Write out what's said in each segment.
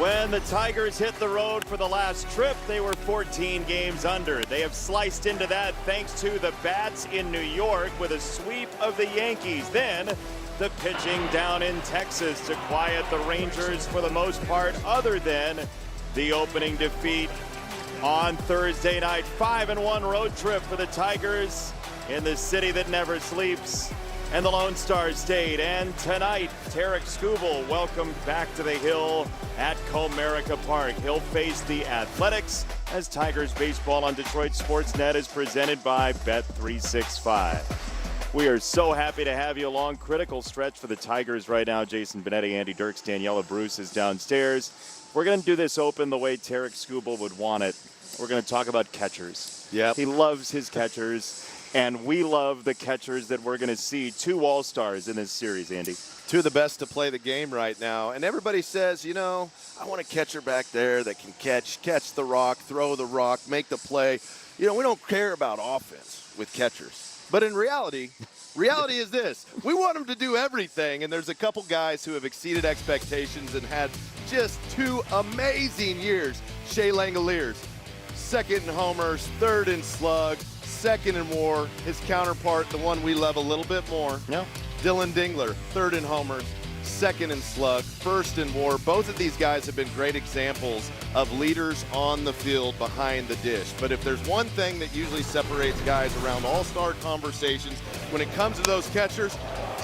When the Tigers hit the road for the last trip, they were 14 games under. They have sliced into that thanks to the bats in New York with a sweep of the Yankees. Then the pitching down in Texas to quiet the Rangers for the most part, other than the opening defeat on Thursday night. 5-1 road trip for the Tigers in the city that never sleeps. And the Lone Star State. And tonight, Tarek Skubal welcomed back to the Hill at Comerica Park. He'll face the Athletics as Tigers baseball on Detroit Sportsnet is presented by Bet365. We are so happy to have you along. Critical stretch for the Tigers right now. Jason Benetti, Andy Dirks, Daniela Bruce is downstairs. We're going to do this open the way Tarek Skubal would want it. We're going to talk about catchers. Yep. He loves his catchers. And we love the catchers that we're going to see. 2 All-Stars in this series, Andy. 2 of the best to play the game right now. And everybody says, you know, I want a catcher back there that can catch the rock, throw the rock, make the play. You know, we don't care about offense with catchers. But in reality is this. We want them to do everything. And there's a couple guys who have exceeded expectations and had just 2 amazing years. Shea Langoliers, 2nd in homers, 3rd in slug, 2nd in WAR. His counterpart, the one we love a little bit more, Dylan Dingler, 3rd in homers, 2nd in slug, 1st in WAR. Both of these guys have been great examples of leaders on the field behind the dish. But if there's one thing that usually separates guys around all-star conversations when it comes to those catchers,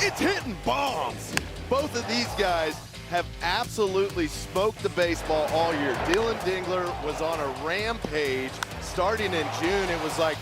it's hitting bombs. Both of these guys have absolutely smoked the baseball all year. Dylan Dingler was on a rampage starting in June. It was like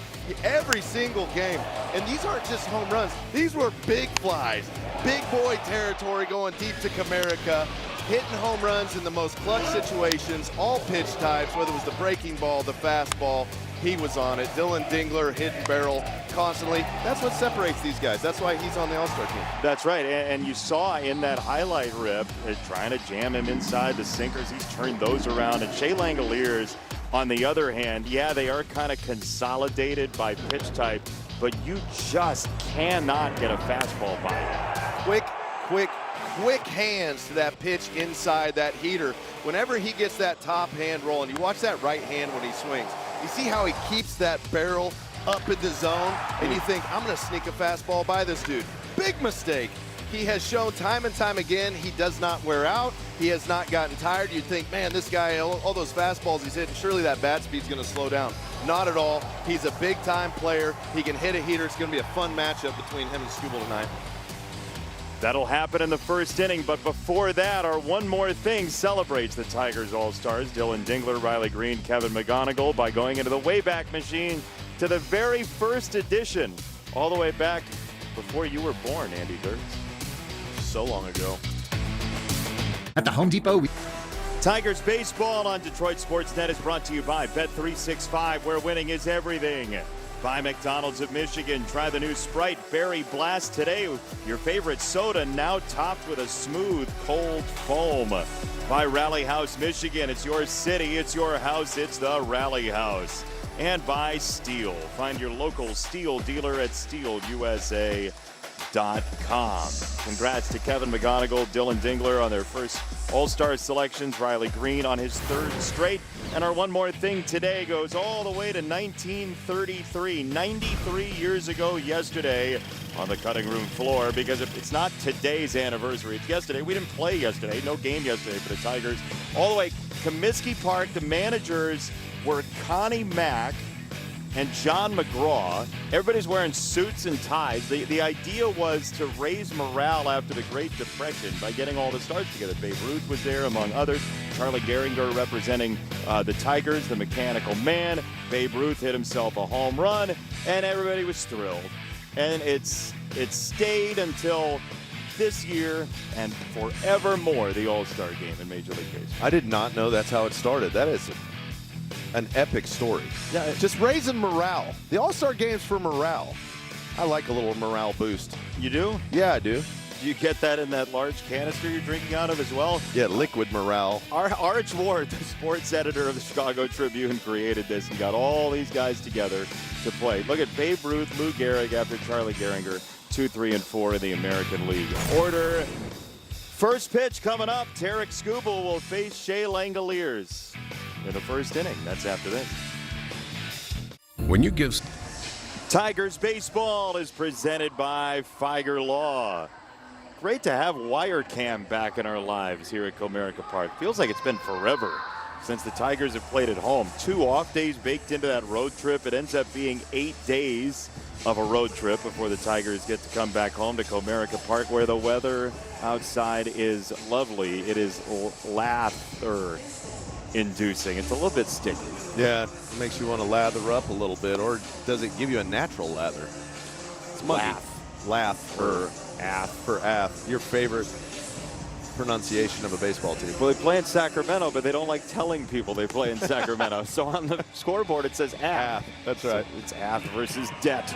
every single game. And these aren't just home runs. These were big flies. Big boy territory going deep to Comerica. Hitting home runs in the most clutch situations, all pitch types, whether it was the breaking ball, the fastball, he was on it. Dylan Dingler hitting barrel constantly. That's what separates these guys. That's why he's on the All-Star team. That's right. And you saw in that highlight rip, trying to jam him inside the sinkers. He's turned those around. And Shea Langoliers, on the other hand, yeah, they are kind of consolidated by pitch type, but you just cannot get a fastball by him. Quick hands to that pitch inside that heater. Whenever he gets that top hand rolling, you watch that right hand when he swings. You see how he keeps that barrel up in the zone, and you think, I'm going to sneak a fastball by this dude. Big mistake. He has shown time and time again he does not wear out. He has not gotten tired. You'd think, man, this guy, all those fastballs he's hitting, surely that bat speed's going to slow down. Not at all. He's a big-time player. He can hit a heater. It's going to be a fun matchup between him and Skubal tonight. That'll happen in the first inning, but before that, our One More Thing celebrates the Tigers All-Stars, Dylan Dingler, Riley Green, Kevin McGonigal, by going into the Wayback Machine to the very first edition, all the way back before you were born, Andy Dirks. So long ago. At the Home Depot, Tigers baseball on Detroit Sportsnet is brought to you by Bet365, where winning is everything. By McDonald's of Michigan, try the new Sprite Berry Blast today. Your favorite soda now topped with a smooth, cold foam. By Rally House Michigan, it's your city, it's your house, it's the Rally House. And by Steel. Find your local Steel dealer at steelusa.com. Congrats to Kevin McGonigal, Dylan Dingler on their first All-Star selections, Riley Green on his 3rd straight. And our One More Thing today goes all the way to 1933, 93 years ago yesterday on the cutting room floor, because if it's not today's anniversary, it's yesterday. We didn't play yesterday, no game yesterday for the Tigers. All the way Comiskey Park, the managers were Connie Mack and John McGraw. Everybody's wearing suits and ties. The idea was to raise morale after the Great Depression by getting all the stars together. Babe Ruth was there, among others. Charlie Gehringer representing the Tigers, the mechanical man. Babe Ruth hit himself a home run, and everybody was thrilled. And it stayed until this year and forevermore, the All-Star game in Major League Baseball. I did not know that's how it started. That is an epic story. Yeah, just raising morale. The All-Star game's for morale. I like a little morale boost. You do? Yeah, I do. Do you get that in that large canister you're drinking out of as well? Yeah, liquid morale. Arch Ward, the sports editor of the Chicago Tribune, created this and got all these guys together to play. Look at Babe Ruth, Lou Gehrig after Charlie Gehringer, 2, 3, and 4 in the American League. Order First pitch coming up. Tarek Skubal will face Shea Langoliers in the first inning. That's after this. When you give Tigers baseball is presented by Figer Law. Great to have wire cam back in our lives here at Comerica Park. Feels like it's been forever since the Tigers have played at home. 2 off days baked into that road trip. It ends up being 8 days of a road trip before the Tigers get to come back home to Comerica Park, where the weather outside is lovely. It is lather inducing. It's a little bit sticky. Yeah, it makes you want to lather up a little bit, or does it give you a natural lather? It's Lath or ath. Your favorite pronunciation of a baseball team. Well, they play in Sacramento, but they don't like telling people they play in Sacramento. So on the scoreboard, it says Ath. That's right. So it's Ath versus Det.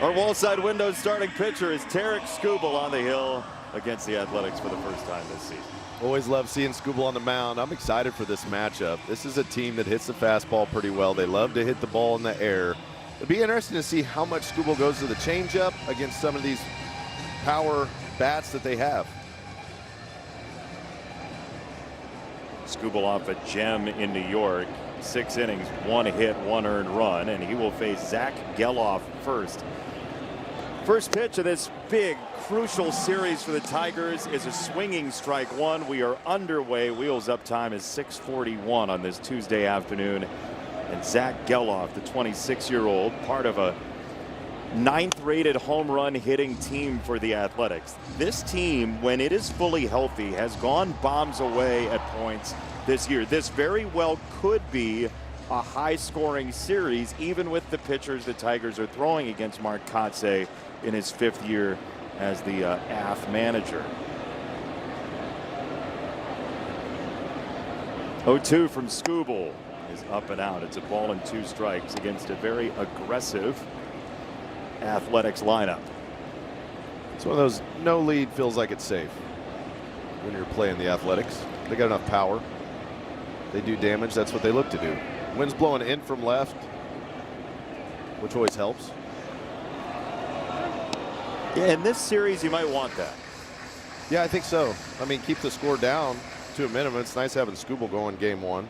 Our Wallside Windows starting pitcher is Tarek Skubal on the hill against the Athletics for the first time this season. Always love seeing Skubal on the mound. I'm excited for this matchup. This is a team that hits the fastball pretty well. They love to hit the ball in the air. It'll be interesting to see how much Skubal goes to the changeup against some of these power bats that they have. Skubal off a gem in New York. 6 innings, 1 hit, 1 earned run, and he will face Zach Geloff first. First pitch of this big, crucial series for the Tigers is a swinging strike one. We are underway. Wheels up time is 6:41 on this Tuesday afternoon. And Zach Geloff, the 26-year-old, part of a 9th-rated home run hitting team for the Athletics. This team, when it is fully healthy, has gone bombs away at points this year. This very well could be a high-scoring series, even with the pitchers the Tigers are throwing against Mark Kotsay in his 5th year as the AF manager. 0-2 from Skubal is up and out. It's a ball and 2 strikes against a very aggressive Athletics lineup. It's one of those, no lead feels like it's safe when you're playing the Athletics. They got enough power. They do damage. That's what they look to do. Wind's blowing in from left, which always helps. Yeah, in this series, you might want that. Yeah, I think so. I mean, keep the score down to a minimum. It's nice having Skubal going game 1.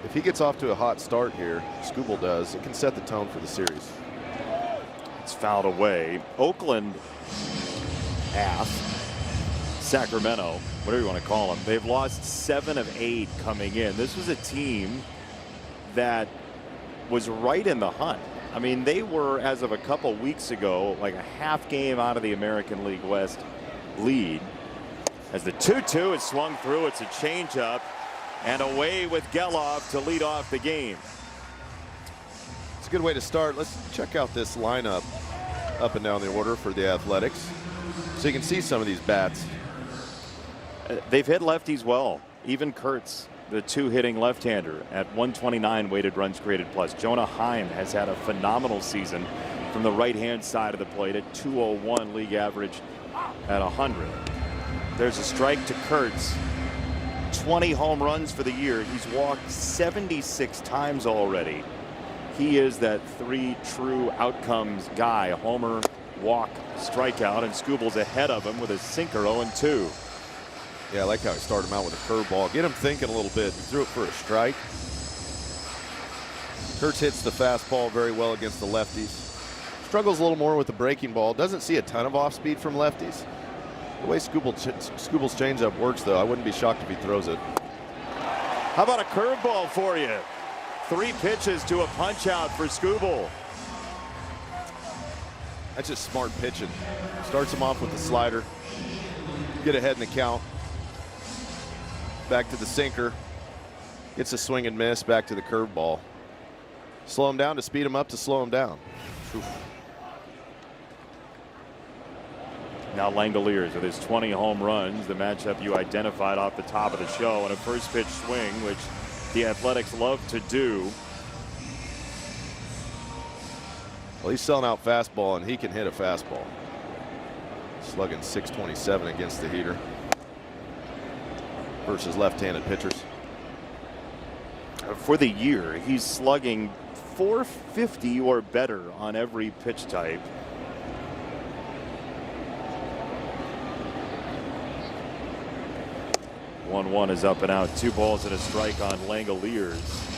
If he gets off to a hot start here, Skubal does, it can set the tone for the series. It's fouled away. Oakland, AF, Sacramento, whatever you want to call them, they've lost 7 of 8 coming in. This was a team that was right in the hunt. I mean, they were, as of a couple weeks ago, like a half game out of the American League West lead. As the 2-2 is swung through, it's a changeup, and away with Geloff to lead off the game. It's a good way to start. Let's check out this lineup up and down the order for the Athletics, so you can see some of these bats. They've hit lefties well. Even Kurtz, the 2-hitting left-hander, at 129 weighted runs created plus. Jonah Heim has had a phenomenal season from the right-hand side of the plate at 201 league average at 100. There's a strike to Kurtz. 20 home runs for the year. He's walked 76 times already. He is that 3 true outcomes guy. Homer, walk, strikeout, and Skubal's ahead of him with a sinker 0-2. Yeah, I like how he started him out with a curveball. Get him thinking a little bit. He threw it for a strike. Kurtz hits the fastball very well against the lefties. Struggles a little more with the breaking ball. Doesn't see a ton of off speed from lefties. The way Skubal's changeup works, though, I wouldn't be shocked if he throws it. How about a curveball for you? 3 pitches to a punch out for Skubal. That's just smart pitching. Starts him off with the slider. Get ahead in the count. Back to the sinker. Gets a swing and miss. Back to the curveball. Slow him down to speed him up to slow him down. Oof. Now Langoliers with his 20 home runs, the matchup you identified off the top of the show, and a first pitch swing, which the Athletics love to do. Well, he's selling out fastball, and he can hit a fastball. Slugging .627 against the heater versus left-handed pitchers. For the year, he's slugging .450 or better on every pitch type. 1-1 is up and out. 2 balls and a strike on Langoliers.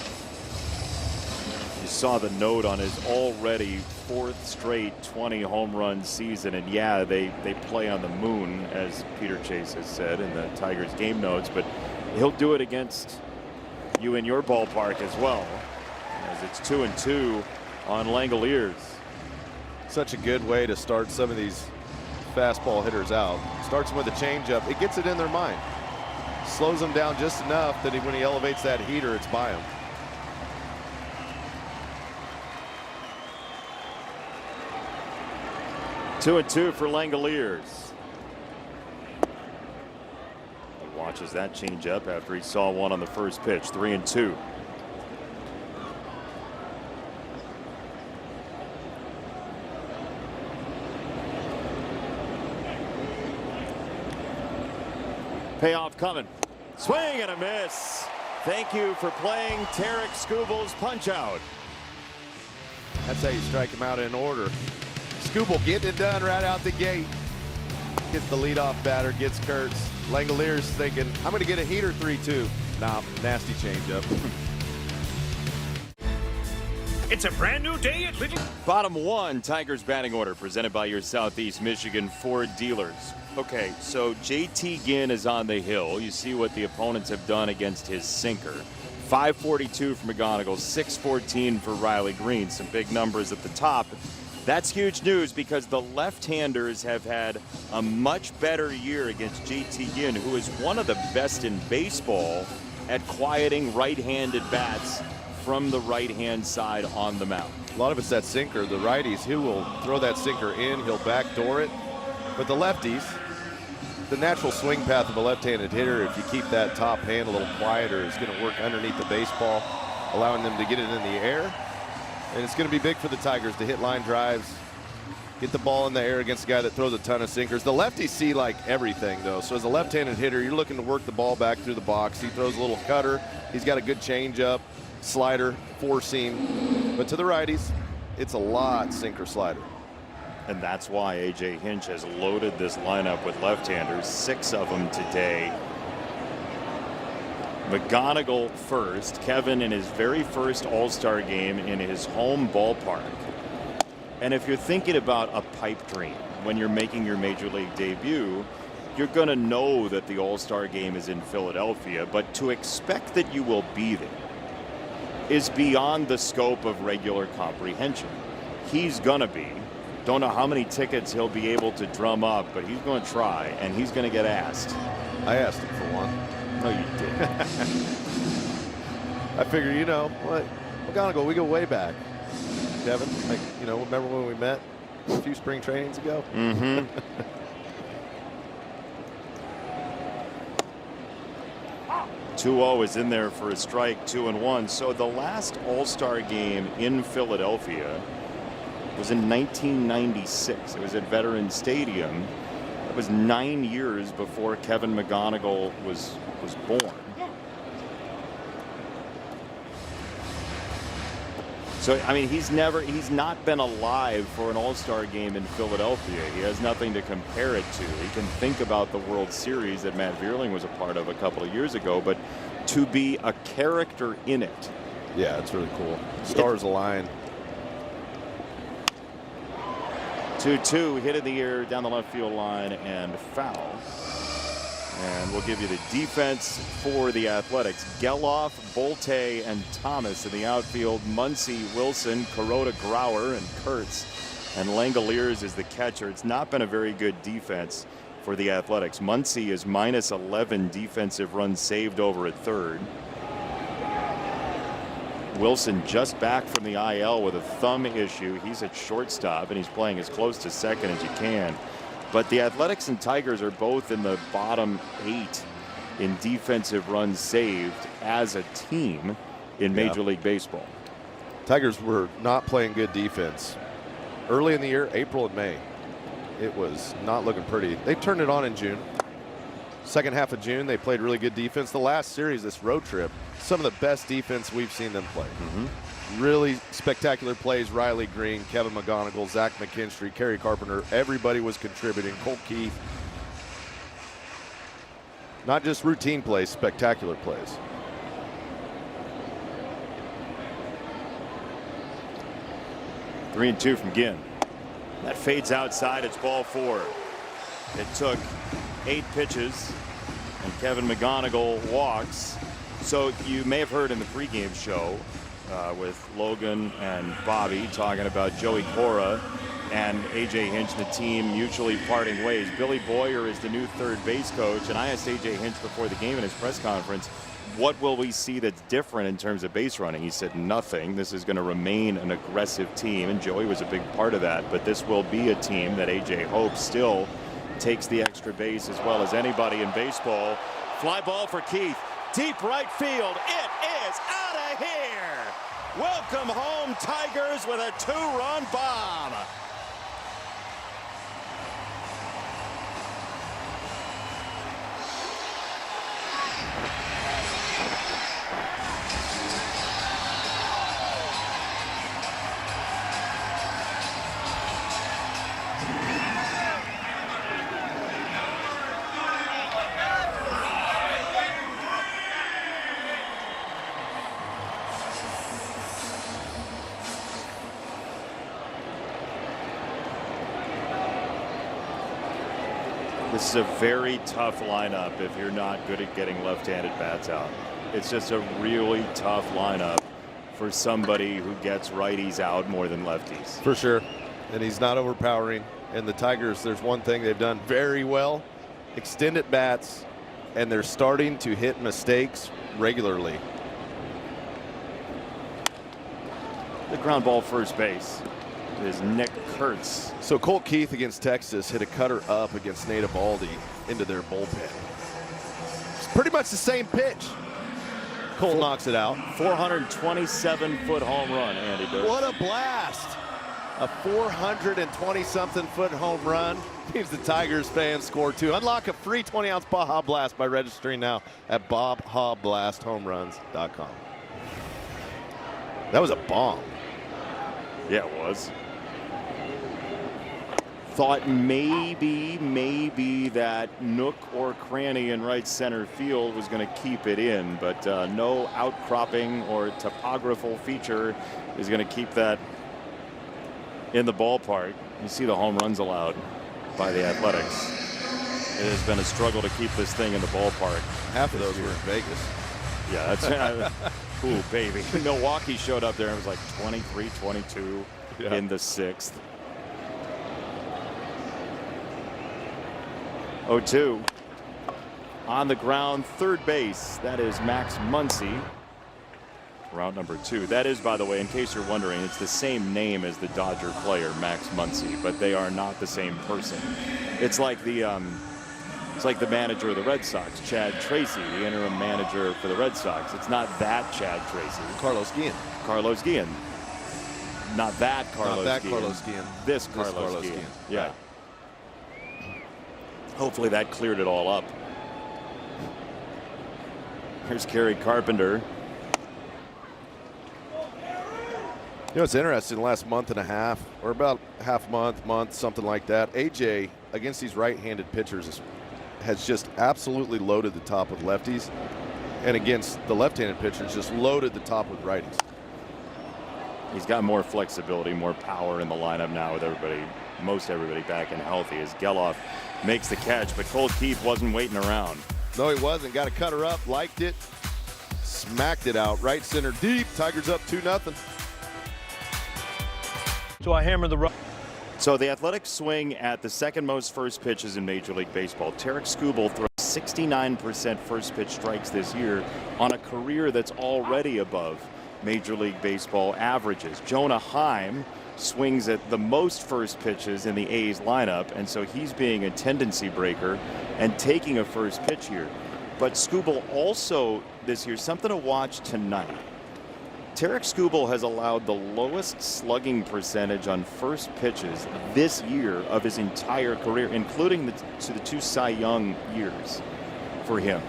You saw the note on his already 4th straight 20 home run season. And yeah, they play on the moon, as Peter Chase has said in the Tigers game notes, but he'll do it against you in your ballpark as well, as it's 2-2 on Langoliers. Such a good way to start some of these fastball hitters out. Starts them with a changeup. It gets it in their mind. Slows them down just enough that when he elevates that heater, it's by him. Two and two for Langoliers. He watches that changeup after he saw one on the first pitch. 3-2. Payoff coming. Swing and a miss. Thank you for playing Tarek Skubal's punch out. That's how you strike him out in order. Skubal getting it done right out the gate. Gets the leadoff batter, gets Kurtz. Langoliers thinking, I'm going to get a heater 3-2. Nah, nasty changeup. It's a brand new day at Little. Bottom 1, Tigers batting order presented by your Southeast Michigan Ford dealers. Okay, so JT Ginn is on the hill. You see what the opponents have done against his sinker. 542 for McGonigal, 614 for Riley Green. Some big numbers at the top. That's huge news because the left-handers have had a much better year against JT Ginn, who is one of the best in baseball at quieting right-handed bats from the right-hand side on the mound. A lot of it's that sinker. The righties, he will throw that sinker in, he'll backdoor it. But the lefties, the natural swing path of a left-handed hitter, if you keep that top hand a little quieter, is going to work underneath the baseball, allowing them to get it in the air. And it's going to be big for the Tigers to hit line drives, get the ball in the air against a guy that throws a ton of sinkers. The lefties see like everything, though. So as a left-handed hitter, you're looking to work the ball back through the box. He throws a little cutter. He's got a good changeup, slider, four-seam. But to the righties, it's a lot sinker slider. And that's why A.J. Hinch has loaded this lineup with left-handers, 6 of them today. McGonigal first. Kevin in his very first All-Star game in his home ballpark. And if you're thinking about a pipe dream when you're making your major league debut, you're going to know that the All-Star game is in Philadelphia, but to expect that you will be there is beyond the scope of regular comprehension. He's going to be. Don't know how many tickets he'll be able to drum up, but he's going to try, and he's going to get asked. I asked him for one. No, you didn't. I figure, you know what, McGonigal, we go way back. Kevin, like, you know, remember when we met a few spring trainings ago? Mm-hmm. Two-0 is in there for a strike, 2-1. So the last All-Star game in Philadelphia was in 1996. It was at Veterans Stadium. It was 9 years before Kevin McGonigal was born. So I mean, he's not been alive for an All-Star game in Philadelphia. He has nothing to compare it to. He can think about the World Series that Matt Vierling was a part of a couple of years ago, but to be a character in it. Yeah, it's really cool. Stars align. 2-2, hit in the air down the left field line and foul. And we'll give you the defense for the Athletics. Geloff, Bolte, and Thomas in the outfield. Muncy, Wilson, Kuroda, Grauer, and Kurtz. And Langoliers is the catcher. It's not been a very good defense for the Athletics. Muncy is -11 defensive runs saved over at third. Wilson just back from the IL with a thumb issue. He's at shortstop, and he's playing as close to second as you can. But the Athletics and Tigers are both in the bottom 8 in defensive runs saved as a team in Major League Baseball. Tigers were not playing good defense early in the year, April and May. It was not looking pretty. They turned it on in June. Second half of June, they played really good defense. The last series, this road trip, some of the best defense we've seen them play. Really spectacular plays. Riley Green, Kevin McGonigal, Zach McKinstry, Kerry Carpenter. Everybody was contributing. Colt Keith. Not just routine plays, spectacular plays. 3-2 from Ginn. That fades outside. It's ball 4. It took 8 pitches, and Kevin McGonigal walks. So you may have heard in the pregame show with Logan and Bobby talking about Joey Cora and A.J. Hinch, the team mutually parting ways. Billy Boyer is the new third base coach, and I asked A.J. Hinch before the game in his press conference, what will we see that's different in terms of base running? He said nothing. This is going to remain an aggressive team, and Joey was a big part of that. But this will be a team that A.J. hopes still takes the extra base as well as anybody in baseball. Fly ball for Keith. Deep right field. It is out of here. Welcome home, Tigers, with a 2-run bomb. This is a very tough lineup if you're not good at getting left-handed bats out. It's just a really tough lineup for somebody who gets righties out more than lefties. For sure. And he's not overpowering. And the Tigers, there's one thing they've done very well. Extended bats, and they're starting to hit mistakes regularly. The ground ball first base is Nick Kurtz. So Colt Keith against Texas hit a cutter up against Nate Eovaldi into their bullpen. It's pretty much the same pitch. Colt knocks it out. 427-foot home run, Andy Bush. What a blast. A 420-something foot home run. Means the Tigers fans score 2. Unlock a free 20-ounce Baja Blast by registering now at BobHaBlastHomeruns.com. That was a bomb. Yeah, it was. Thought maybe that nook or cranny in right center field was going to keep it in, but no outcropping or topographical feature is going to keep that in the ballpark. You see the home runs allowed by the Athletics. It has been a struggle to keep this thing in the ballpark. Half of those were in Vegas. Yeah, that's ooh, baby. Milwaukee showed up there and it was like 23-22 in the 6th. 0-2 on the ground, third base. That is Max Muncy. Round number 2. That is, by the way, in case you're wondering, it's the same name as the Dodger player Max Muncy, but they are not the same person. It's like the manager of the Red Sox, Chad Tracy, the interim manager for the Red Sox. It's not that Chad Tracy. Carlos Guillen. Carlos Guillen. Not that Carlos Not that Guillen. Carlos Guillen. This Carlos Guillen. Yeah. Right. Hopefully that cleared it all up. Here's Kerry Carpenter. You know, it's interesting, the last month and a half, or about half month, something like that, AJ, against these right-handed pitchers, has just absolutely loaded the top with lefties, and against the left-handed pitchers, just loaded the top with righties. He's got more flexibility, more power in the lineup now with most everybody back and healthy as Geloff makes the catch, but Colt Keith wasn't waiting around. No, he wasn't. Got a cutter up, liked it, smacked it out, right center deep. Tigers up 2-0. So I hammer the rock. So the Athletics swing at the second most first pitches in Major League Baseball. Tarek Skubal throws 69% first pitch strikes this year on a career that's already above Major League Baseball averages. Jonah Heim swings at the most first pitches in the A's lineup, and so he's being a tendency breaker and taking a first pitch here. But Skubal also this year, something to watch tonight. Tarek Skubal has allowed the lowest slugging percentage on first pitches this year of his entire career, including the 2 Cy Young years for him.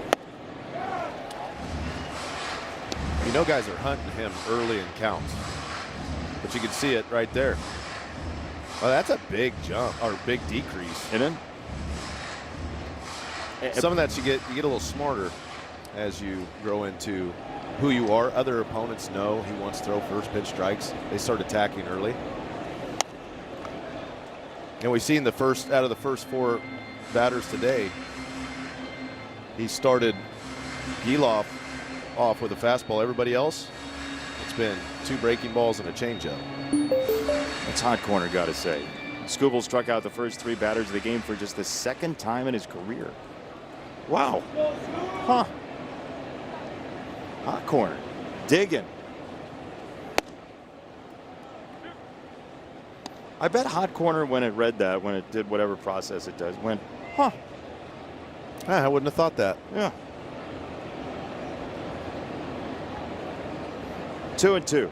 You know, guys are hunting him early in counts, but you can see it right there. Oh, that's a big jump or big decrease. Isn't it? Some of that you get a little smarter as you grow into who you are. Other opponents know he wants to throw first pitch strikes. They start attacking early. And we've seen out of the first 4 batters today, he started Giloff off with a fastball. Everybody else, it's been 2 breaking balls and a changeup. That's hot corner, got to say. Skubal struck out the first 3 batters of the game for just the 2nd time in his career. Wow. Huh. Hot corner. Digging. I bet hot corner, when it read that, when it did whatever process it does, went, huh. I wouldn't have thought that. Yeah. 2-2.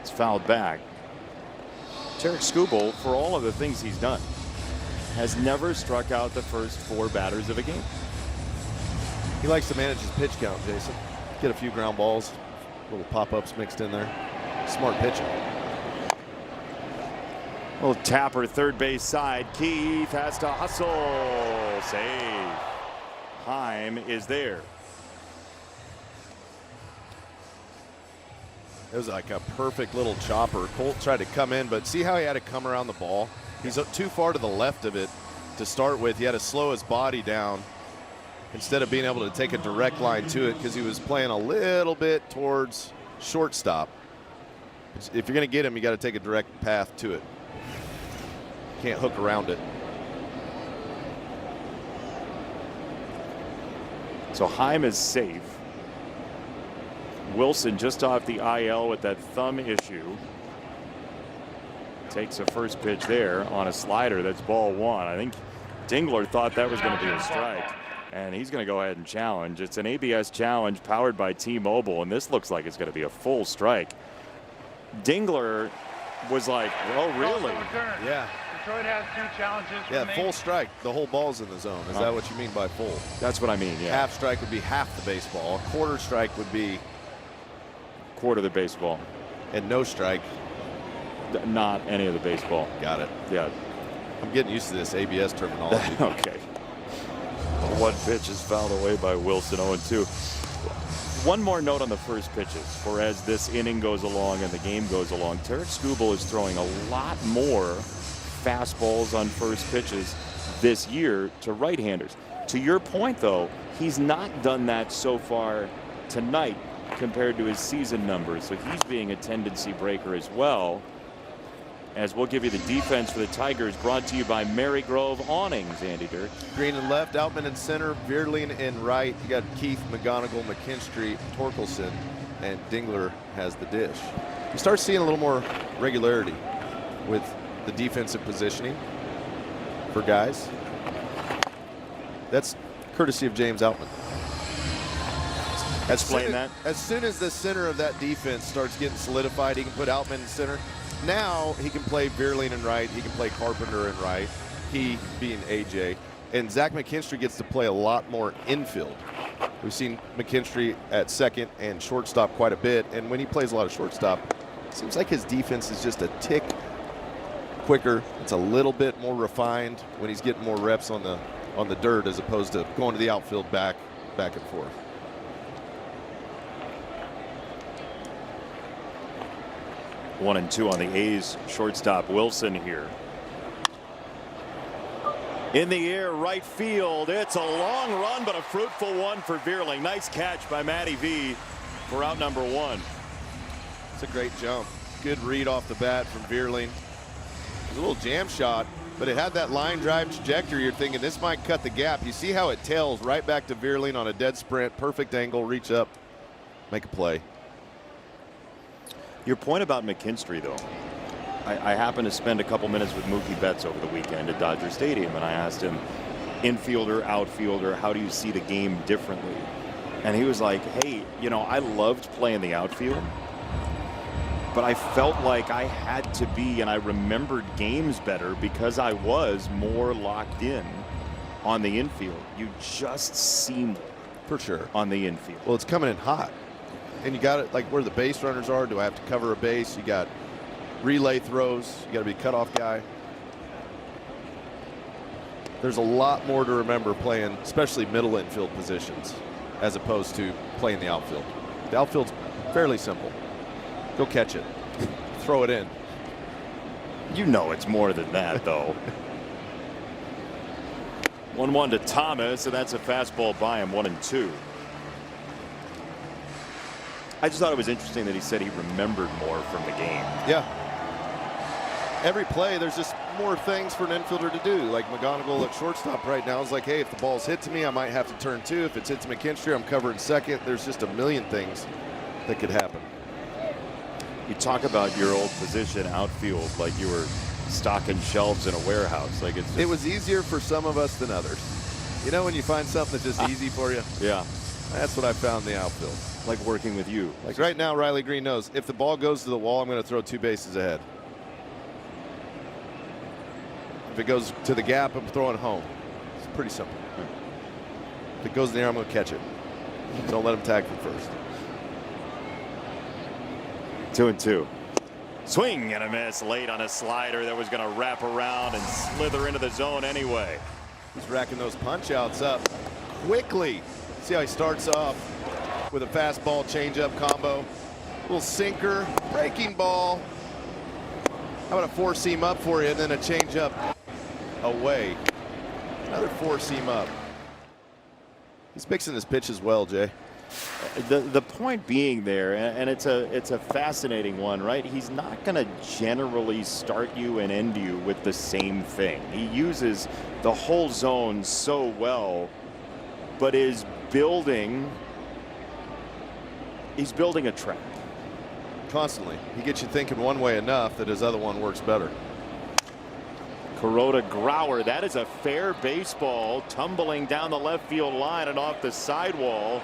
It's fouled back. Tarik Skubal, for all of the things he's done, has never struck out the first 4 batters of a game. He likes to manage his pitch count, Jason. Get a few ground balls, little pop-ups mixed in there. Smart pitching. Little tapper, third base side. Keith has to hustle. Save. Heim is there. It was like a perfect little chopper. Colt tried to come in, but see how he had to come around the ball? He's too far to the left of it to start with. He had to slow his body down instead of being able to take a direct line to it because he was playing a little bit towards shortstop. If you're going to get him, you got to take a direct path to it. Can't hook around it. So Heim is safe. Wilson just off the IL with that thumb issue. Takes a first pitch there on a slider. That's ball 1. I think Dingler thought that was going to be a strike. And he's going to go ahead and challenge. It's an ABS challenge powered by T-Mobile. And this looks like it's going to be a full strike. Dingler was like, well, really? Yeah. Detroit has 2 challenges. Yeah, full strike. The whole ball's in the zone. Is that what you mean by full? That's what I mean, yeah. Half strike would be half the baseball. A quarter strike would be quarter of the baseball. And no strike. Not any of the baseball. Got it. Yeah. I'm getting used to this ABS terminology. Okay. One pitch is fouled away by Wilson, 0-2. One more note on the first pitches. For as this inning goes along and the game goes along, Tarik Skubal is throwing a lot more fastballs on first pitches this year to right-handers. To your point, though, he's not done that so far tonight compared to his season numbers. So he's being a tendency breaker as well. As we'll give you the defense for the Tigers, brought to you by Marygrove Awnings, Andy Dirk. Green and left, Outman in center, Veerling in right. You got Keith, McGonigal, McKinstry, Torkelson, and Dingler has the dish. You start seeing a little more regularity with the defensive positioning for guys. That's courtesy of James Outman. Explain that. As soon as the center of that defense starts getting solidified, he can put Outman in center. Now he can play Veerling in right. He can play Carpenter in right. He being AJ. And Zach McKinstry gets to play a lot more infield. We've seen McKinstry at second and shortstop quite a bit. And when he plays a lot of shortstop, it seems like his defense is just a tick quicker. It's a little bit more refined when he's getting more reps on the dirt as opposed to going to the outfield back and forth. 1-2 on the A's shortstop Wilson here. In the air, right field. It's a long run, but a fruitful one for Veerling. Nice catch by Matty V for out number 1. It's a great jump. Good read off the bat from Veerling. It was a little jam shot, but it had that line drive trajectory. You're thinking this might cut the gap. You see how it tails right back to Veerling on a dead sprint. Perfect angle, reach up, make a play. Your point about McKinstry, though, I happened to spend a couple minutes with Mookie Betts over the weekend at Dodger Stadium, and I asked him, infielder, outfielder, how do you see the game differently? And he was like, hey, you know, I loved playing the outfield, but I felt like I had to be, and I remembered games better because I was more locked in on the infield. You just seemed for sure on the infield. Well, it's coming in hot. And you got it like where the base runners are. Do I have to cover a base? You got relay throws. You got to be a cutoff guy. there's a lot more to remember playing, especially middle infield positions, as opposed to playing the outfield. The outfield's fairly simple. Go catch it. Throw it in. You know it's more than that, though. 1-1 to Thomas, and that's a fastball by him, 1-2. I just thought it was interesting that he said he remembered more from the game. Yeah. Every play, there's just more things for an infielder to do. Like McGonigal at shortstop right now is like, hey, if the ball's hit to me, I might have to turn two. If it's hit to McKinstry, I'm covering second. There's just a million things that could happen. You talk about your old position, outfield, like you were stocking shelves in a warehouse. Like it's just... It was easier for some of us than others. You know when you find something that's just easy for you? Yeah. That's what I found in the outfield. Like working with you. Like right now, Riley Green knows if the ball goes to the wall, I'm going to throw 2 bases ahead. If it goes to the gap, I'm throwing home. It's pretty simple. If it goes in the air, I'm going to catch it. Don't let him tag from first. 2-2. Swing and a miss late on a slider that was going to wrap around and slither into the zone anyway. He's racking those punch outs up quickly. See how he starts off with a fastball changeup combo. Little sinker, breaking ball. How about a 4-seam up for you and then a changeup away. Another 4-seam up. He's mixing his pitches well, Jay. The point being there, and it's a fascinating one, right? He's not going to generally start you and end you with the same thing. He uses the whole zone so well, but is building. He's building a trap. Constantly. He gets you thinking one way enough that his other one works better. Kuroda Grauer, that is a fair baseball, tumbling down the left field line and off the sidewall.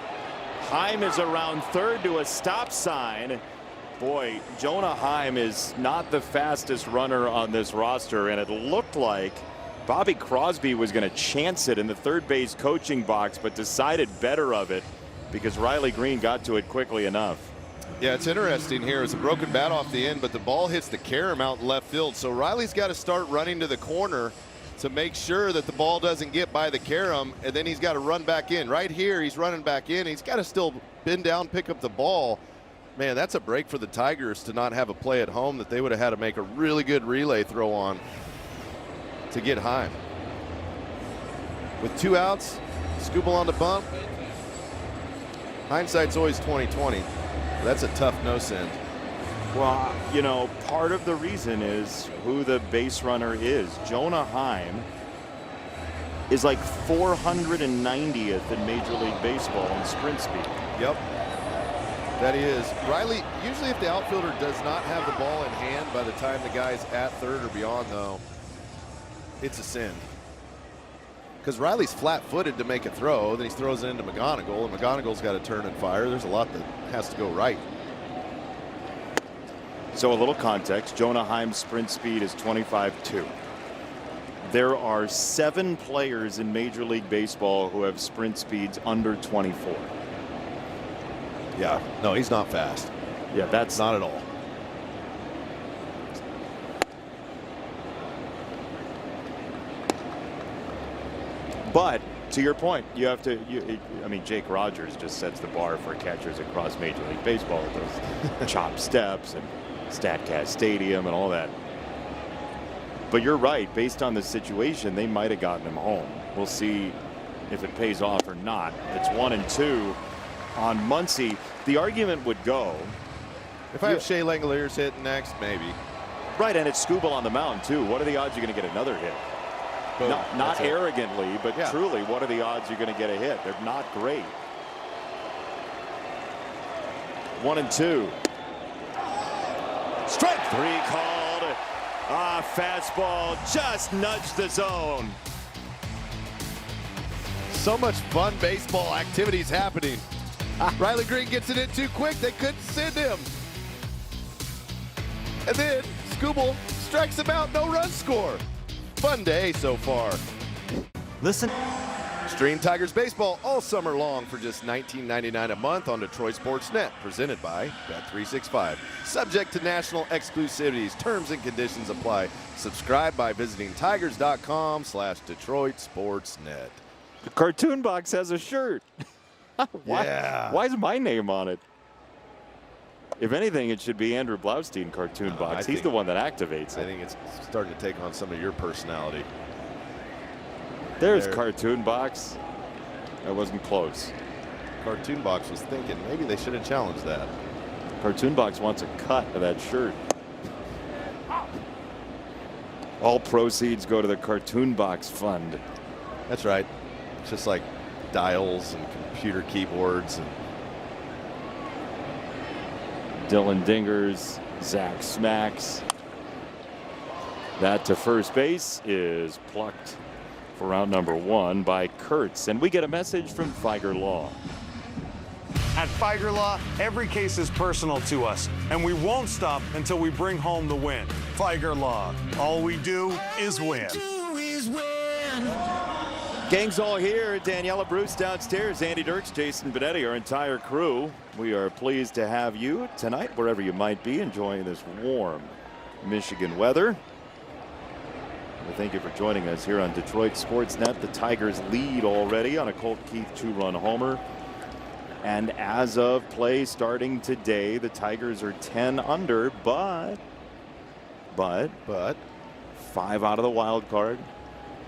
Heim is around third to a stop sign. Boy, Jonah Heim is not the fastest runner on this roster, and it looked like Bobby Crosby was going to chance it in the third base coaching box, but decided better of it because Riley Green got to it quickly enough. Yeah, it's interesting here. It's a broken bat off the end, but the ball hits the carom out in left field. So Riley's got to start running to the corner to make sure that the ball doesn't get by the carom, and then he's got to run back in. Right here, he's running back in. He's got to still bend down, pick up the ball. Man, that's a break for the Tigers to not have a play at home that they would have had to make a really good relay throw on to get Heim. With 2 outs, Skubal on the bump. Hindsight's always 20/20. That's a tough no-send. Well, you know, part of the reason is who the base runner is. Jonah Heim is like 490th in Major League Baseball in sprint speed. Yep, that is. Riley, usually if the outfielder does not have the ball in hand by the time the guy's at third or beyond, though, it's a sin. Because Riley's flat-footed to make a throw, then he throws it into McGonigal, and McGonigal's got to turn and fire. There's a lot that has to go right. So a little context, Jonah Heim's sprint speed is 25.2. There are 7 players in Major League Baseball who have sprint speeds under 24. Yeah, no, he's not fast. Yeah, that's Not at all. But to your point, you have to. I mean, Jake Rogers just sets the bar for catchers across Major League Baseball with those chop steps and Statcast Stadium and all that. But you're right. Based on the situation, they might have gotten him home. We'll see if it pays off or not. It's 1-2 on Muncy. The argument would go, if I have Shea Langoliers hitting next, maybe. Right, and it's Skubal on the mound too. What are the odds you're going to get another hit? Boom. Not arrogantly, but yeah. Truly, what are the odds you're going to get a hit? They're not great. 1-2. Strike 3 called. Fastball just nudged the zone. So much fun baseball activities happening. Riley Green gets it in too quick. They couldn't send him. And then Skubal strikes him out. No run score. Fun day so far. Listen. Stream Tigers baseball all summer long for just $19.99 a month on Detroit Sports Net, presented by Bet365. Subject to national exclusivities, terms and conditions apply. Subscribe by visiting tigers.com/Detroit Sports Net. The Cartoon Box has a shirt. Yeah. Why is my name on it? If anything, it should be Andrew Blaustein, Cartoon Box. He's the one that activates I it. think it's starting to take on some of your personality. There's There. Cartoon Box. That wasn't close. Cartoon Box was thinking maybe they should have challenged that. Cartoon Box wants a cut of that shirt. All proceeds go to the Cartoon Box Fund. That's right. It's just like dials and computer keyboards and Dylan Dingers, Zach Smacks. That to first base is plucked for round number 1 by Kurtz. And we get a message from Figer Law. At Figer Law, every case is personal to us, and we won't stop until we bring home the win. Figer Law, all we do is win. Gang's all here. Daniela Bruce downstairs, Andy Dirks, Jason Benetti, our entire crew. We are pleased to have you tonight, wherever you might be, enjoying this warm Michigan weather. Well, thank you for joining us here on Detroit Sports Net. The Tigers lead already on a Colt Keith 2-run homer. And as of play starting today, the Tigers are 10 under, but 5 out of the wild card.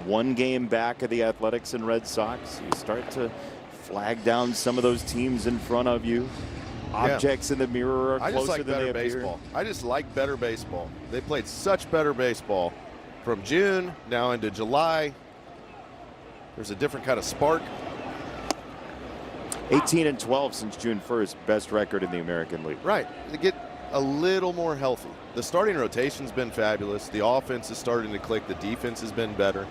1 game back of the Athletics and Red Sox. You start to flag down some of those teams in front of you. Objects in the mirror are I just closer like than better they appear. baseball. I just like better baseball. They played such better baseball from June now into July. There's a different kind of spark. 18-12 since June 1st, best record in the American League. Right. They get a little more healthy. The starting rotation's been fabulous. The offense is starting to click. The defense has been better.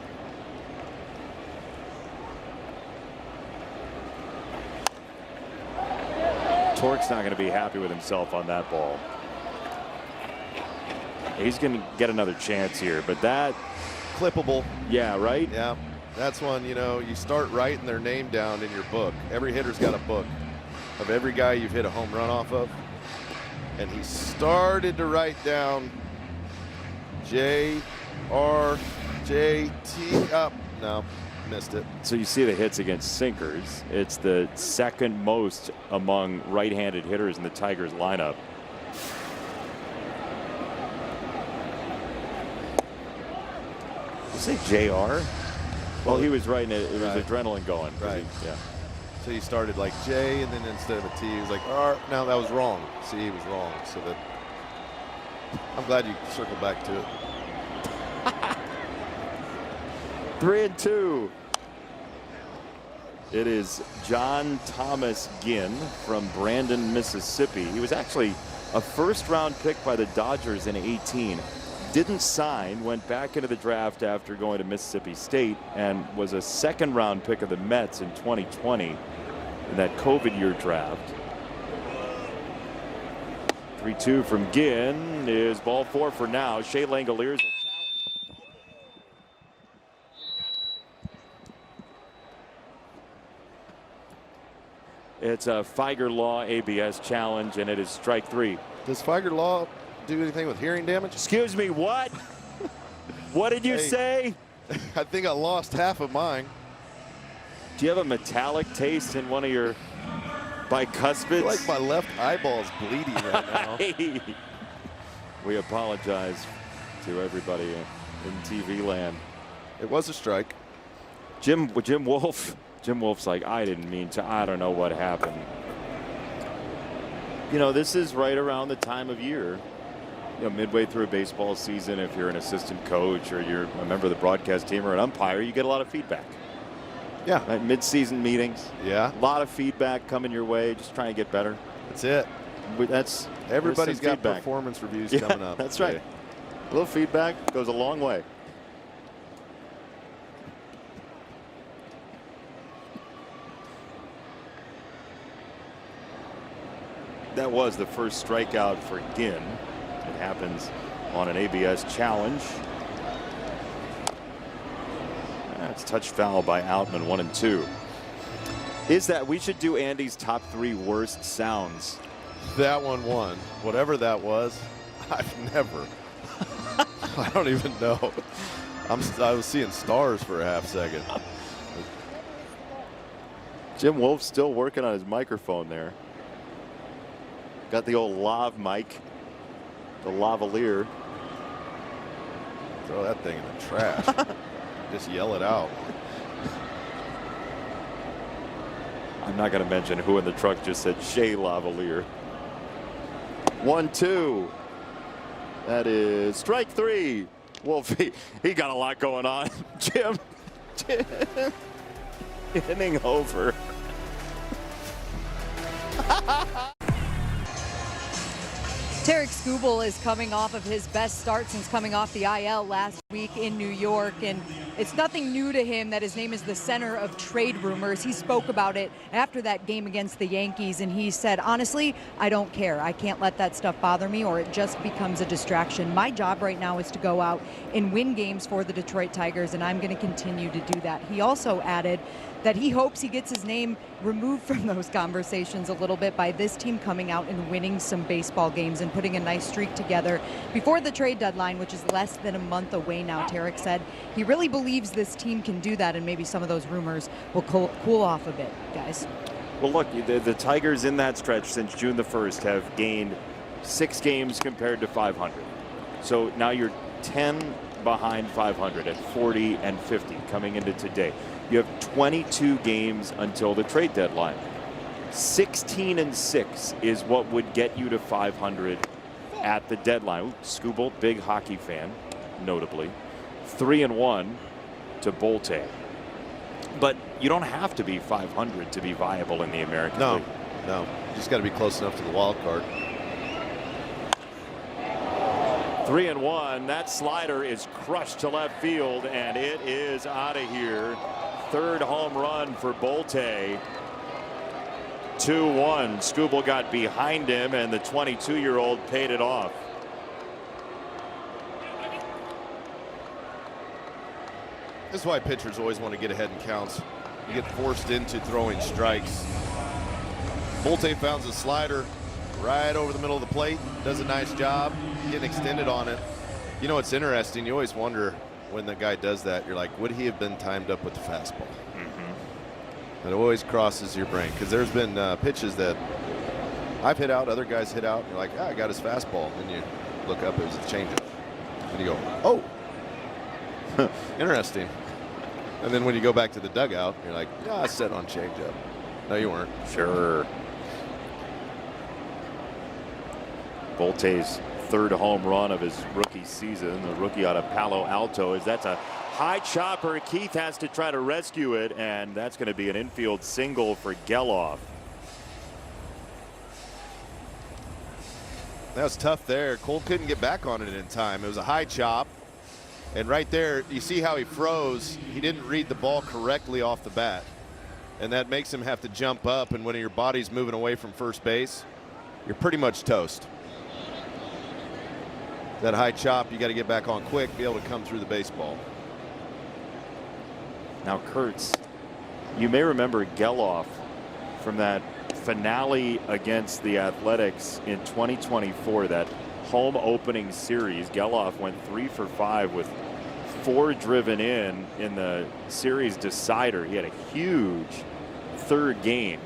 Torque's not going to be happy with himself on that ball. He's going to get another chance here, but that, Clippable. yeah, right? Yeah. That's one, you know, you start writing their name down in your book. Every hitter's got a book of every guy you've hit a home run off of. And he started to write down J-R-J-T. Oh, no, missed it. So you see the hits against sinkers. It's the second most among right-handed hitters in the Tigers lineup. You say JR? Well, he was writing it. It was adrenaline going. Right. Yeah. So he started like J, and then instead of a T, he was like R. No, that was wrong. See, he was wrong. So that I'm glad you circled back to it. 3-2. It is John Thomas Ginn from Brandon, Mississippi. He was actually a first-round pick by the Dodgers in 18. Didn't sign, went back into the draft after going to Mississippi State, and was a second-round pick of the Mets in 2020 in that COVID year draft. 3-2 from Ginn is ball 4 for now. Shea Langoliers. It's a Figer Law ABS challenge, and it is strike 3. Does Figer Law do anything with hearing damage? Excuse me, what? What did you say? I think I lost half of mine. Do you have a metallic taste in one of your bicuspids? I feel like my left eyeball is bleeding right now. We apologize to everybody in TV land. It was a strike. Jim Wolf. Jim Wolf's like, I didn't mean to. I don't know what happened. You know, this is right around the time of year, you know, midway through a baseball season. If you're an assistant coach or you're a member of the broadcast team or an umpire, you get a lot of feedback. Yeah. Right? Mid-season meetings. Yeah. A lot of feedback coming your way. Just trying to get better. That's it. That's Everybody's got feedback. performance reviews Yeah, coming up. that's right. A little feedback goes a long way. That was the first strikeout for Ginn. It happens on an ABS challenge. That's touched foul by Outman, 1-2. Is that, we should do Andy's top 3 worst sounds. That one won. Whatever that was, I've never. I don't even know. I was seeing stars for a half second. Jim Wolf's still working on his microphone there. Got the old lav mic, the lavalier. Throw that thing in the trash. Just yell it out. I'm not going to mention who in the truck just said Shea Lavalier. 1-2. That is strike 3. Wolf, he got a lot going on. Jim. Inning over. Tarek Skubal is coming off of his best start since coming off the IL last week in New York, and it's nothing new to him that his name is the center of trade rumors. He spoke about it after that game against the Yankees, and he said, honestly, I don't care. I can't let that stuff bother me, or it just becomes a distraction. My job right now is to go out and win games for the Detroit Tigers, and I'm going to continue to do that. He also added that he hopes he gets his name removed from those conversations a little bit by this team coming out and winning some baseball games and putting a nice streak together before the trade deadline, which is less than a month away now. Tarek said he really believes this team can do that, and maybe some of those rumors will cool off a bit, guys. Well, look, the Tigers in that stretch since June the 1st have gained 6 games compared to 500. So now you're 10 behind 500 at 40 and 50 coming into today. You have 22 games until the trade deadline. 16-6 is what would get you to 500 at the deadline. Ooh, Skubal, big hockey fan, notably. 3-1 to Bolte. But you don't have to be 500 to be viable in the American League. No. You just got to be close enough to the wild card. 3-1. That slider is crushed to left field, and it is out of here. Third home run for Bolte. 2-1. Skubal got behind him, and the 22-year-old paid it off. This is why pitchers always want to get ahead in counts. You get forced into throwing strikes. Bolte found the slider right over the middle of the plate. Does a nice job getting extended on it. You know, it's interesting. You always wonder when the guy does that, you're like, would he have been timed up with the fastball? It always crosses your brain, because there's been pitches that I've hit out, other guys hit out, and you're like, I got his fastball. And you look up, it was a changeup. And you go, oh, interesting. And then when you go back to the dugout, you're like, yeah, I set on changeup. No, you weren't. Sure. Bolte's third home run of his rookie season, the rookie out of Palo Alto. That's a high chopper. Keith has to try to rescue it, and that's going to be an infield single for Geloff. That was tough there. Cole couldn't get back on it in time. It was a high chop. And right there, you see how he froze. He didn't read the ball correctly off the bat. And that makes him have to jump up. And when your body's moving away from first base, you're pretty much toast. That high chop, you got to get back on quick, be able to come through the baseball. Now, Kurtz, you may remember Geloff from that finale against the Athletics in 2024, that home opening series. Geloff went 3 for 5 with 4 driven in the series decider. He had a huge third game.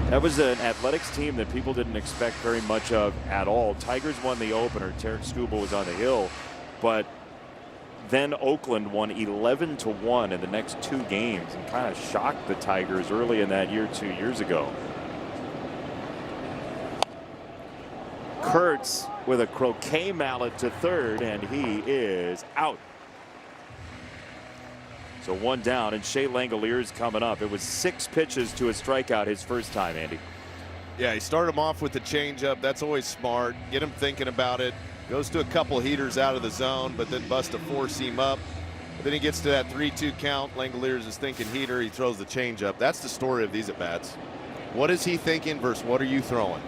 That was an Athletics team that people didn't expect very much of at all. Tigers won the opener. Tarek Skubal was on the hill, but then Oakland won 11-1 in the next 2 games and kind of shocked the Tigers early in that year 2 years ago. Kurtz with a croquet mallet to third, and he is out. So 1 down, and Shea Langalier's coming up. It was 6 pitches to a strikeout his first time, Andy. Yeah, he started him off with the changeup. That's always smart. Get him thinking about it. Goes to a couple heaters out of the zone, but then busts a 4-seam up. But then he gets to that 3-2 count. Langoliers is thinking heater. He throws the changeup. That's the story of these at-bats. What is he thinking versus what are you throwing?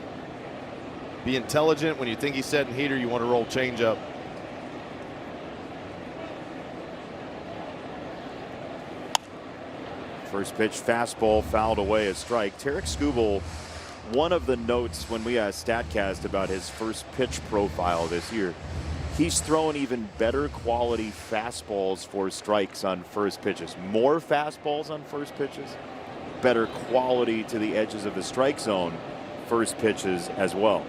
Be intelligent. When you think he's setting heater, you want to roll changeup. First pitch fastball fouled away, a strike. Tarek Skubal, one of the notes when we asked StatCast about his first pitch profile this year, he's thrown even better quality fastballs for strikes on first pitches. More fastballs on first pitches, better quality to the edges of the strike zone first pitches as well.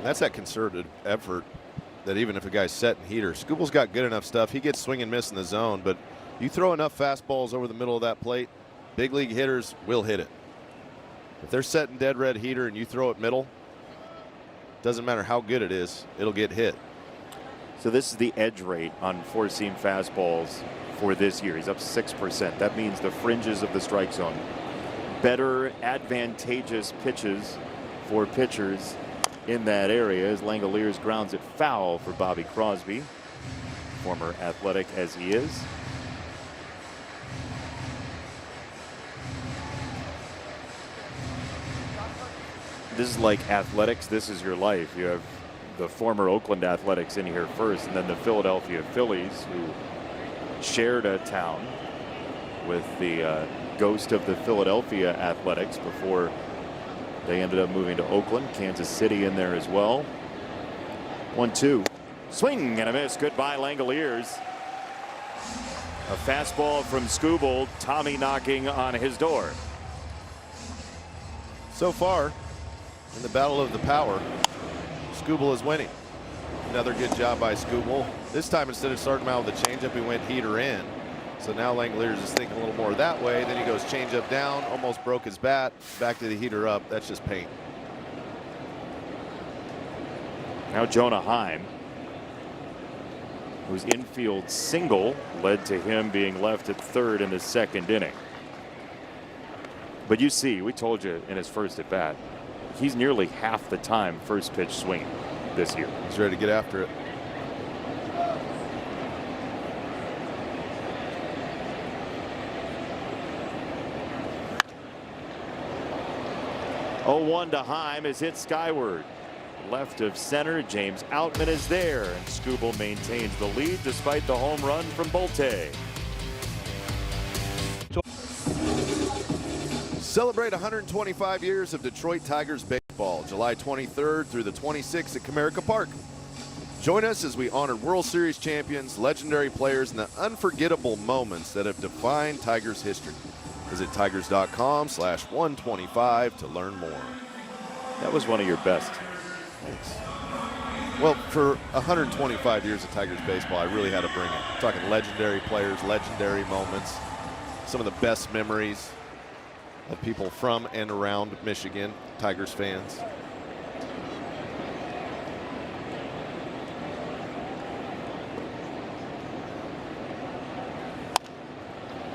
That's that concerted effort that even if a guy's setting heater, Skubal's got good enough stuff. He gets swing and miss in the zone, but you throw enough fastballs over the middle of that plate, big league hitters will hit it. If they're setting dead red heater and you throw it middle, doesn't matter how good it is, it'll get hit. So this is the edge rate on four-seam fastballs for this year. He's up 6%. That means the fringes of the strike zone. Better advantageous pitches for pitchers in that area as Langoliers grounds it foul for Bobby Crosby, former Athletic as he is. This is like Athletics, this is your life. You have the former Oakland Athletics in here first, and then the Philadelphia Phillies, who shared a town with the ghost of the Philadelphia Athletics before they ended up moving to Oakland. Kansas City in there as well. 1-2. Swing and a miss. Goodbye, Langoliers. A fastball from Skubal. Tommy knocking on his door. So far, in the battle of the power, Skubal is winning. Another good job by Skubal. This time, instead of starting him out with a changeup, he went heater in. So now Langoliers is thinking a little more that way. Then he goes changeup down, almost broke his bat. Back to the heater up. That's just paint. Now Jonah Heim, whose infield single led to him being left at third in the second inning. But you see, we told you in his first at bat, he's nearly half the time first pitch swinging this year. He's ready to get after it. Oh, 1 to Heim is hit skyward. Left of center, James Outman is there, and Skubal maintains the lead despite the home run from Bolte. Celebrate 125 years of Detroit Tigers baseball, July 23rd through the 26th at Comerica Park. Join us as we honor World Series champions, legendary players, and the unforgettable moments that have defined Tigers history. Visit tigers.com/125 to learn more. That was one of your best. Thanks. Well, for 125 years of Tigers baseball, I really had to bring it. I'm talking legendary players, legendary moments, some of the best memories of people from and around Michigan, Tigers fans.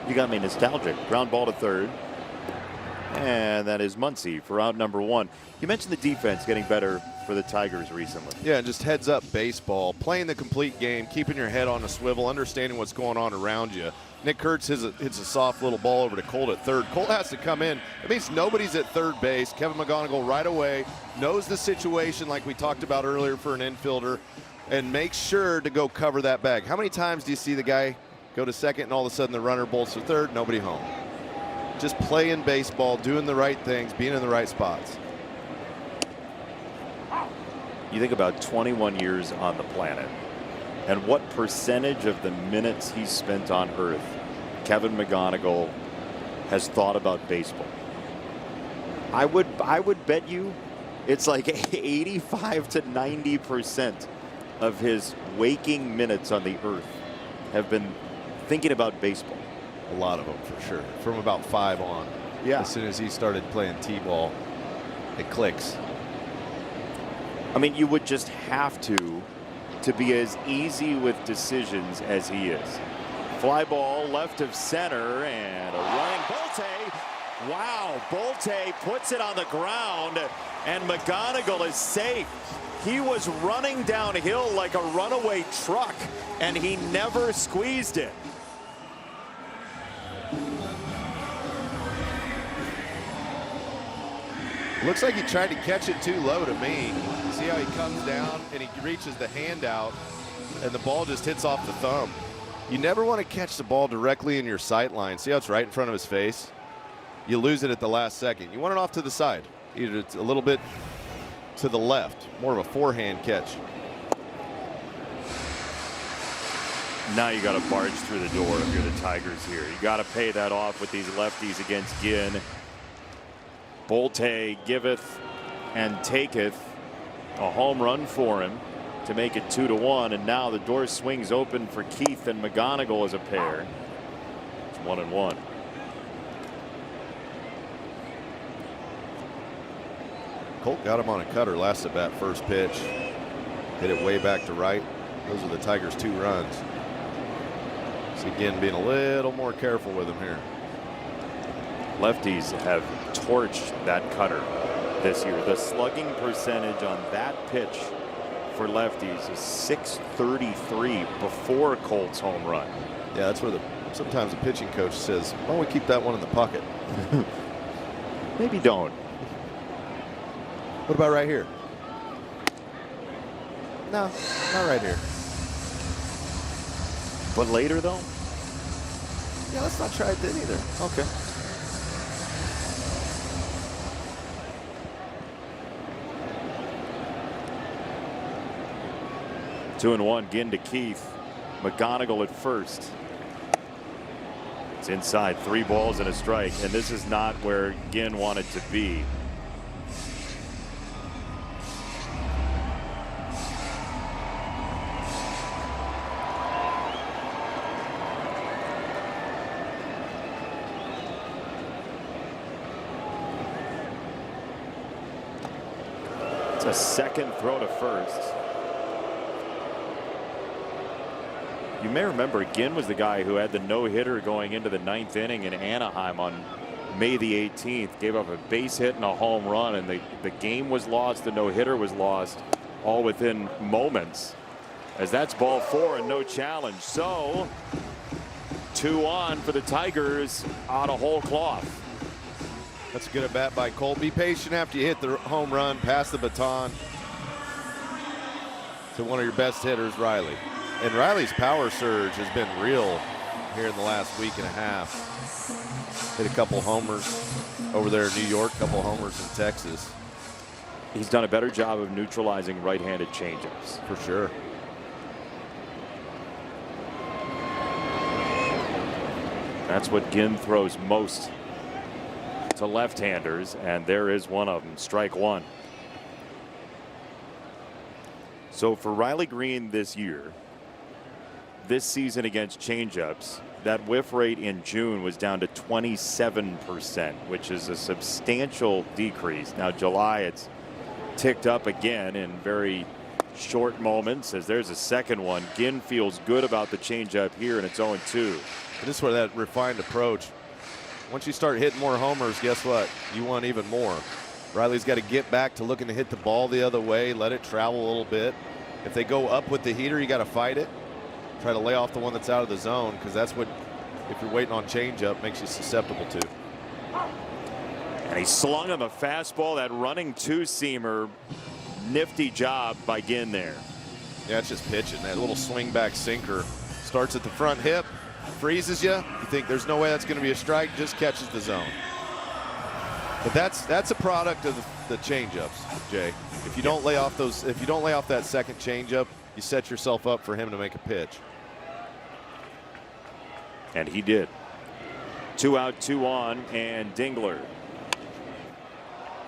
You got me nostalgic. Ground ball to third. And that is Muncy for out number 1. You mentioned the defense getting better for the Tigers recently. Yeah, and just heads up baseball, playing the complete game, keeping your head on a swivel, understanding what's going on around you. Nick Kurtz hits a soft little ball over to Colt at third. Colt has to come in. It means nobody's at third base. Kevin McGonigal right away knows the situation like we talked about earlier for an infielder and makes sure to go cover that bag. How many times do you see the guy go to second and all of a sudden the runner bolts to third, nobody home? Just playing baseball, doing the right things, being in the right spots. You think about 21 years on the planet and what percentage of the minutes he's spent on Earth Kevin McGonigal has thought about baseball. I would bet you it's like 85 to 90% of his waking minutes on the Earth have been thinking about baseball. A lot of them for sure. From about 5 on. Yeah. As soon as he started playing T-ball, it clicks. I mean, you would just have to be as easy with decisions as he is. Fly ball left of center and a running Bolte. Wow, Bolte puts it on the ground and McGonigal is safe. He was running downhill like a runaway truck and he never squeezed it. Looks like he tried to catch it too low to me. See how he comes down and he reaches the hand out and the ball just hits off the thumb. You never want to catch the ball directly in your sight line. See how it's right in front of his face? You lose it at the last second. You want it off to the side. Either it's a little bit to the left, more of a forehand catch. Now you got to barge through the door if you're the Tigers here. You got to pay that off with these lefties against Ginn. Bolte giveth and taketh a home run for him to make it 2-1, and now the door swings open for Keith and McGonigal as a pair. It's 1-1. Colt got him on a cutter last at bat, first pitch. Hit it way back to right. Those are the Tigers' 2 runs. So again, being a little more careful with him here. Lefties have torched that cutter this year. The slugging percentage on that pitch for lefties is .633 before Colt's home run. Yeah, that's where sometimes the pitching coach says, why don't we keep that one in the pocket? Maybe don't. What about right here? No, not right here. But later, though? Yeah, let's not try it then either. Okay. Two and one, Ginn to Keith. McGonigal at first. It's inside, 3 balls and a strike, and this is not where Ginn wanted to be. It's a second throw to first. You may remember Ginn was the guy who had the no-hitter going into the 9th inning in Anaheim on May the 18th. Gave up a base hit and a home run, and the game was lost. The no-hitter was lost, all within moments, as that's ball 4 and no challenge. So 2 on for the Tigers out of whole cloth. That's a good at bat by Colt. Be patient after you hit the home run. Pass the baton to one of your best hitters, Riley. And Riley's power surge has been real here in the last week and a half. Hit a couple homers over there in New York, couple homers in Texas. He's done a better job of neutralizing right-handed changeups. For sure. That's what Ginn throws most to left-handers, and there is one of them. Strike 1. So for Riley Green this year, this season against changeups, that whiff rate in June was down to 27%, which is a substantial decrease. Now July, it's ticked up again in very short moments, as there's a second one. Ginn feels good about the changeup here, and it's 0-2. This is where that refined approach, once you start hitting more homers, guess what? You want even more. Riley's got to get back to looking to hit the ball the other way, let it travel a little bit. If they go up with the heater, you got to fight it. Try to lay off the one that's out of the zone, because that's what, if you're waiting on changeup, makes you susceptible to. And he slung him a fastball, that running 2-seamer. Nifty job by Ginn there. Yeah, it's just pitching. That little swing back sinker starts at the front hip, freezes you. You think there's no way that's going to be a strike, just catches the zone. But that's a product of the changeups, Jay. If you don't lay off that second changeup, you set yourself up for him to make a pitch. And he did. 2 out, 2 on, and Dingler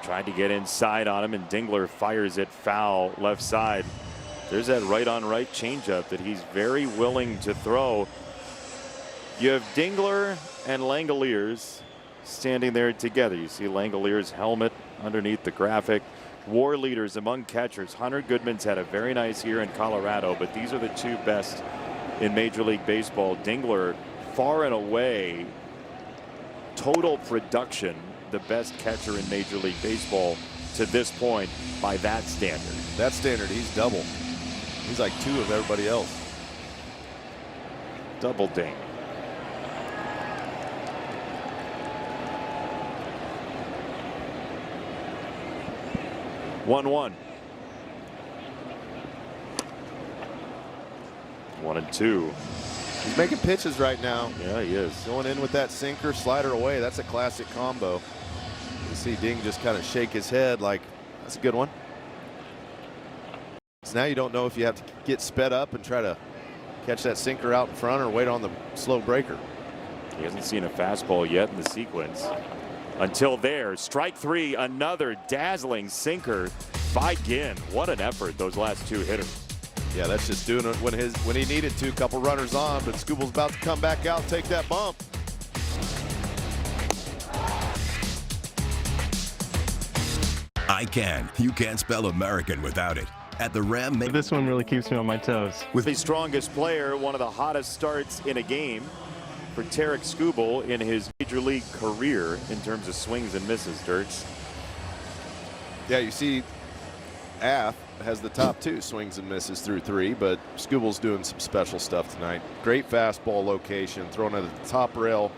tried to get inside on him, and Dingler fires it foul left side. There's that right-on-right changeup that he's very willing to throw. You have Dingler and Langoliers standing there together. You see Langoliers' helmet underneath the graphic. WAR leaders among catchers. Hunter Goodman's had a very nice year in Colorado, but these are the 2 best in Major League Baseball. Dingler, far and away, total production, the best catcher in Major League Baseball to this point by that standard. That standard, he's double. He's like 2 of everybody else. Double ding. One. 1-2. He's making pitches right now. Yeah, he is. Going in with that sinker, slider away. That's a classic combo. You see Ding just kind of shake his head like, that's a good one. So now you don't know if you have to get sped up and try to catch that sinker out in front or wait on the slow breaker. He hasn't seen a fastball yet in the sequence. Until there, strike three, another dazzling sinker by Ginn. What an effort, those last two hitters. Yeah, that's just doing it when he needed to. Couple runners on, but Skubal's about to come back out and take that bump. I can. You can't spell American without it. At the Ram, this one really keeps me on my toes. With the strongest player, one of the hottest starts in a game for Tarek Skubal in his major league career in terms of swings and misses, Dirks. Yeah, you see Ath has the top two swings and misses through three, but Skubal's doing some special stuff tonight. Great fastball location, thrown at the top rail.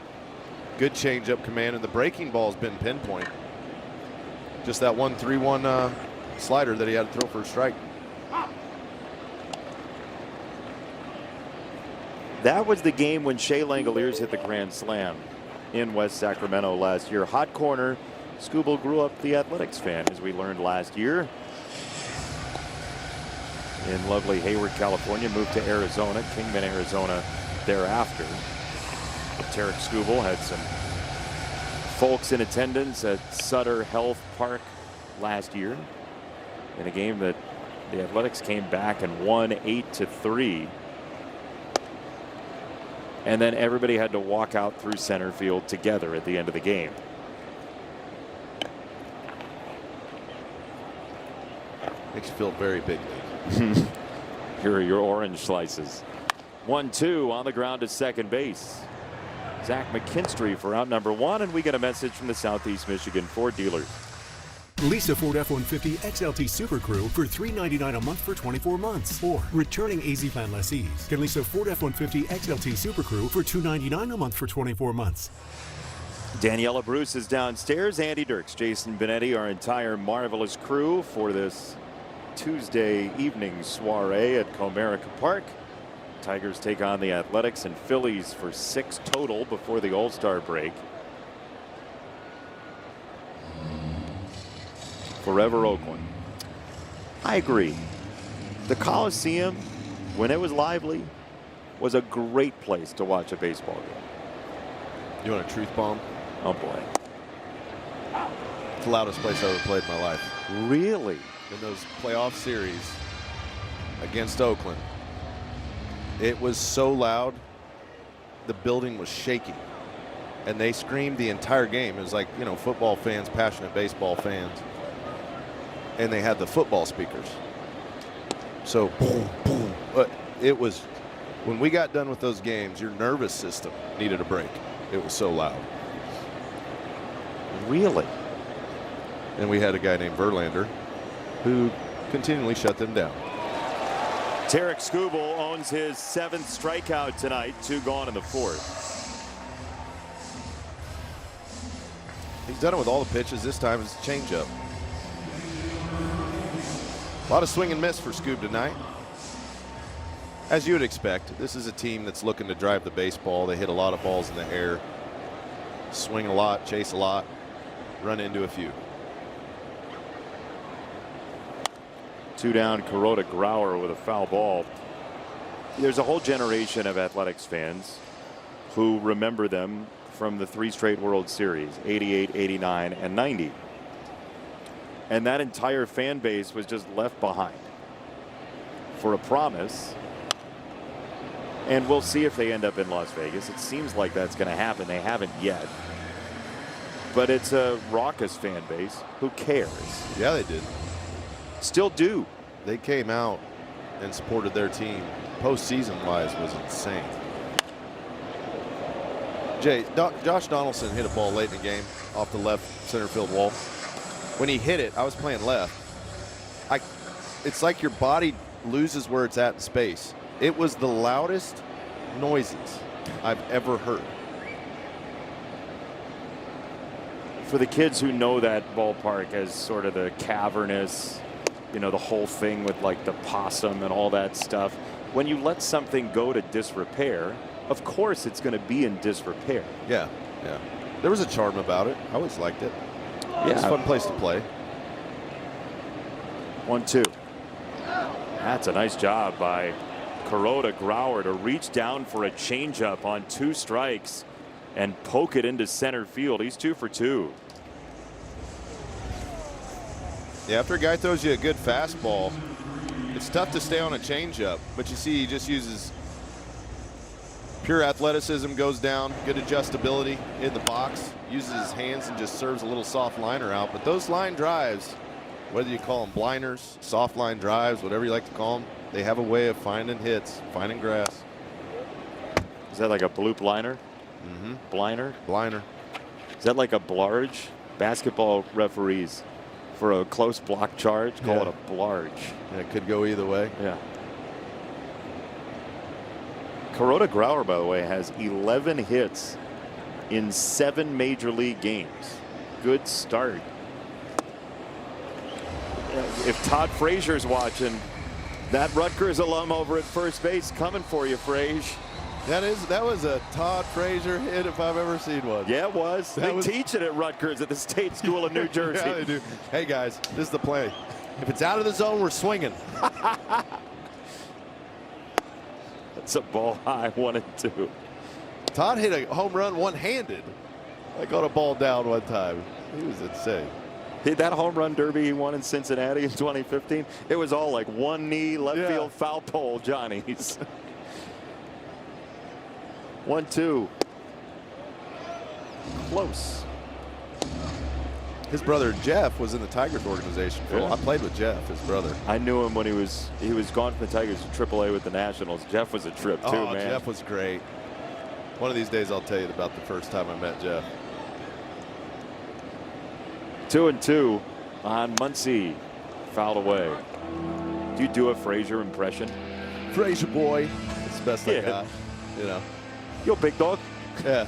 Good changeup command, and the breaking ball's been pinpoint. Just that 1-3-1 slider that he had to throw for a strike. That was the game when Shea Langoliers hit the grand slam in West Sacramento last year. Hot corner. Skubal grew up the Athletics fan, as we learned last year. In lovely Hayward, California, moved to Arizona, Kingman, Arizona thereafter. But Tarek Skubal had some folks in attendance at Sutter Health Park last year in a game that the Athletics came back and won 8-3. And then everybody had to walk out through center field together at the end of the game. Makes you feel very big league. Here are your orange slices. 1-2 on the ground to second base. Zach McKinstry for out number one, and we get a message from the Southeast Michigan Ford dealers. Lease a Ford F-150 XLT Super Crew for $399 a month for 24 months. Or returning AZ Plan lessees can lease a Ford F-150 XLT Super Crew for $299 a month for 24 months. Daniela Bruce is downstairs. Andy Dirks, Jason Benetti, our entire marvelous crew for this Tuesday evening soiree at Comerica Park. Tigers take on the Athletics and Phillies for 6 total before the All-Star break. Forever Oakland. I agree. The Coliseum, when it was lively, was a great place to watch a baseball game. You want a truth bomb? Oh boy. It's the loudest place I've ever played in my life. Really? In those playoff series against Oakland, it was so loud the building was shaking, and they screamed the entire game. It was like, you know, football fans, passionate baseball fans, and they had the football speakers, so boom, boom. But it was, when we got done with those games, your nervous system needed a break. It was so loud. Really? And we had a guy named Verlander who continually shut them down. Tarek Skubal owns his 7th strikeout tonight, 2 gone in the 4th. He's done it with all the pitches. This time it's a changeup. A lot of swing and miss for Scoob tonight. As you would expect, this is a team that's looking to drive the baseball. They hit a lot of balls in the air, swing a lot, chase a lot, run into a few. 2 down, Kuroda Grauer with a foul ball. There's a whole generation of Athletics fans who remember them from the 3 straight World Series, 88, 89, and 90. And that entire fan base was just left behind for a promise. And we'll see if they end up in Las Vegas. It seems like that's going to happen. They haven't yet. But it's a raucous fan base. Who cares? Yeah, they did. Still do. They came out and supported their team. Postseason wise was insane. Jay, Josh Donaldson hit a ball late in the game off the left center field wall. When he hit it, I was playing left. It's like your body loses where it's at in space. It was the loudest noises I've ever heard. For the kids who know that ballpark as sort of the cavernous, you know, the whole thing with like the possum and all that stuff, when you let something go to disrepair, of course it's going to be in disrepair. Yeah, yeah. There was a charm about it. I always liked it. Yeah, it's a fun place to play. 1-2. That's a nice job by Kuroda Grauer to reach down for a changeup on 2 strikes and poke it into center field. He's 2 for 2. Yeah, after a guy throws you a good fastball, it's tough to stay on a changeup. But you see, he just uses pure athleticism, goes down, good adjustability in the box, uses his hands and just serves a little soft liner out. But those line drives, whether you call them blinders, soft line drives, whatever you like to call them, they have a way of finding hits, finding grass. Is that like a bloop liner? Mm-hmm. Bliner? Bliner. Is that like a blarge? Basketball referees, for a close block charge, call it a blarge. Yeah, it could go either way. Yeah. Kuroda Grauer, by the way, has 11 hits in 7 major league games. Good start. If Todd Frazier's watching, that Rutgers alum over at first base coming for you, Frage. That was a Todd Frazier hit if I've ever seen one. Yeah, it was. They teach it at Rutgers at the State School of New Jersey. Yeah, they do. Hey guys, this is the play. If it's out of the zone, we're swinging. It's a ball high, 1-2. Todd hit a home run one-handed. I got a ball down one time. He was insane. That home run derby he won in Cincinnati in 2015, it was all like one knee, left field, foul pole Johnnies. 1-2. Close. His brother Jeff was in the Tigers organization. I played with Jeff, his brother. I knew him when he was gone from the Tigers to AAA with the Nationals. Jeff was a trip too, man. Jeff was great. One of these days I'll tell you about the first time I met Jeff. 2-2 on Muncy. Fouled away. Do you do a Frazier impression? Frazier boy. It's the best I got. You know. Yo, big dog. Yeah.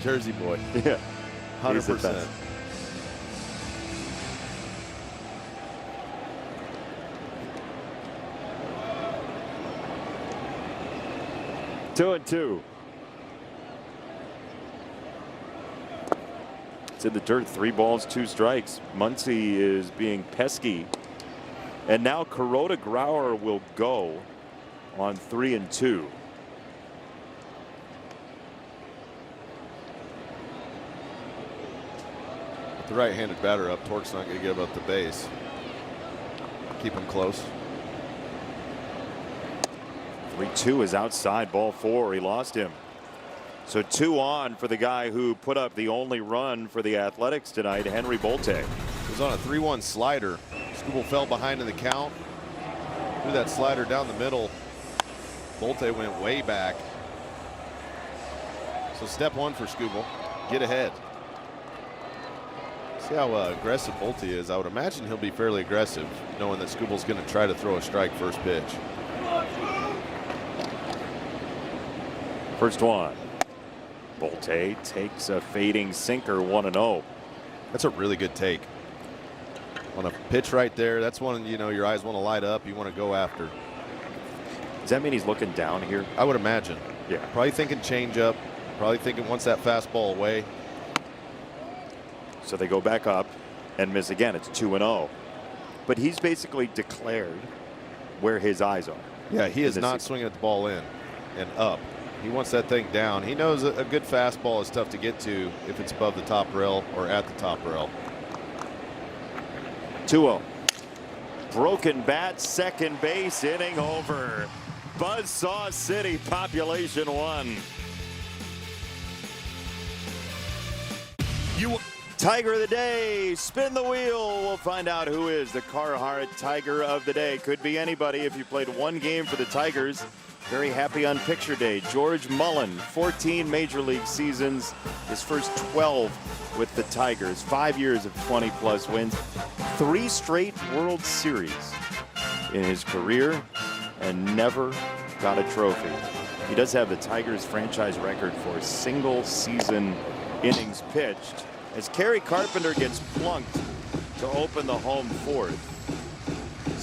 Jersey boy. Yeah. 100%. 2-2. It's in the dirt. 3 balls, 2 strikes. Muncy is being pesky. And now Kuroda Grauer will go on 3-2. With the right-handed batter up, Torque's not going to get him up the base. Keep him close. 3-2 is outside, ball 4. He lost him. So 2 on for the guy who put up the only run for the Athletics tonight, Henry Bolte. It was on a 3-1 slider. Skubal fell behind in the count. Threw that slider down the middle. Bolte went way back. So step 1 for Skubal. Get ahead. See how aggressive Bolte is. I would imagine he'll be fairly aggressive, knowing that Skubal's going to try to throw a strike first pitch. First one. Bolte takes a fading sinker, 1-0. That's a really good take. On a pitch right there, that's one, you know, your eyes want to light up. You want to go after. Does that mean he's looking down here? I would imagine. Yeah. Probably thinking changeup. Probably thinking wants that fastball away. So they go back up and miss again. It's 2-0. But he's basically declared where his eyes are. Yeah, he is not swinging at the ball in and up. He wants that thing down. He knows a good fastball is tough to get to if it's above the top rail or at the top rail. 2-0. Broken bat, second base, inning over. Buzzsaw City, population 1. Tiger of the day, spin the wheel. We'll find out who is the Carhartt Tiger of the day. Could be anybody if you played 1 game for the Tigers. Very happy on picture day. George Mullen, 14 major league seasons, his first 12 with the Tigers, 5 years of 20-plus wins, 3 straight World Series in his career, and never got a trophy. He does have the Tigers franchise record for single season innings pitched, as Kerry Carpenter gets plunked to open the home 4th.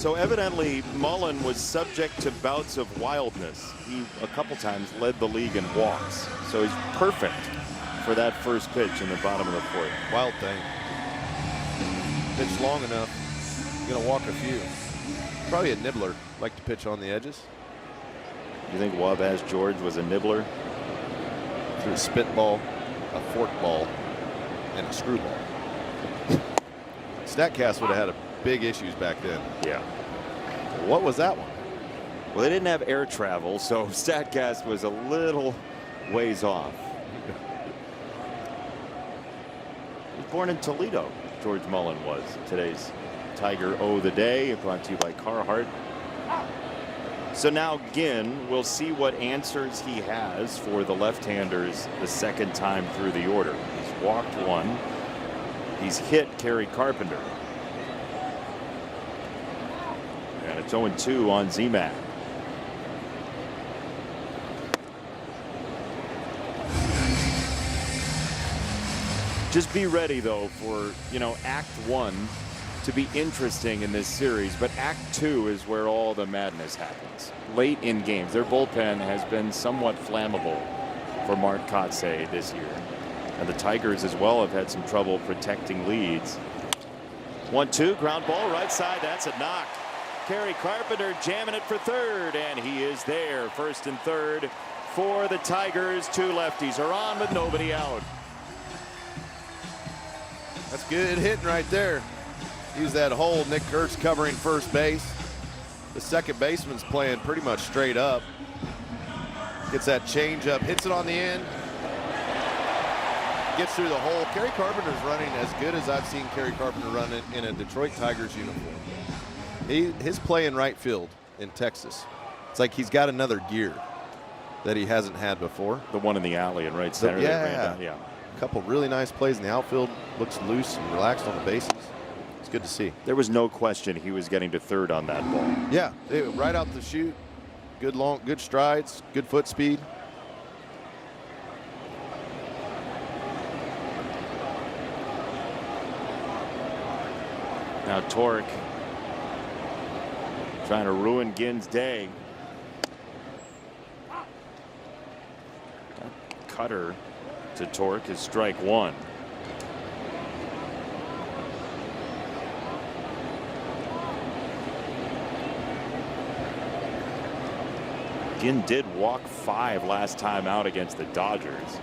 So evidently Mullen was subject to bouts of wildness. He a couple times led the league in walks. So he's perfect for that first pitch in the bottom of the fourth. Wild thing. Pitch long enough. You're gonna walk a few. Probably a nibbler. Like to pitch on the edges. You think Wabash George was a nibbler? Threw a spitball, a forkball, and a screwball. Statcast would have had big issues back then. Yeah. What was that one? Well, they didn't have air travel, so Statcast was a little ways off. He was born in Toledo, George Mullen was. Today's Tiger O the Day, brought to you by Carhartt. So now Ginn, we'll see what answers he has for the left-handers the second time through the order. He's walked one. He's hit Kerry Carpenter. And it's 0-2 on Z-Mac. Just be ready, though, for, Act 1 to be interesting in this series. But Act 2 is where all the madness happens. Late in games. Their bullpen has been somewhat flammable for Mark Kotsay this year. And the Tigers as well have had some trouble protecting leads. 1-2, ground ball, right side. That's a knock. Kerry Carpenter jamming it for third, and he is there. First and third for the Tigers. Two lefties are on with nobody out. That's good hitting right there. Use that hole. Nick Kurtz covering first base. The second baseman's playing pretty much straight up. Gets that change up, hits it on the end. Gets through the hole. Kerry Carpenter's running as good as I've seen Kerry Carpenter run in a Detroit Tigers uniform. His play in right field in Texas, it's like he's got another gear that he hasn't had before. The one in the alley in right center. Yeah. Yeah. A couple really nice plays in the outfield. Looks loose and relaxed on the bases. It's good to see. There was no question he was getting to third on that ball. Yeah, right out the chute. Good strides, good foot speed. Now Torque trying to ruin Ginn's day. That cutter to Torque is strike one. Ginn did walk 5 last time out against the Dodgers.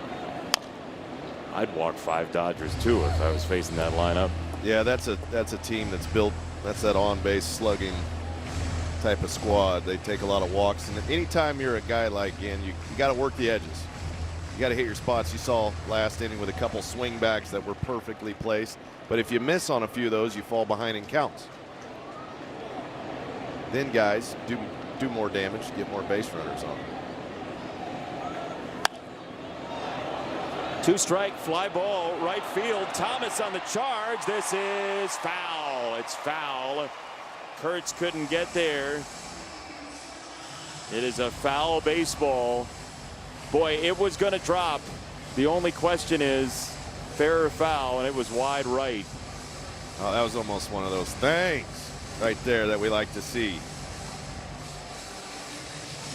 I'd walk 5 Dodgers too if I was facing that lineup. Yeah, that's a team that's built. That's that on-base slugging type of squad. They take a lot of walks, and anytime you're a guy like Ginn, you got to work the edges. You got to hit your spots. You saw last inning with a couple swing backs that were perfectly placed. But if you miss on a few of those, you fall behind in counts. Then guys do more damage, get more base runners on. 2-strike, fly ball, right field. Thomas on the charge. This is foul. It's foul. Kurtz couldn't get there. It is a foul baseball. Boy, it was going to drop. The only question is fair or foul, and it was wide right. Oh, that was almost one of those things right there that we like to see.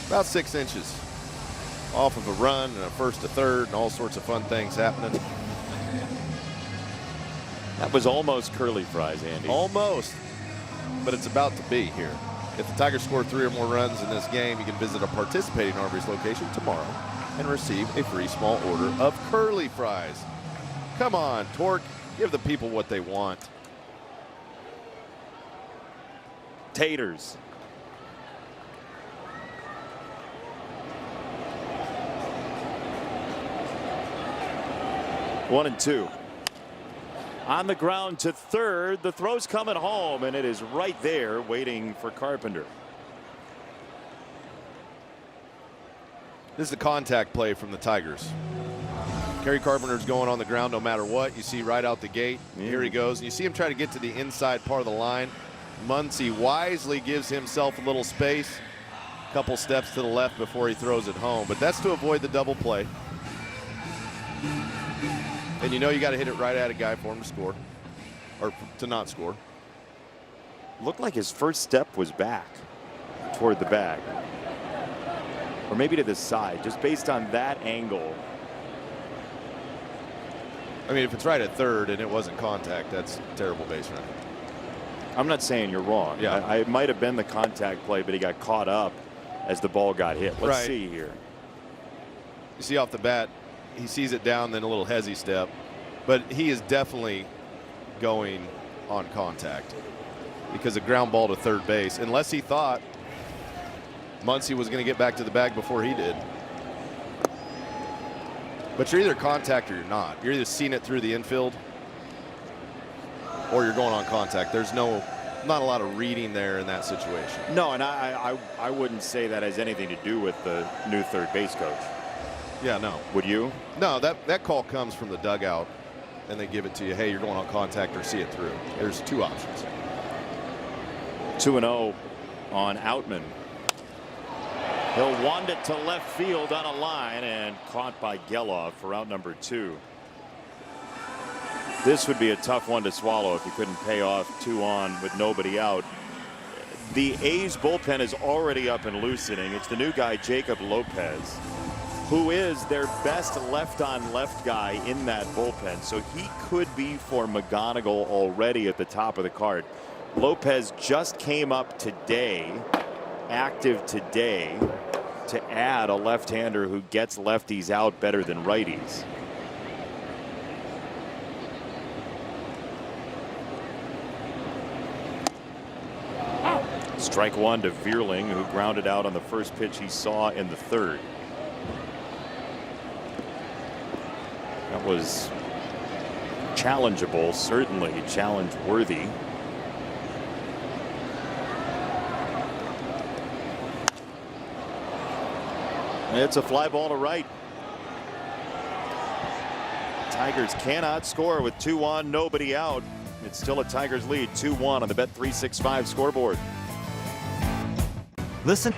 About 6 inches off of a run and a first to third and all sorts of fun things happening. That was almost curly fries, Andy. Almost, but it's about to be here. If the Tigers score 3 or more runs in this game, you can visit a participating Arby's location tomorrow and receive a free small order of curly fries. Come on, Torque, give the people what they want. Taters. One and two. On the ground to third. The throw's coming home, and it is right there waiting for Carpenter. This is a contact play from the Tigers. Kerry Carpenter's going on the ground no matter what. You see right out the gate. Here he goes. And you see him try to get to the inside part of the line. Muncy wisely gives himself a little space. A couple steps to the left before he throws it home. But that's to avoid the double play. And you know you got to hit it right at a guy for him to score. Or to not score. Looked like his first step was back toward the bag. Or maybe to the side, just based on that angle. I mean, if it's right at third and it wasn't contact, that's terrible base running. I'm not saying you're wrong. Yeah. It might have been the contact play, but he got caught up as the ball got hit. Let's Right. see here. You see off the bat, he sees it down, then a little hezzy step. But he is definitely going on contact because a ground ball to third base, unless he thought Muncy was going to get back to the bag before he did. But you're either contact or you're not. You're either seeing it through the infield or you're going on contact. There's not a lot of reading there in that situation. No, and I wouldn't say that has anything to do with the new third base coach. Yeah, no. Would you? No, that call comes from the dugout, and they give it to you. Hey, you're going on contact or see it through. There's two options. 2-0 on Outman. He'll wand it to left field on a line and caught by Geloff for out number 2. This would be a tough one to swallow if you couldn't pay off 2 on with nobody out. The A's bullpen is already up and loosening. It's the new guy, Jacob Lopez, who is their best left-on-left guy in that bullpen. So he could be for McGonigal already at the top of the card. Lopez just came up today, active today, to add a left-hander who gets lefties out better than righties. Strike one to Vierling, who grounded out on the first pitch he saw in the third. That was challengeable, certainly challenge-worthy. It's a fly ball to right. Tigers cannot score with 2 on, nobody out. It's still a Tigers lead, 2-1 on the Bet365 scoreboard. Listen.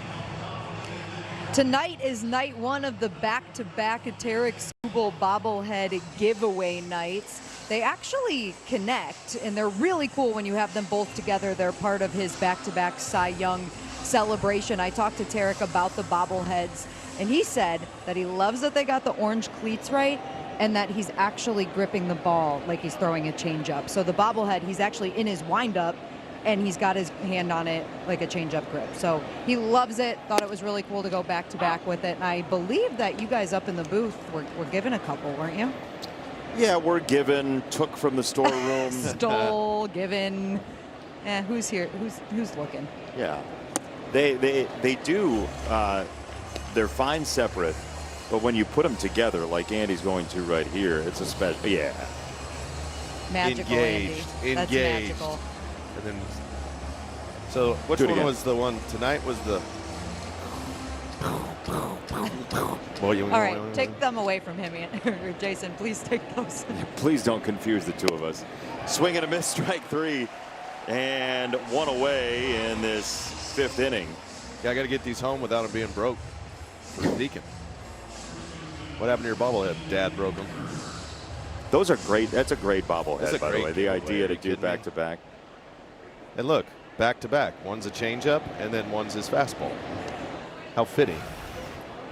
Tonight is night 1 of the back-to-back Tarek Skubal bobblehead giveaway nights. They actually connect, and they're really cool when you have them both together. They're part of his back-to-back Cy Young celebration. I talked to Tarek about the bobbleheads, and he said that he loves that they got the orange cleats right and that he's actually gripping the ball like he's throwing a changeup. So the bobblehead, he's actually in his windup, and he's got his hand on it like a changeup grip. So he loves it. Thought it was really cool to go back-to-back with it. And I believe that you guys up in the booth were given a couple, weren't you? Yeah, we're given, took from the storeroom. Stole, given. Who's here? Who's looking? Yeah, they do. They're fine separate, but when you put them together, like Andy's going to right here, it's a special. Yeah. Magical, Engaged. Andy. That's Engaged. magical. And then, so which one was the one tonight? Was the? All right, take them away from him, Jason. Please take those. Please don't confuse the two of us. Swing and a miss, strike 3, and 1 away in this 5th inning. Yeah, I got to get these home without them being broke for the Deacon. What happened to your bobblehead? Dad broke them. Those are great. That's a great bobblehead, That's a by the great way. The giveaway. idea Are to you do kidding me? back-to-back. And look, back to back. One's a changeup, and then one's his fastball. How fitting.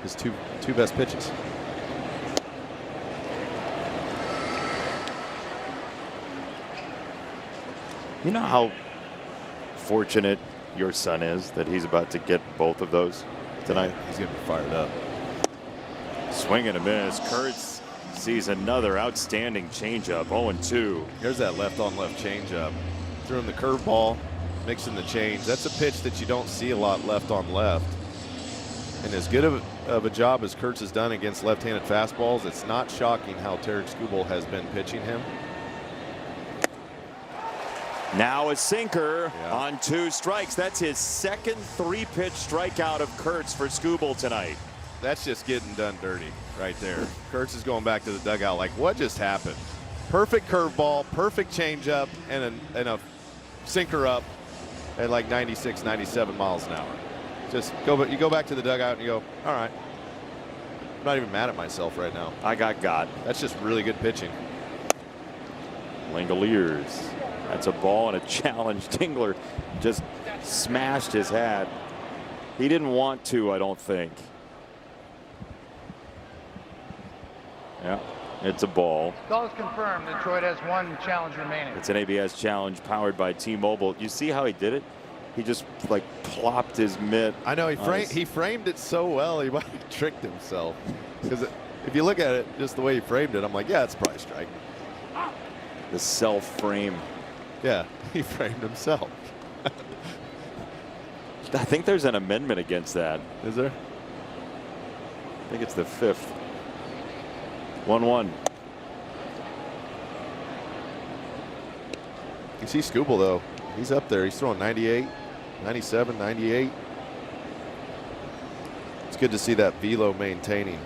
His two best pitches. You know how fortunate your son is that he's about to get both of those tonight? He's going to be fired up. Swing and a miss. Kurtz sees another outstanding changeup. 0-2. Here's that left-on-left changeup. Threw him the curveball, mixing the change. That's a pitch that you don't see a lot left on left. And as good of a job as Kurtz has done against left-handed fastballs, it's not shocking how Tarek Skubal has been pitching him. Now a sinker Yeah. on 2 strikes. That's his second 3-pitch strikeout of Kurtz for Skubal tonight. That's just getting done dirty right there. Kurtz is going back to the dugout like, what just happened? Perfect curveball, perfect changeup, and a sinker up at like 96, 97 miles an hour. Just you go back to the dugout and you go, all right. I'm not even mad at myself right now. I got. That's just really good pitching. Langoliers That's a ball and a challenge. Dingler just smashed his hat. He didn't want to, I don't think. Yeah, it's a ball. Call is confirmed. Detroit has one challenge remaining. It's an ABS challenge powered by T-Mobile. You see how he did it? He just like plopped his mitt. I know he framed it so well. He might have tricked himself. Because if you look at it, just the way he framed it, I'm like, yeah, it's probably a strike. The self frame. Yeah, he framed himself. I think there's an amendment against that. Is there? I think it's the 5th. 1-1. You see Skubal, though. He's up there. He's throwing 98, 97, 98. It's good to see that velo maintaining.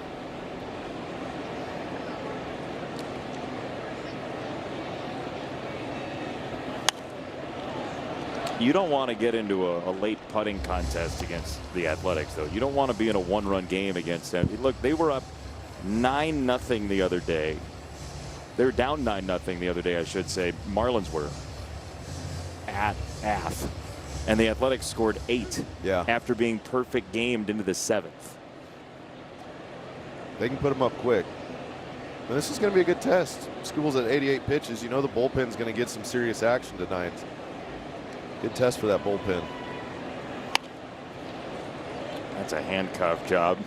You don't want to get into a late putting contest against the Athletics, though. You don't want to be in a one-run game against them. Look, they were up 9-0 the other day. They were down 9-0 the other day, I should say. Marlins were at Ath. And the Athletics scored 8 after being perfect gamed into the 7th. They can put them up quick. And this is going to be a good test. Skubal's at 88 pitches. You know the bullpen's going to get some serious action tonight. Good test for that bullpen. That's a handcuff job.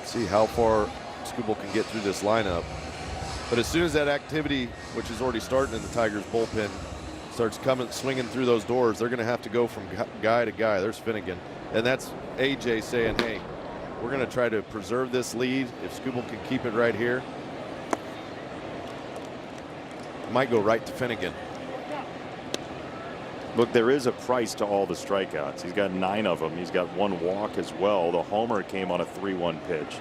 See how far Skubal can get through this lineup. But as soon as that activity, which is already starting in the Tigers bullpen, starts swinging through those doors, they're going to have to go from guy to guy. There's Finnegan. And that's AJ saying, hey, we're going to try to preserve this lead. If Skubal can keep it right here, it might go right to Finnegan. Look, there is a price to all the strikeouts. He's got 9 of them. He's got 1 walk as well. The homer came on a 3-1 pitch.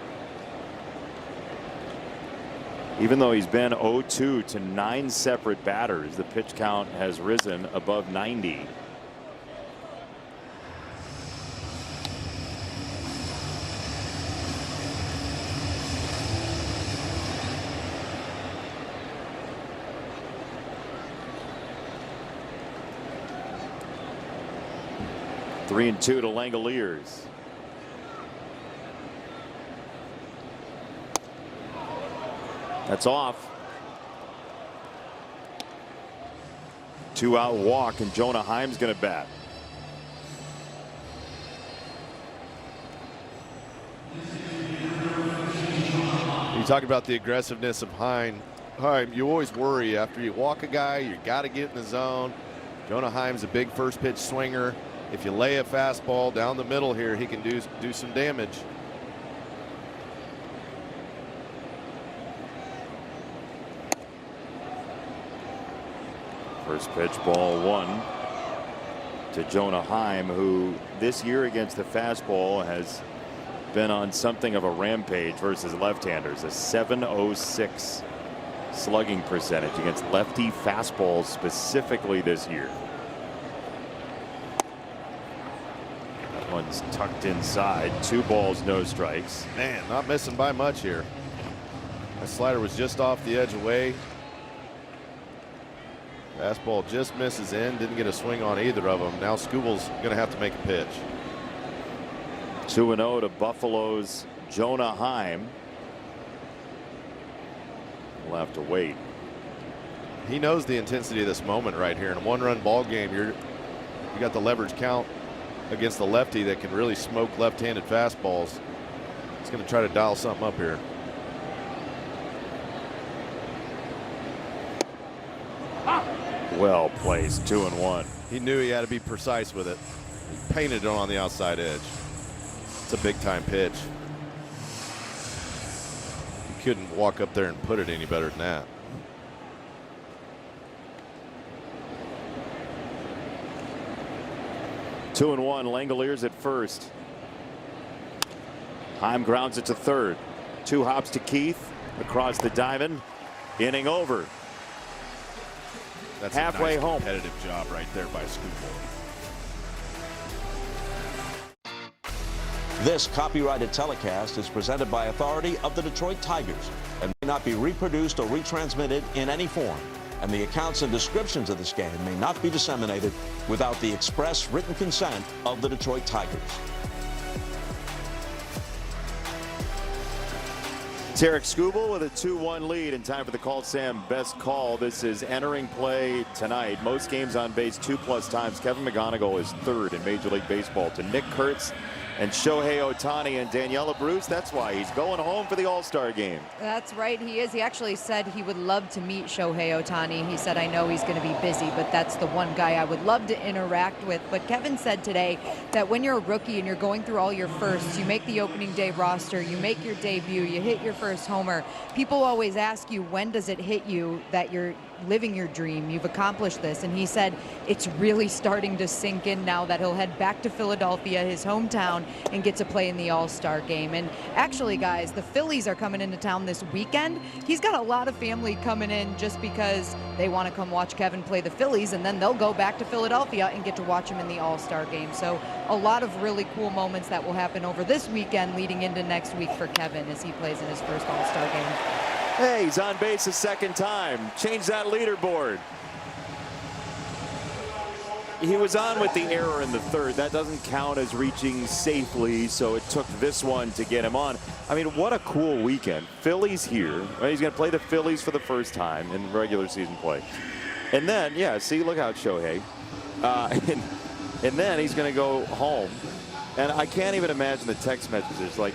Even though he's been 0-2 to 9 separate batters, the pitch count has risen above 90. Three and 2 to Langoliers. That's off. 2-out walk, and Jonah Heim's going to bat. You talk about the aggressiveness of Heim. You always worry after you walk a guy, you got to get in the zone. Jonah Heim's a big first pitch swinger. If you lay a fastball down the middle here, he can do some damage. First pitch, ball 1 to Jonah Heim, who this year against the fastball has been on something of a rampage versus left-handers. A .706 slugging percentage against lefty fastballs specifically this year. That one's tucked inside. 2 balls, no strikes. Man, not missing by much here. That slider was just off the edge away. Fastball just misses in. Didn't get a swing on either of them. Now Skubal's going to have to make a pitch. 2-0 to Buffalo's Jonah Heim. We'll have to wait. He knows the intensity of this moment right here. In a 1-run ball game, you got the leverage count against the lefty that can really smoke left-handed fastballs. He's going to try to dial something up here. Well placed, 2-1. He knew he had to be precise with it. He painted it on the outside edge. It's a big-time pitch. He couldn't walk up there and put it any better than that. Two and 1, Langoliers at first. Heim grounds it to third. 2 hops to Keith across the diamond. Inning over. That's halfway a nice home. Competitive job right there by Skubal. This copyrighted telecast is presented by authority of the Detroit Tigers and may not be reproduced or retransmitted in any form. and the accounts and descriptions of this game may not be disseminated without the express written consent of the Detroit Tigers. Tarek Skubal with a 2-1 lead in time for the Call Sam best call. This is entering play tonight. Most games on base 2+ times. Kevin McGonigal is third in Major League Baseball to Nick Kurtz and Shohei Ohtani and Daniela Bruce. That's why he's going home for the All-Star game. That's right, he is. He actually said he would love to meet Shohei Ohtani. He said, I know he's going to be busy, but that's the one guy I would love to interact with. But Kevin said today that when you're a rookie and you're going through all your firsts, you make the opening day roster, you make your debut, you hit your first homer. People always ask you, when does it hit you that you're living your dream, you've accomplished this? And he said it's really starting to sink in now that he'll head back to Philadelphia, his hometown, and get to play in the All-Star game. And actually, guys, the Phillies are coming into town this weekend. He's got a lot of family coming in just because they want to come watch Kevin play the Phillies, and then they'll go back to Philadelphia and get to watch him in the All-Star game. So a lot of really cool moments that will happen over this weekend leading into next week for Kevin as he plays in his first All-Star game. Hey, he's on base a second time. Change that leaderboard. He was on with the error in the third. That doesn't count as reaching safely, so it took this one to get him on. I mean, what a cool weekend. Phillies here. He's going to play the Phillies for the first time in regular season play. And then, yeah, see, look out, Shohei. And then he's going to go home. And I can't even imagine the text messages. Like,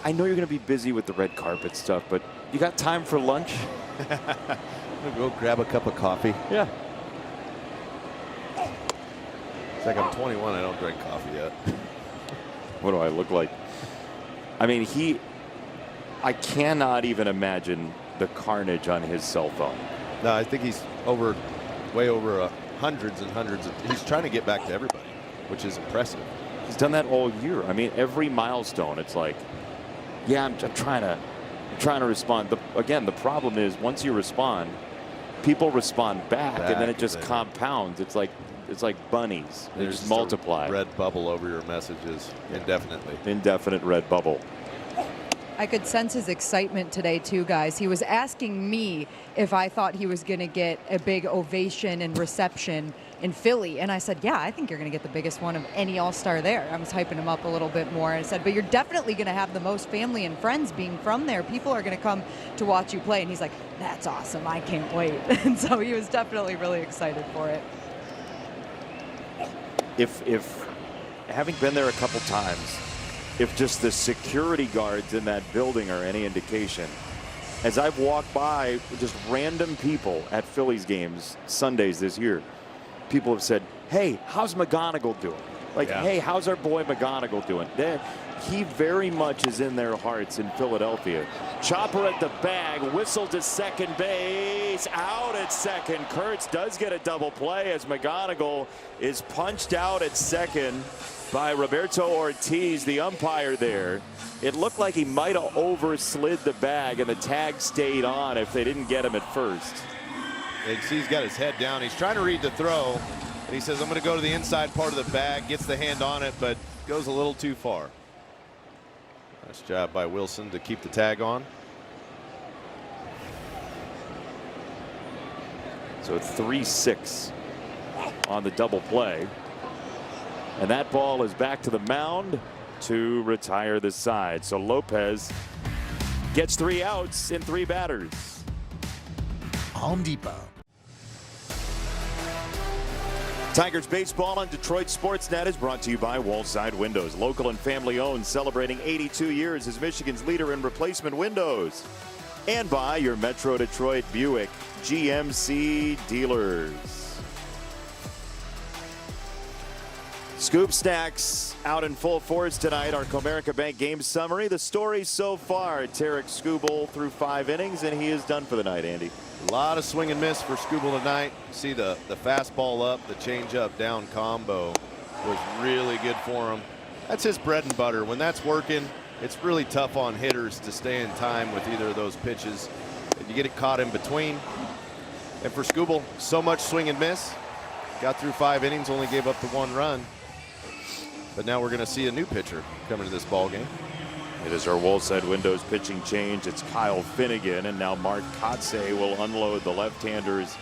I know you're going to be busy with the red carpet stuff, but you got time for lunch? I'm gonna go grab a cup of coffee. Yeah. It's like I'm 21. I don't drink coffee yet. What do I look like? I mean, I cannot even imagine the carnage on his cell phone. No, I think he's way over hundreds and hundreds of. He's trying to get back to everybody, which is impressive. He's done that all year. I mean, every milestone, it's like, yeah, I'm trying to respond. Again, the problem is once you respond, people respond back and then it just compounds. It's like bunnies. They just multiply. Red bubble over your messages indefinitely. Indefinite red bubble. I could sense his excitement today, too, guys. He was asking me if I thought he was going to get a big ovation and reception in Philly. And I said, yeah, I think you're going to get the biggest one of any All-Star there. I was hyping him up a little bit more. And I said, but you're definitely going to have the most family and friends being from there. People are going to come to watch you play. And he's like, that's awesome. I can't wait. And so he was definitely really excited for it. If having been there a couple times, if just the security guards in that building are any indication, as I've walked by just random people at Phillies games Sundays this year, people have said, hey, how's McGonigal doing? Like, hey, how's our boy McGonigal doing? He very much is in their hearts in Philadelphia. Chopper at the bag, whistle to second base, out at second. Kurtz does get a double play as McGonigal is punched out at second by Roberto Ortiz, the umpire there. It looked like he might have overslid the bag and the tag stayed on if they didn't get him at first. He's got his head down. He's trying to read the throw. And he says, I'm going to go to the inside part of the bag, gets the hand on it, but goes a little too far. Nice job by Wilson to keep the tag on. So 3-6 on the double play. And that ball is back to the mound to retire the side. So Lopez gets 3 outs in 3 batters. Home Depot. Tigers baseball on Detroit Sportsnet is brought to you by Wallside Windows. Local and family owned, celebrating 82 years as Michigan's leader in replacement windows. And by your Metro Detroit Buick GMC dealers. Scoop Stacks out in full force tonight. Our Comerica Bank game summary. The story so far, Tarek Skubal through 5 innings, and he is done for the night, Andy. A lot of swing and miss for Skubal tonight. See the fastball up, the changeup down combo was really good for him. That's his bread and butter. When that's working, it's really tough on hitters to stay in time with either of those pitches. And you get it caught in between. And for Skubal, so much swing and miss. Got through 5 innings, only gave up the 1 run. But now we're going to see a new pitcher come into this ball game. It is our Woolside Windows pitching change. It's Kyle Finnegan, and now Mark Kotsay will unload the left-handers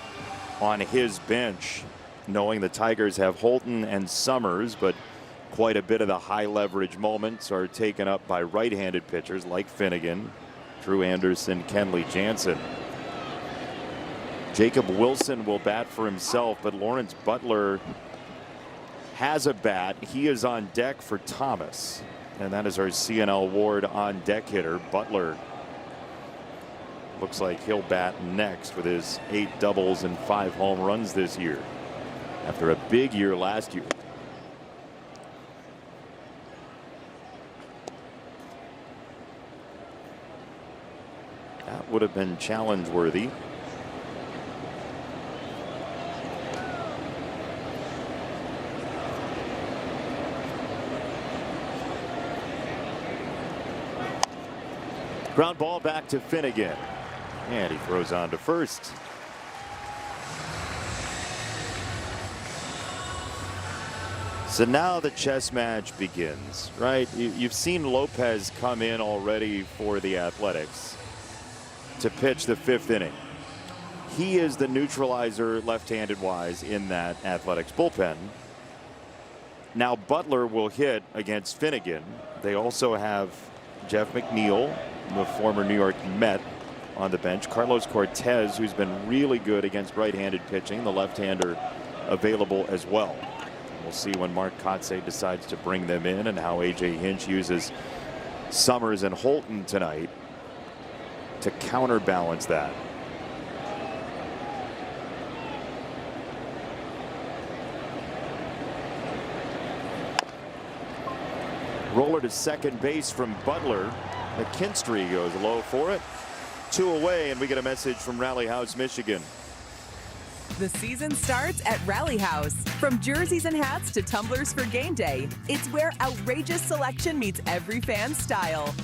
on his bench, knowing the Tigers have Holton and Summers, but quite a bit of the high leverage moments are taken up by right-handed pitchers like Finnegan, Drew Anderson, Kenley Jansen. Jacob Wilson will bat for himself, but Lawrence Butler has a bat. He is on deck for Thomas. And that is our CNL Ward on deck hitter. Butler looks like he'll bat next with his 8 doubles and 5 home runs this year after a big year last year. That would have been challenge worthy. Ground ball back to Finnegan, and he throws on to first. So now the chess match begins, right? You've seen Lopez come in already for the Athletics to pitch the 5th inning. He is the neutralizer left-handed wise in that Athletics bullpen. Now Butler will hit against Finnegan. They also have Jeff McNeil, the former New York Met, on the bench. Carlos Cortez, who's been really good against right-handed pitching, the left-hander available as well. We'll see when Mark Kotsay decides to bring them in and how A.J. Hinch uses Summers and Holton tonight to counterbalance that. Roller to second base from Butler. McKinstry goes low for it. 2 away, and we get a message from Rally House, Michigan. The season starts at Rally House. From jerseys and hats to tumblers for game day, it's where outrageous selection meets every fan's style.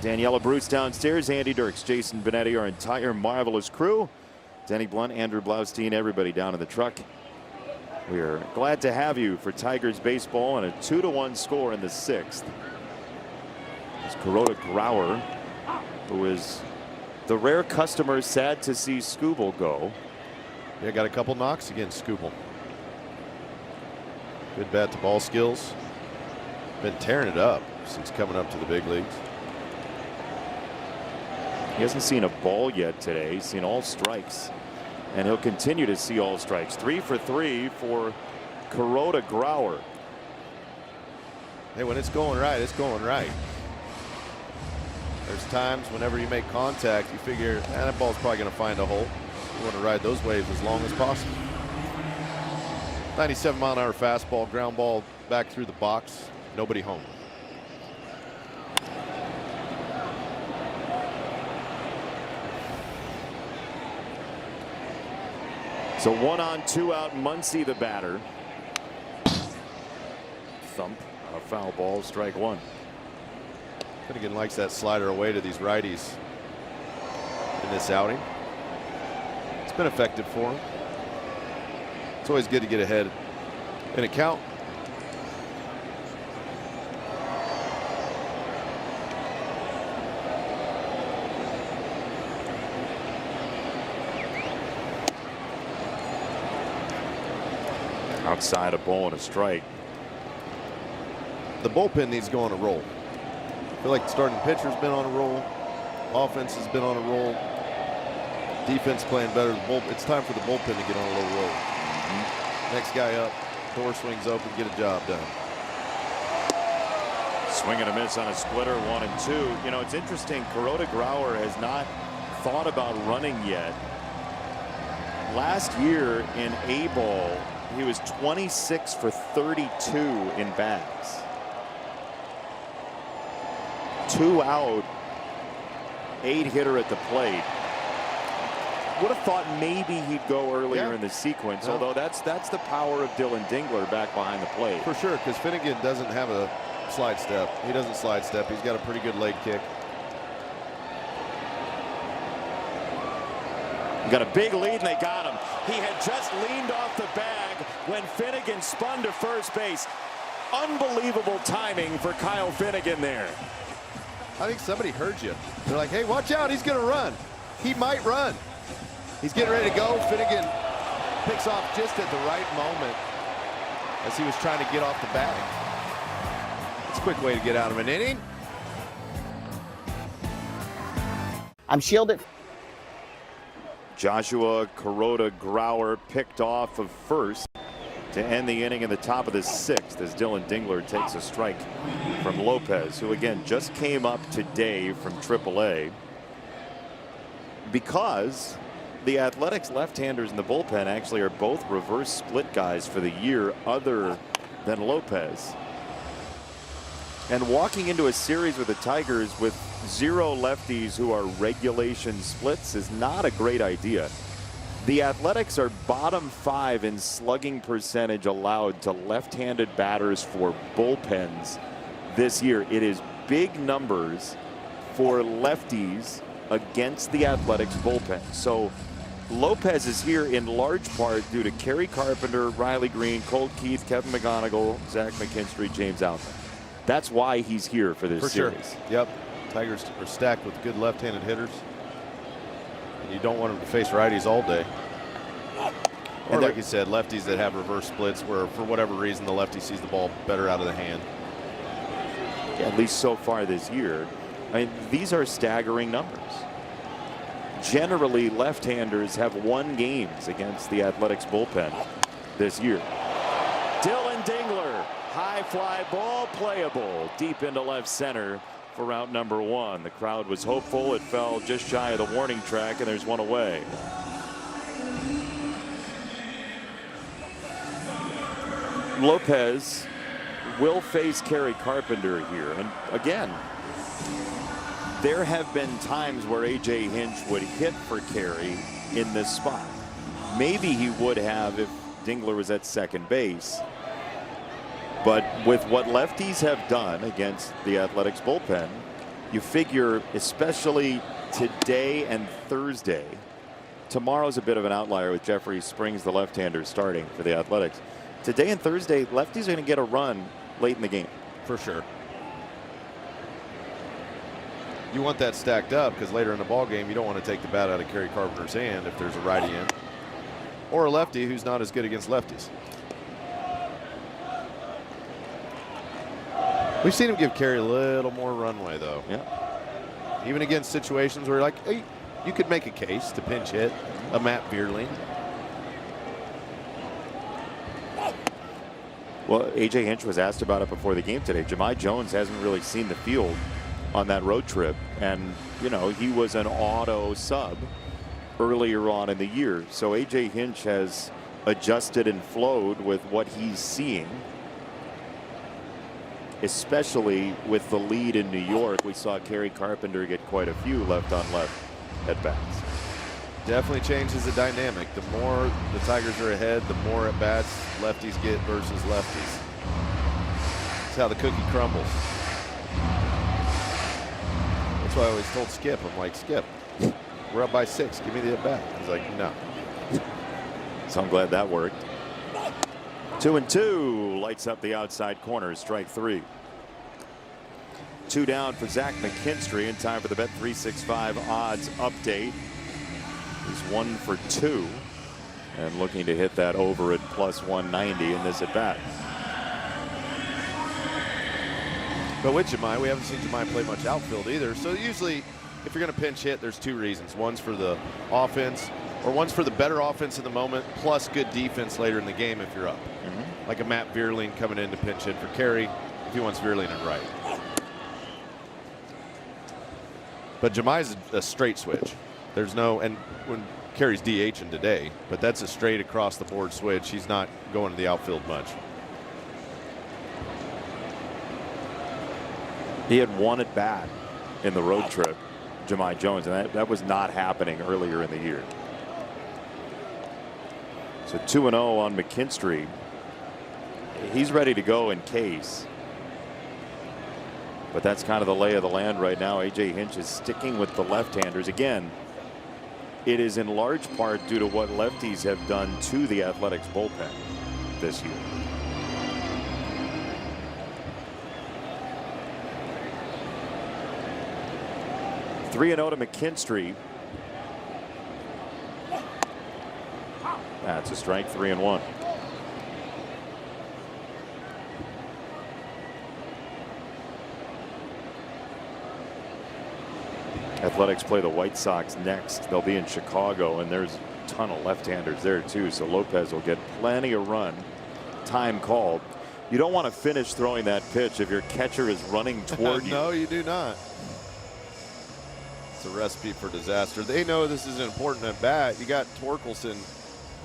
Daniela Bruce downstairs, Andy Dirks, Jason Benetti, our entire marvelous crew. Danny Blunt, Andrew Blaustein, everybody down in the truck. We are glad to have you for Tigers baseball, and a 2-1 score in the 6th. It's Kuroda Grauer, who is the rare customer sad to see Skubal go. Yeah, got a couple knocks against Skubal. Good bat to ball skills. Been tearing it up since coming up to the big leagues. He hasn't seen a ball yet today. He's seen all strikes, and he'll continue to see all strikes. 3 for 3 for Kuroda Grauer. Hey, when it's going right, it's going right. There's times whenever you make contact, you figure, that ball's probably going to find a hole. You want to ride those waves as long as possible. 97-mile-an-hour fastball, ground ball back through the box. Nobody home. So 1 on 2 out, Muncy the batter. Thump, a foul ball, strike 1. Finnegan likes that slider away to these righties in this outing. It's been effective for him. It's always good to get ahead in a count. Outside, a ball and a strike. The bullpen needs to go on a roll. I feel like the starting pitcher's been on a roll. Offense has been on a roll. Defense playing better. It's time for the bullpen to get on a little roll. Next guy up, door swings open, get a job done. Swing and a miss on a splitter, 1 and 2. You know, it's interesting. Kuroda Grauer has not thought about running yet. Last year in A-ball, he was 26 for 32 in bags. 2 out, 8 hitter at the plate. Would have thought maybe he'd go earlier in the sequence, although that's the power of Dylan Dingler back behind the plate. For sure, because Finnegan doesn't have a slide step. He doesn't slide step. He's got a pretty good leg kick. Got a big lead, and they got him. He had just leaned off the bag when Finnegan spun to first base. Unbelievable timing for Kyle Finnegan there. I think somebody heard you. They're like, hey, watch out, he's going to run. He might run. He's getting ready to go. Finnegan picks off just at the right moment as he was trying to get off the bag. It's a quick way to get out of an inning. I'm shielded. Joshua Kuroda-Grauer picked off of first to end the inning in the top of the 6th as Dylan Dingler takes a strike from Lopez, who again just came up today from AAA. Because the Athletics left-handers in the bullpen actually are both reverse split guys for the year other than Lopez. And walking into a series with the Tigers with 0 lefties who are regulation splits is not a great idea. The Athletics are bottom 5 in slugging percentage allowed to left-handed batters for bullpens this year. It is big numbers for lefties against the Athletics bullpen. So Lopez is here in large part due to Kerry Carpenter, Riley Green, Colt Keith, Kevin McGonigal, Zach McKinstry, James Outman. That's why he's here for this series. Sure. Yep. Tigers are stacked with good left-handed hitters. And you don't want them to face righties all day. Or like you said, lefties that have reverse splits where for whatever reason the lefty sees the ball better out of the hand. Yeah, at least so far this year. I mean, these are staggering numbers. Generally, left-handers have won games against the Athletics bullpen this year. Dylan Dingler, high fly ball, playable deep into left center for out number 1. The crowd was hopeful. It fell just shy of the warning track, and there's one away. Lopez will face Kerry Carpenter here, and again, there have been times where A.J. Hinch would hit for Kerry in this spot. Maybe he would have if Dingler was at second base. But with what lefties have done against the Athletics bullpen, you figure, especially today and Thursday, tomorrow's a bit of an outlier with Jeffrey Springs, the left-hander, starting for the Athletics. Today and Thursday, lefties are going to get a run late in the game. For sure. You want that stacked up because later in the ball game you don't want to take the bat out of Kerry Carpenter's hand if there's a righty in or a lefty who's not as good against lefties. We've seen him give Kerry a little more runway though. Yeah. Even against situations where like, hey, you could make a case to pinch hit a Matt Vierling. Well, A.J. Hinch was asked about it before the game today. Jahmai Jones hasn't really seen the field on that road trip, and you know, he was an auto sub earlier on in the year, so A.J. Hinch has adjusted and flowed with what he's seeing, especially with the lead in New York. We saw Kerry Carpenter get quite a few left on left at bats. Definitely changes the dynamic. The more the Tigers are ahead, the more at bats lefties get versus lefties. That's how the cookie crumbles. That's why I always told Skip, I'm like, Skip, we're up by 6. Give me the at bat. He's like, no. So I'm glad that worked. 2-2, lights up the outside corner, strike 3. 2 down for Zach McKinstry in time for the Bet365 odds update. He's 1 for 2 and looking to hit that over at plus 190 in this at bat. But with Jahmai, we haven't seen Jahmai play much outfield either. So usually if you're going to pinch hit, there's 2 reasons. One's for the offense, or one's for the better offense in the moment, plus good defense later in the game if you're up. Like a Matt Vierling coming in to pinch hit for Kerry if he wants Vierling at right. But Jahmai's a straight switch. There's no, and when Kerry's DHing today, but that's a straight across the board switch. He's not going to the outfield much. He had 1 at bat in the road trip, Jahmai Jones, and that was not happening earlier in the year. So 2-0 on McKinstry. He's ready to go in case. But that's kind of the lay of the land right now. A.J. Hinch is sticking with the left-handers. Again, it is in large part due to what lefties have done to the Athletics bullpen this year. 3-0 to McKinstry. That's a strike, 3-1. Athletics play the White Sox next. They'll be in Chicago, and there's a ton of left-handers there too. So Lopez will get plenty of run. Time called. You don't want to finish throwing that pitch if your catcher is running toward you. No, you do not. It's a recipe for disaster. They know this is an important at bat. You got Torkelson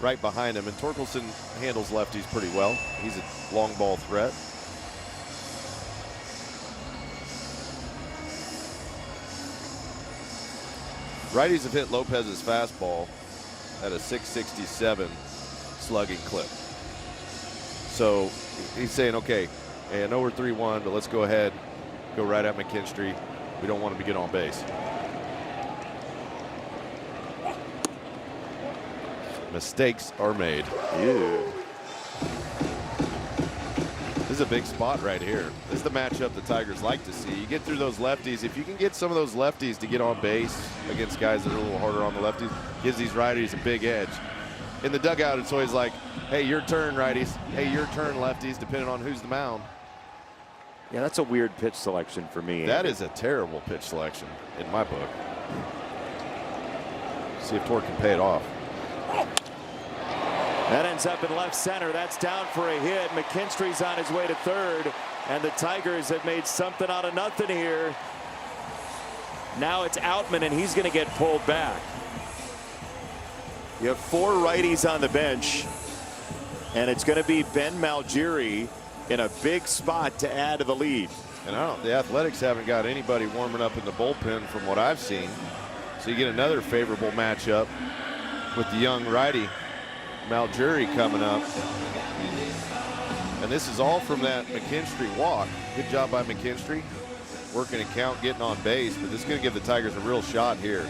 right behind him, and Torkelson handles lefties pretty well. He's a long ball threat. Righties have hit Lopez's fastball at a 667 slugging clip. So he's saying, okay, hey, I know we're 3-1, but let's go ahead, go right at McKinstry. We don't want him to get on base. Mistakes are made. Ew. This is a big spot right here. This is the matchup the Tigers like to see. You get through those lefties. If you can get some of those lefties to get on base against guys that are a little harder on the lefties, gives these righties a big edge. In the dugout, it's always like, hey, your turn, righties. Hey, your turn, lefties, depending on who's the mound. Yeah, that's a weird pitch selection for me. That is a terrible pitch selection in my book. See if Torque can pay it off. That ends up in left center. That's down for a hit. McKinstry's on his way to third, and the Tigers have made something out of nothing here. Now it's Outman, and he's going to get pulled back. You have 4 righties on the bench, and it's going to be Ben Malgiri in a big spot to add to the lead. And the Athletics haven't got anybody warming up in the bullpen from what I've seen. So you get another favorable matchup with the young righty Malgiri coming up. And this is all from that McKinstry walk. Good job by McKinstry. Working a count, getting on base, but this is going to give the Tigers a real shot here.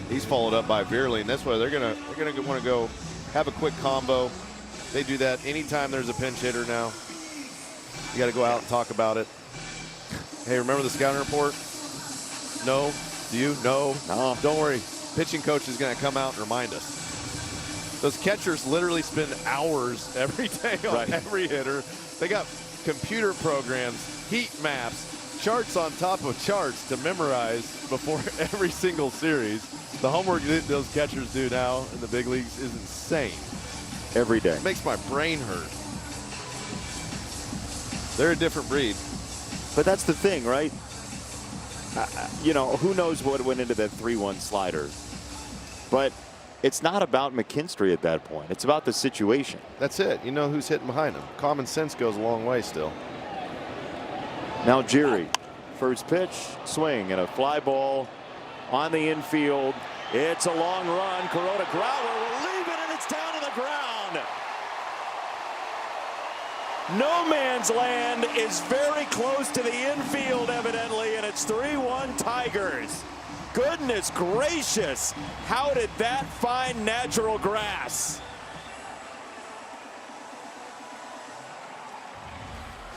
He's followed up by Veerling. That's why they're gonna want to go have a quick combo. They do that anytime there's a pinch hitter now. You got to go out and talk about it. Hey, remember the scouting report? No. Do you? No. No. Don't worry. Pitching coach is going to come out and remind us. Those catchers literally spend hours every day on every hitter. They got computer programs, heat maps, charts on top of charts to memorize before every single series. The homework that those catchers do now in the big leagues is insane. Every day. It makes my brain hurt. They're a different breed. But that's the thing, right? You know, who knows what went into that 3-1 slider. But it's not about McKinstry at that point. It's about the situation. That's it. You know who's hitting behind him. Common sense goes a long way still. Malgiri, first pitch, swing, and a fly ball on the infield. It's a long run. Kuroda Growler will leave it, and it's down to the ground. No man's land is very close to the infield, evidently, and it's 3-1 Tigers. Goodness gracious, how did that find natural grass?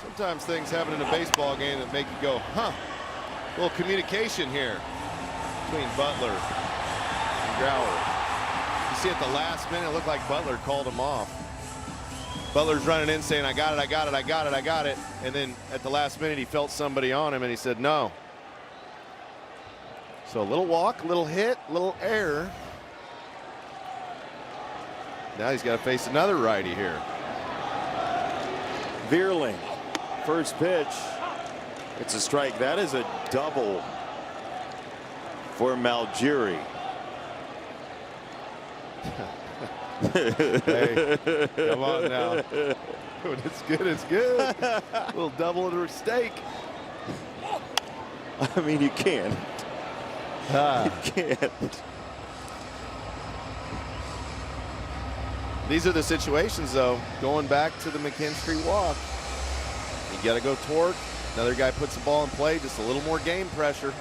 Sometimes things happen in a baseball game that make you go, huh? A little communication here between Butler and Growler. You see at the last minute, it looked like Butler called him off. Butler's running in saying, I got it, I got it, I got it, I got it. And then at the last minute, he felt somebody on him and he said, no. So a little walk, a little hit, a little error. Now he's got to face another righty here. Veerling, first pitch. It's a strike. That is a double for Malgiri. Hey, come on now. When it's good, it's good. A little double at a stake. I mean, you can't. You can't. These are the situations, though. Going back to the McKinstry walk. You got to go Torque. Another guy puts the ball in play. Just a little more game pressure.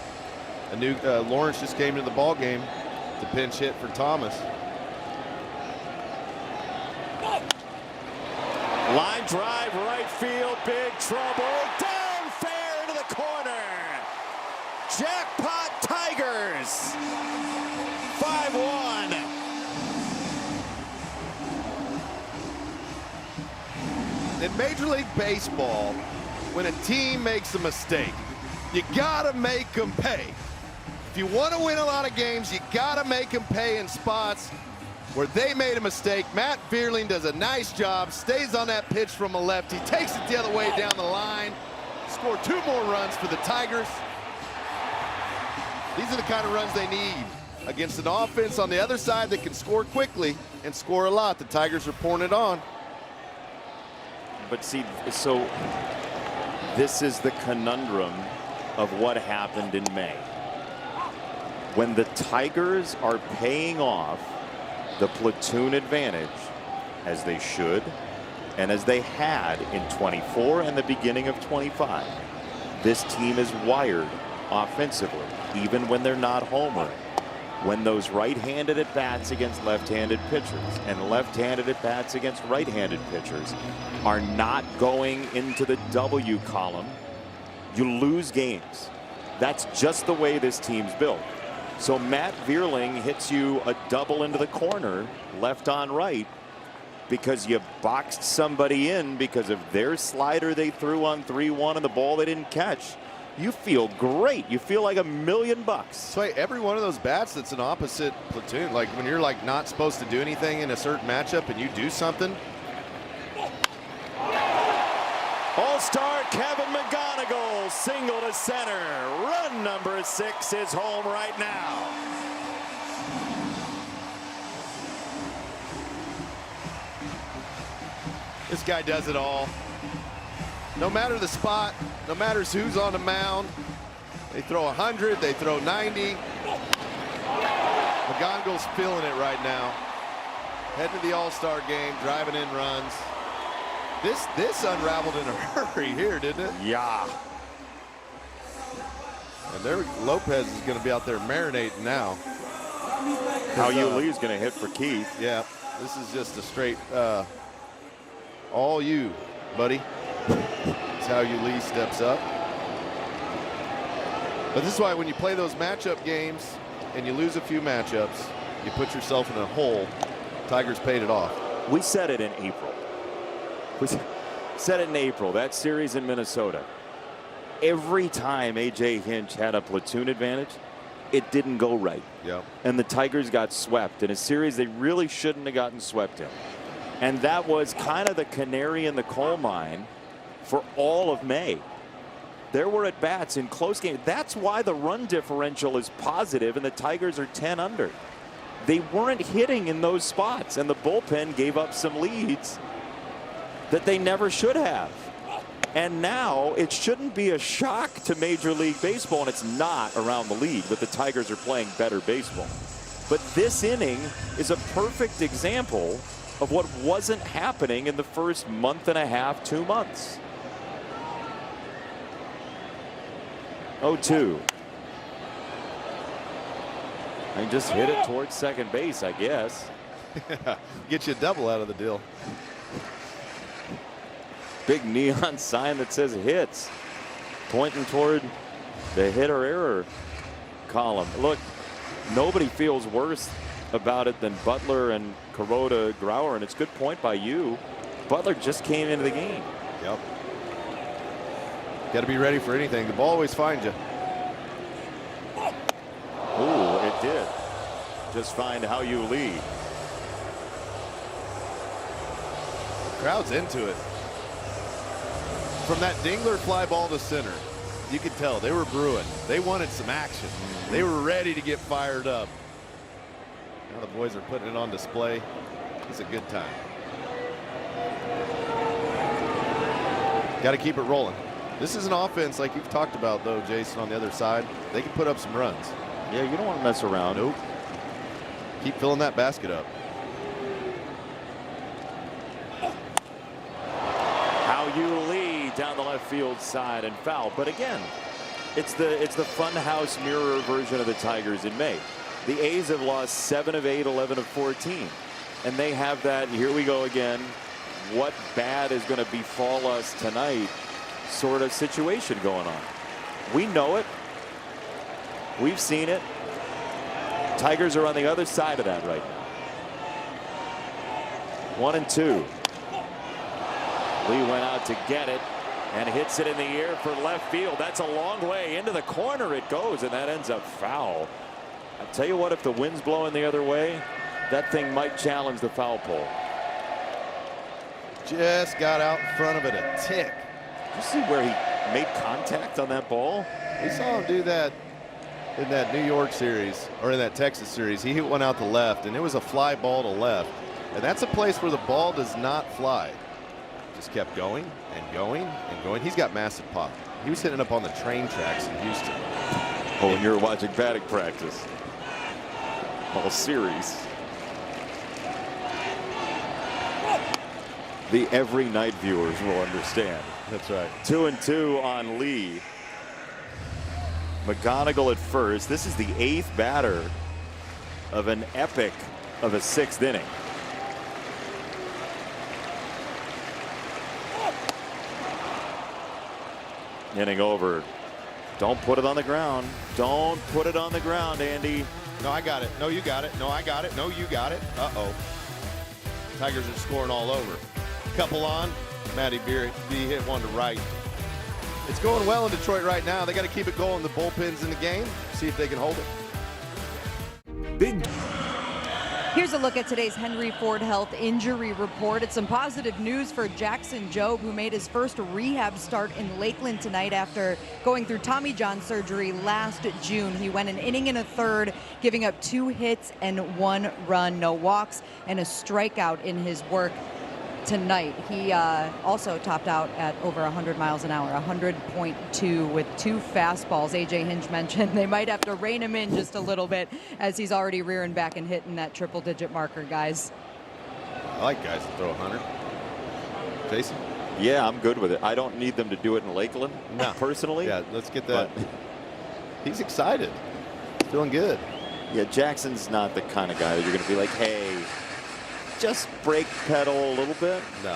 A new Lawrence just came to the ball game to pinch hit for Thomas. Line drive, right field, big trouble. Down fair into the corner. Jackpot Tigers. in Major League Baseball, when a team makes a mistake, you gotta make them pay. If you want to win a lot of games, you gotta make them pay in spots where they made a mistake. Matt Vierling does a nice job, stays on that pitch from a lefty, takes it the other way down the line, score 2 more runs for the Tigers. These are the kind of runs they need against an offense on the other side that can score quickly and score a lot. The Tigers are pouring it on. But see, so this is the conundrum of what happened in May. When the Tigers are paying off the platoon advantage, as they should, and as they had in 24 and the beginning of 25, this team is wired offensively, even when they're not homering. When those right-handed at-bats against left-handed pitchers and left-handed at-bats against right-handed pitchers are not going into the W column, you lose games. That's just the way this team's built. So Matt Vierling hits you a double into the corner, left on right, because you boxed somebody in because of their slider they threw on 3-1 and the ball they didn't catch. You feel great. You feel like $1,000,000. So every one of those bats that's an opposite platoon, like when you're like not supposed to do anything in a certain matchup and you do something. All-star Kevin McGonigal, single to center. Run number 6 is home right now. This guy does it all. No matter the spot, no matter who's on the mound, they throw 100, they throw 90. McGonigal's feeling it right now. Heading to the All-Star game, driving in runs. This unraveled in a hurry here, didn't it? Yeah. And there, Lopez is going to be out there marinating now. How Lee's going to hit for Keith. Yeah, this is just a straight all you, buddy. That's how Lee steps up. But this is why when you play those matchup games and you lose a few matchups, you put yourself in a hole. Tigers paid it off. We said it in April. We said it in April, that series in Minnesota. Every time A.J. Hinch had a platoon advantage, it didn't go right. Yep. And the Tigers got swept in a series they really shouldn't have gotten swept in. And that was kind of the canary in the coal mine for all of May. There were at-bats in close games. That's why the run differential is positive and the Tigers are 10 under. They weren't hitting in those spots, and the bullpen gave up some leads that they never should have. And now it shouldn't be a shock to Major League Baseball, and it's not around the league, but the Tigers are playing better baseball. But this inning is a perfect example of what wasn't happening in the first month and a half, 2 months. 0-2. I just hit it towards second base, I guess. Get you a double out of the deal. Big neon sign that says hits, pointing toward the hit or error column. Look, nobody feels worse about it than Butler and Kuroda Grauer, and it's a good point by you. Butler just came into the game. Yep. Got to be ready for anything. The ball always finds you. Ooh, it did. Just find how you lead. Crowd's into it. From that Dingler fly ball to center, you could tell they were brewing. They wanted some action. They were ready to get fired up. Now the boys are putting it on display. It's a good time. Got to keep it rolling. This is an offense like you've talked about, though, Jason, on the other side. They can put up some runs. Yeah, you don't want to mess around. Nope. Keep filling that basket up. How you lead down the left field side and foul. But again, it's the funhouse mirror version of the Tigers in May. The A's have lost 7 of 8, 11 of 14. And they have that, here we go again, what bad is going to befall us tonight sort of situation going on. We know it. We've seen it. Tigers are on the other side of that right now. 1-2. Lee went out to get it and hits it in the air for left field. That's a long way into the corner it goes, and that ends up foul. I tell you what, if the wind's blowing the other way, that thing might challenge the foul pole. Just got out in front of it a tick. Did you see where he made contact on that ball? We saw him do that in that New York series, or in that Texas series. He hit one out to left, and it was a fly ball to left. And that's a place where the ball does not fly. Just kept going and going and going. He's got massive pop. He was hitting up on the train tracks in Houston. Oh, when you were watching batting practice. All series. The every night viewers will understand. That's right. 2-2 on Lee. McGonigal at first. This is the 8th batter of an epic of a 6th inning. Inning over. Don't put it on the ground. Don't put it on the ground, Andy. No, I got it. No, you got it. No, I got it. No, you got it. Uh-oh. Tigers are scoring all over. Couple on. Matty B hit one to right. It's going well in Detroit right now. They got to keep it going. The bullpen's in the game. See if they can hold it. Big. Here's a look at today's Henry Ford Health Injury Report. It's some positive news for Jackson Jobe, who made his first rehab start in Lakeland tonight after going through Tommy John surgery last June. He went an inning and a third, giving up 2 hits and 1 run, no walks, and a strikeout in his work tonight. He also topped out at over 100 miles an hour, 100.2 with 2 fastballs. AJ Hinch mentioned they might have to rein him in just a little bit as he's already rearing back and hitting that triple-digit marker, guys. I like guys that throw 100. Jason? Yeah, I'm good with it. I don't need them to do it in Lakeland, personally. Yeah, let's get that. He's excited. He's feeling good. Yeah, Jackson's not the kind of guy that you're going to be like, hey, just brake pedal a little bit. No.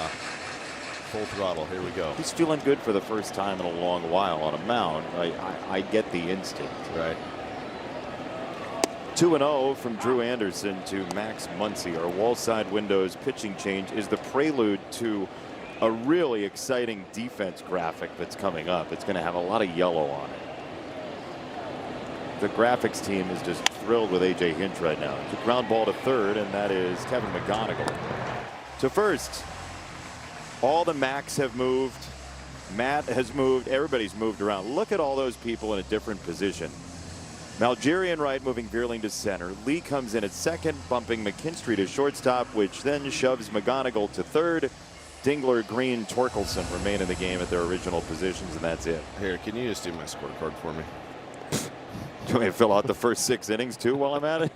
Full throttle. Here we go. He's feeling good for the first time in a long while on a mound. I get the instinct. Right. 2-0 from Drew Anderson to Max Muncy. Our wall side windows pitching change is the prelude to a really exciting defense graphic that's coming up. It's going to have a lot of yellow on it. The graphics team is just thrilled with AJ Hinch right now. It's a ground ball to third, and that is Kevin McGonigal. To first, all the Macs have moved. Matt has moved. Everybody's moved around. Look at all those people in a different position. Malgerian right moving Veerling to center. Lee comes in at second, bumping McKinstry to shortstop, which then shoves McGonigal to third. Dingler, Green, Torkelson remain in the game at their original positions, and that's it. Here, can you just do my scorecard for me? Do you want me to fill out the first 6 innings, too, while I'm at it?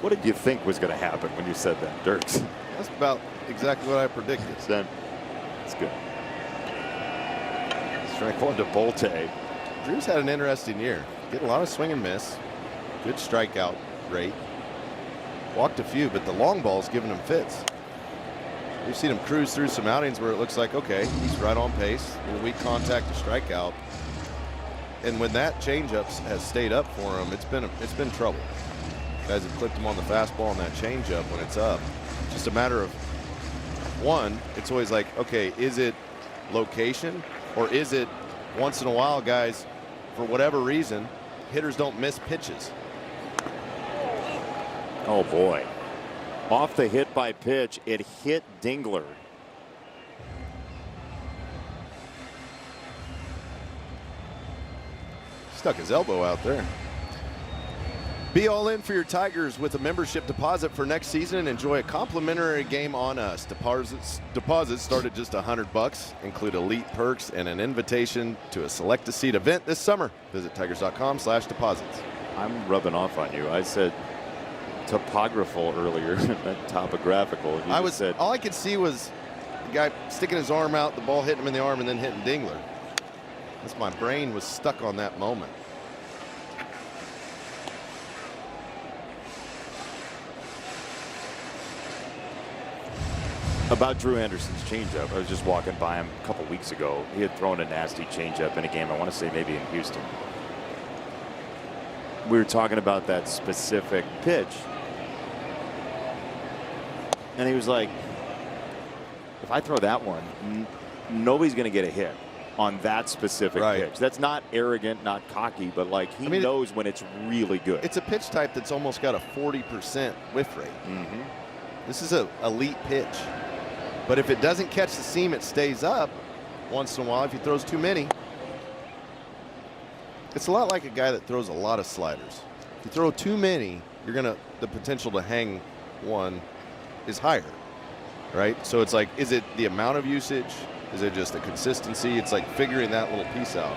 What did you think was going to happen when you said that, Dirks? That's about exactly what I predicted. That's good. Strike one to Bolte. Drew's had an interesting year. Getting a lot of swing and miss. Good strikeout rate. Walked a few, but the long ball's giving him fits. We've seen him cruise through some outings where it looks like, okay, he's right on pace. A little weak contact to strikeout. And when that changeup has stayed up for him, it's been trouble. Guys have clipped him on the fastball and that changeup when it's up. It's just a matter of, one, it's always like, okay, is it location or is it once in a while, guys, for whatever reason, hitters don't miss pitches. Oh, boy. Off the hit by pitch, it hit Dingler. Stuck his elbow out there. Be all in for your Tigers with a membership deposit for next season and enjoy a complimentary game on us. Deposits start at just $100, include elite perks and an invitation to a select-a-seat event this summer. Visit tigers.com/deposits. I'm rubbing off on you. I said topographical earlier, not topographical. All I could see was the guy sticking his arm out, the ball hitting him in the arm, and then hitting Dingler. That's my brain was stuck on that moment. About Drew Anderson's changeup, I was just walking by him a couple weeks ago. He had thrown a nasty changeup in a game, I want to say maybe in Houston. We were talking about that specific pitch. And he was like, if I throw that one, nobody's going to get a hit on that specific pitch. That's not arrogant, not cocky, but like he knows when it's really good. It's a pitch type that's almost got a 40% whiff rate. This is an elite pitch. But if it doesn't catch the seam, it stays up once in a while. If he throws too many, it's a lot like a guy that throws a lot of sliders. If you throw too many, the potential to hang one is higher, right? So it's like, is it the amount of usage? Is it just the consistency? It's like figuring that little piece out.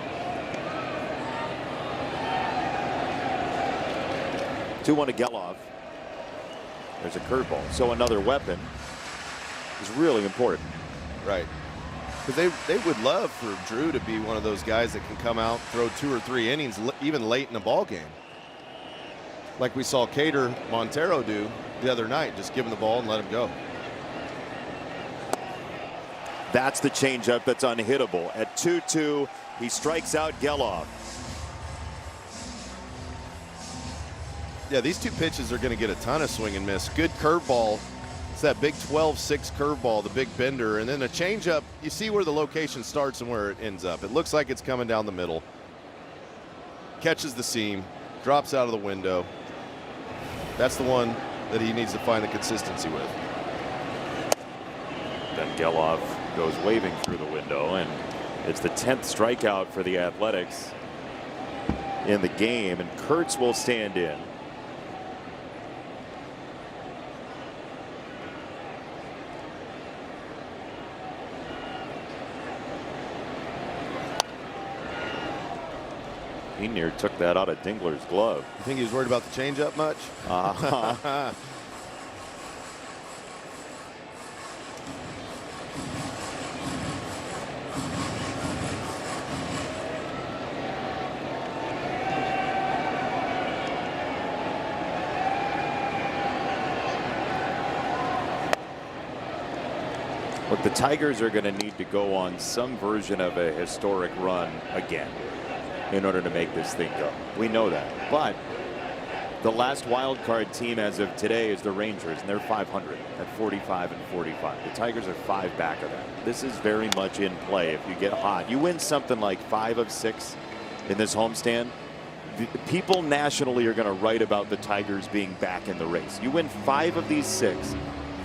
2-1 to Geloff. There's a curveball. So another weapon is really important. Right. Because they would love for Drew to be one of those guys that can come out, throw 2 or 3 innings, even late in a ball game. Like we saw Cater Montero do the other night, just give him the ball and let him go. That's the changeup that's unhittable. At 2-2, he strikes out Geloff. Yeah, these two pitches are going to get a ton of swing and miss. Good curveball. It's that big 12-6 curveball, the big bender, and then a changeup. You see where the location starts and where it ends up. It looks like it's coming down the middle. Catches the seam, drops out of the window. That's the one that he needs to find the consistency with. Then Geloff goes waving through the window, and it's the 10th strikeout for the Athletics in the game, and Kurtz will stand in. He near took that out of Dingler's glove. You think he was worried about the changeup much? Look, the Tigers are going to need to go on some version of a historic run again in order to make this thing go. We know that. But the last wild card team as of today is the Rangers, and they're 500 at 45 and 45. The Tigers are 5 back of that. This is very much in play if you get hot. You win something like 5 of 6 in this homestand, people nationally are going to write about the Tigers being back in the race. You win 5 of these 6,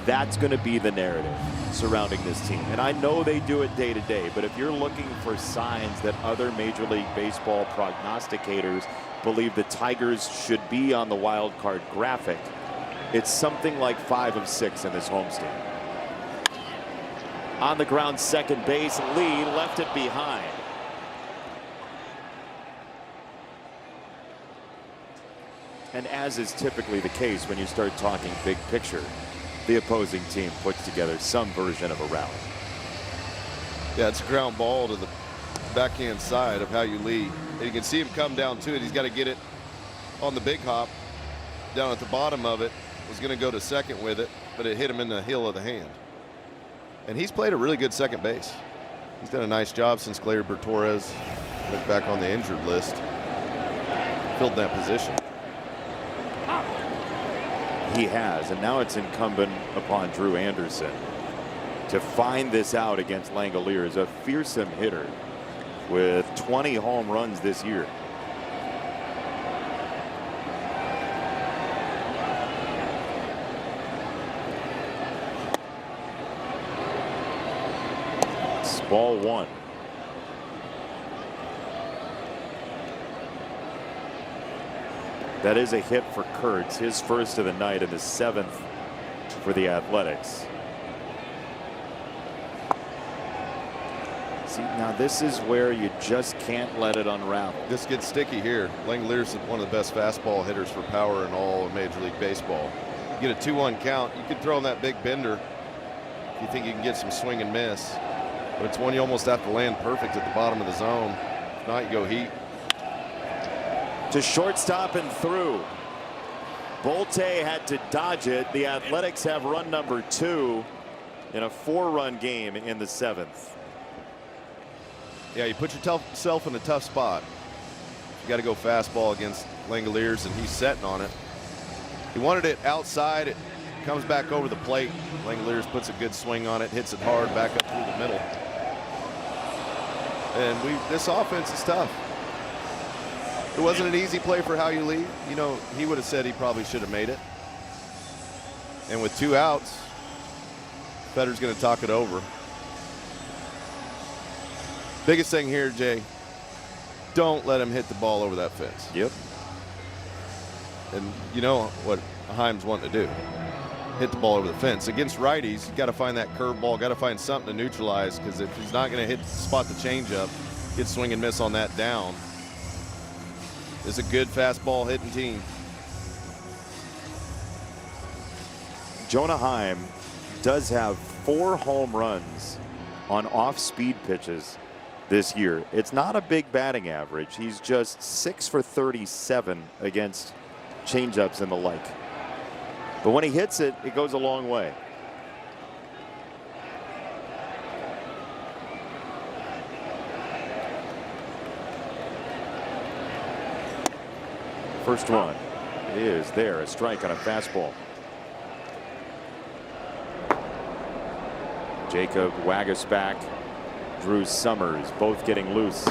that's going to be the narrative surrounding this team. And I know they do it day to day, but if you're looking for signs that other Major League Baseball prognosticators believe the Tigers should be on the wild card graphic, it's something like 5 of 6 in this homestand. On the ground, second base, Lee left it behind. And as is typically the case when you start talking big picture, the opposing team puts together some version of a rally. Yeah, it's a ground ball to the backhand side of how you lead. And you can see him come down to it. He's got to get it on the big hop down at the bottom of it. Was going to go to second with it, but it hit him in the heel of the hand. And he's played a really good second base. He's done a nice job since Gleyber Torres went back on the injured list. Filled that position. He has, and now it's incumbent upon Drew Anderson to find this out against Langeliers, a fearsome hitter with 20 home runs this year. It's ball 1. That is a hit for Kurtz, his first of the night and the 7th for the Athletics. See, now this is where you just can't let it unravel. This gets sticky here. Langeliers is one of the best fastball hitters for power in all of Major League Baseball. You get a 2-1 count, you could throw in that big bender if you think you can get some swing and miss. But it's one you almost have to land perfect at the bottom of the zone. If not, you go heat. To shortstop and through. Bolte had to dodge it. The Athletics have run number 2 in a 4-run game in the 7th. Yeah, you put yourself in a tough spot. You got to go fastball against Langeliers, and he's setting on it. He wanted it outside. It comes back over the plate. Langoliers puts a good swing on it, hits it hard back up through the middle. And this offense is tough. It wasn't an easy play for How You Leave. You know, he would have said he probably should have made it. And with 2 outs, Fetter's going to talk it over. Biggest thing here, Jay, don't let him hit the ball over that fence. Yep. And you know what Heim's wanting to do. Hit the ball over the fence. Against righties, you got to find that curveball, got to find something to neutralize, because if he's not going to spot the changeup, get swing and miss on that down. It's a good fastball hitting team. Jonah Heim does have 4 home runs on off-speed pitches this year. It's not a big batting average. He's just 6 for 37 against changeups and the like. But when he hits it, it goes a long way. First one is there, a strike on a fastball. Jacob Waguespack, Drew Summers, both getting loose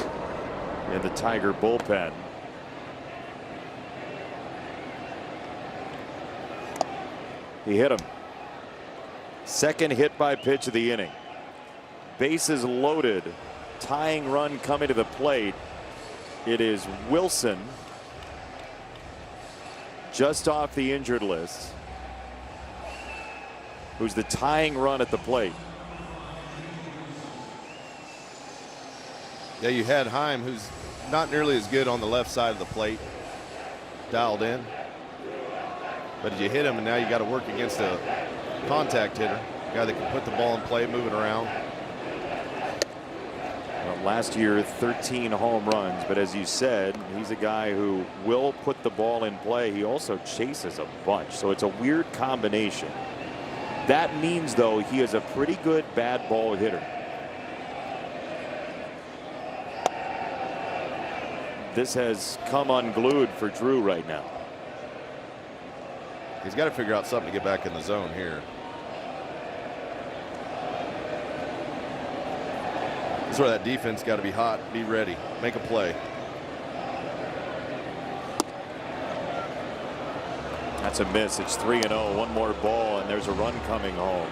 in the Tiger bullpen. He hit him. Second hit by pitch of the inning. Bases loaded, tying run coming to the plate. It is Wilson, just off the injured list, who's the tying run at the plate. Yeah, you had Heim, who's not nearly as good on the left side of the plate, dialed in. But you hit him, and now you got to work against a contact hitter, a guy that can put the ball in play, move it around. Well, last year, 13 home runs, but as you said, he's a guy who will put the ball in play. He also chases a bunch, so it's a weird combination. That means, though, he is a pretty good bad ball hitter. This has come unglued for Drew right now. He's got to figure out something to get back in the zone here. This is where that defense got to be hot, be ready, make a play. That's a miss. It's 3-0. One more ball, and there's a run coming home.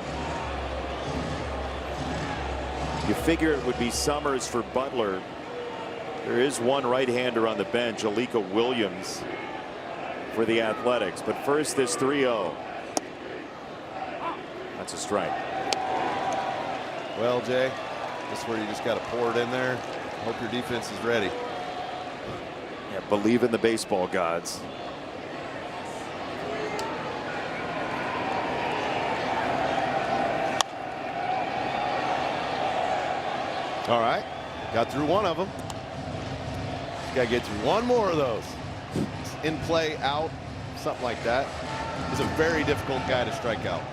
You figure it would be Summers for Butler. There is one right-hander on the bench, Alika Williams, for the Athletics. But first, this 3-0. That's a strike. Well, Jay, this is where you just got to pour it in there. Hope your defense is ready. Yeah, believe in the baseball gods. All right, got through one of them. Got to get through one more of those. In play, out, something like that. He's a very difficult guy to strike out.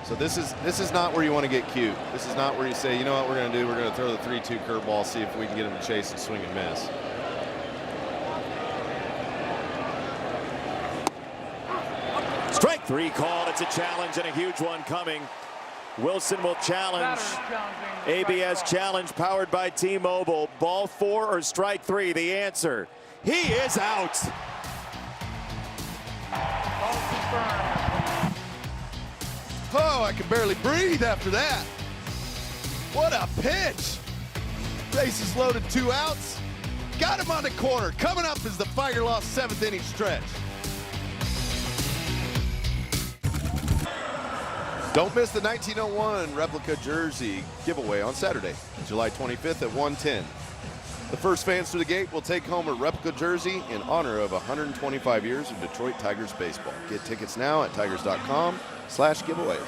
So this is not where you want to get cute. This is not where you say, you know what we're going to do? We're going to throw the 3-2 curveball, see if we can get him to chase and swing and miss. Strike 3 called. It's a challenge and a huge one coming. Wilson will challenge. ABS challenge powered by T-Mobile. Ball 4 or strike 3? The answer. He is out. Oh, I can barely breathe after that. What a pitch. Bases loaded, 2 outs. Got him on the corner. Coming up is the Figer Law 7th inning stretch. Don't miss the 1901 replica jersey giveaway on Saturday, July 25th at 1:10. The first fans through the gate will take home a replica jersey in honor of 125 years of Detroit Tigers baseball. Get tickets now at tigers.com/giveaways.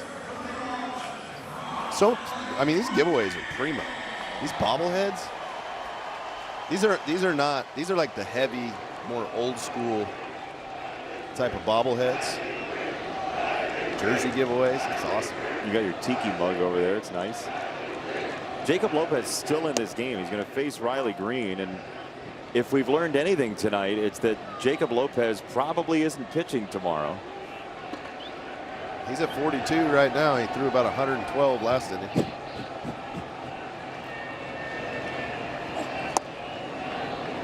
So, I mean, these giveaways are primo. These bobbleheads, these are like the heavy, more old school type of bobbleheads. Jersey giveaways, it's awesome. You got your tiki mug over there. It's nice. Jacob Lopez still in this game. He's going to face Riley Green, and if we've learned anything tonight, it's that Jacob Lopez probably isn't pitching tomorrow. He's at 42 right now. He threw about 112 last inning.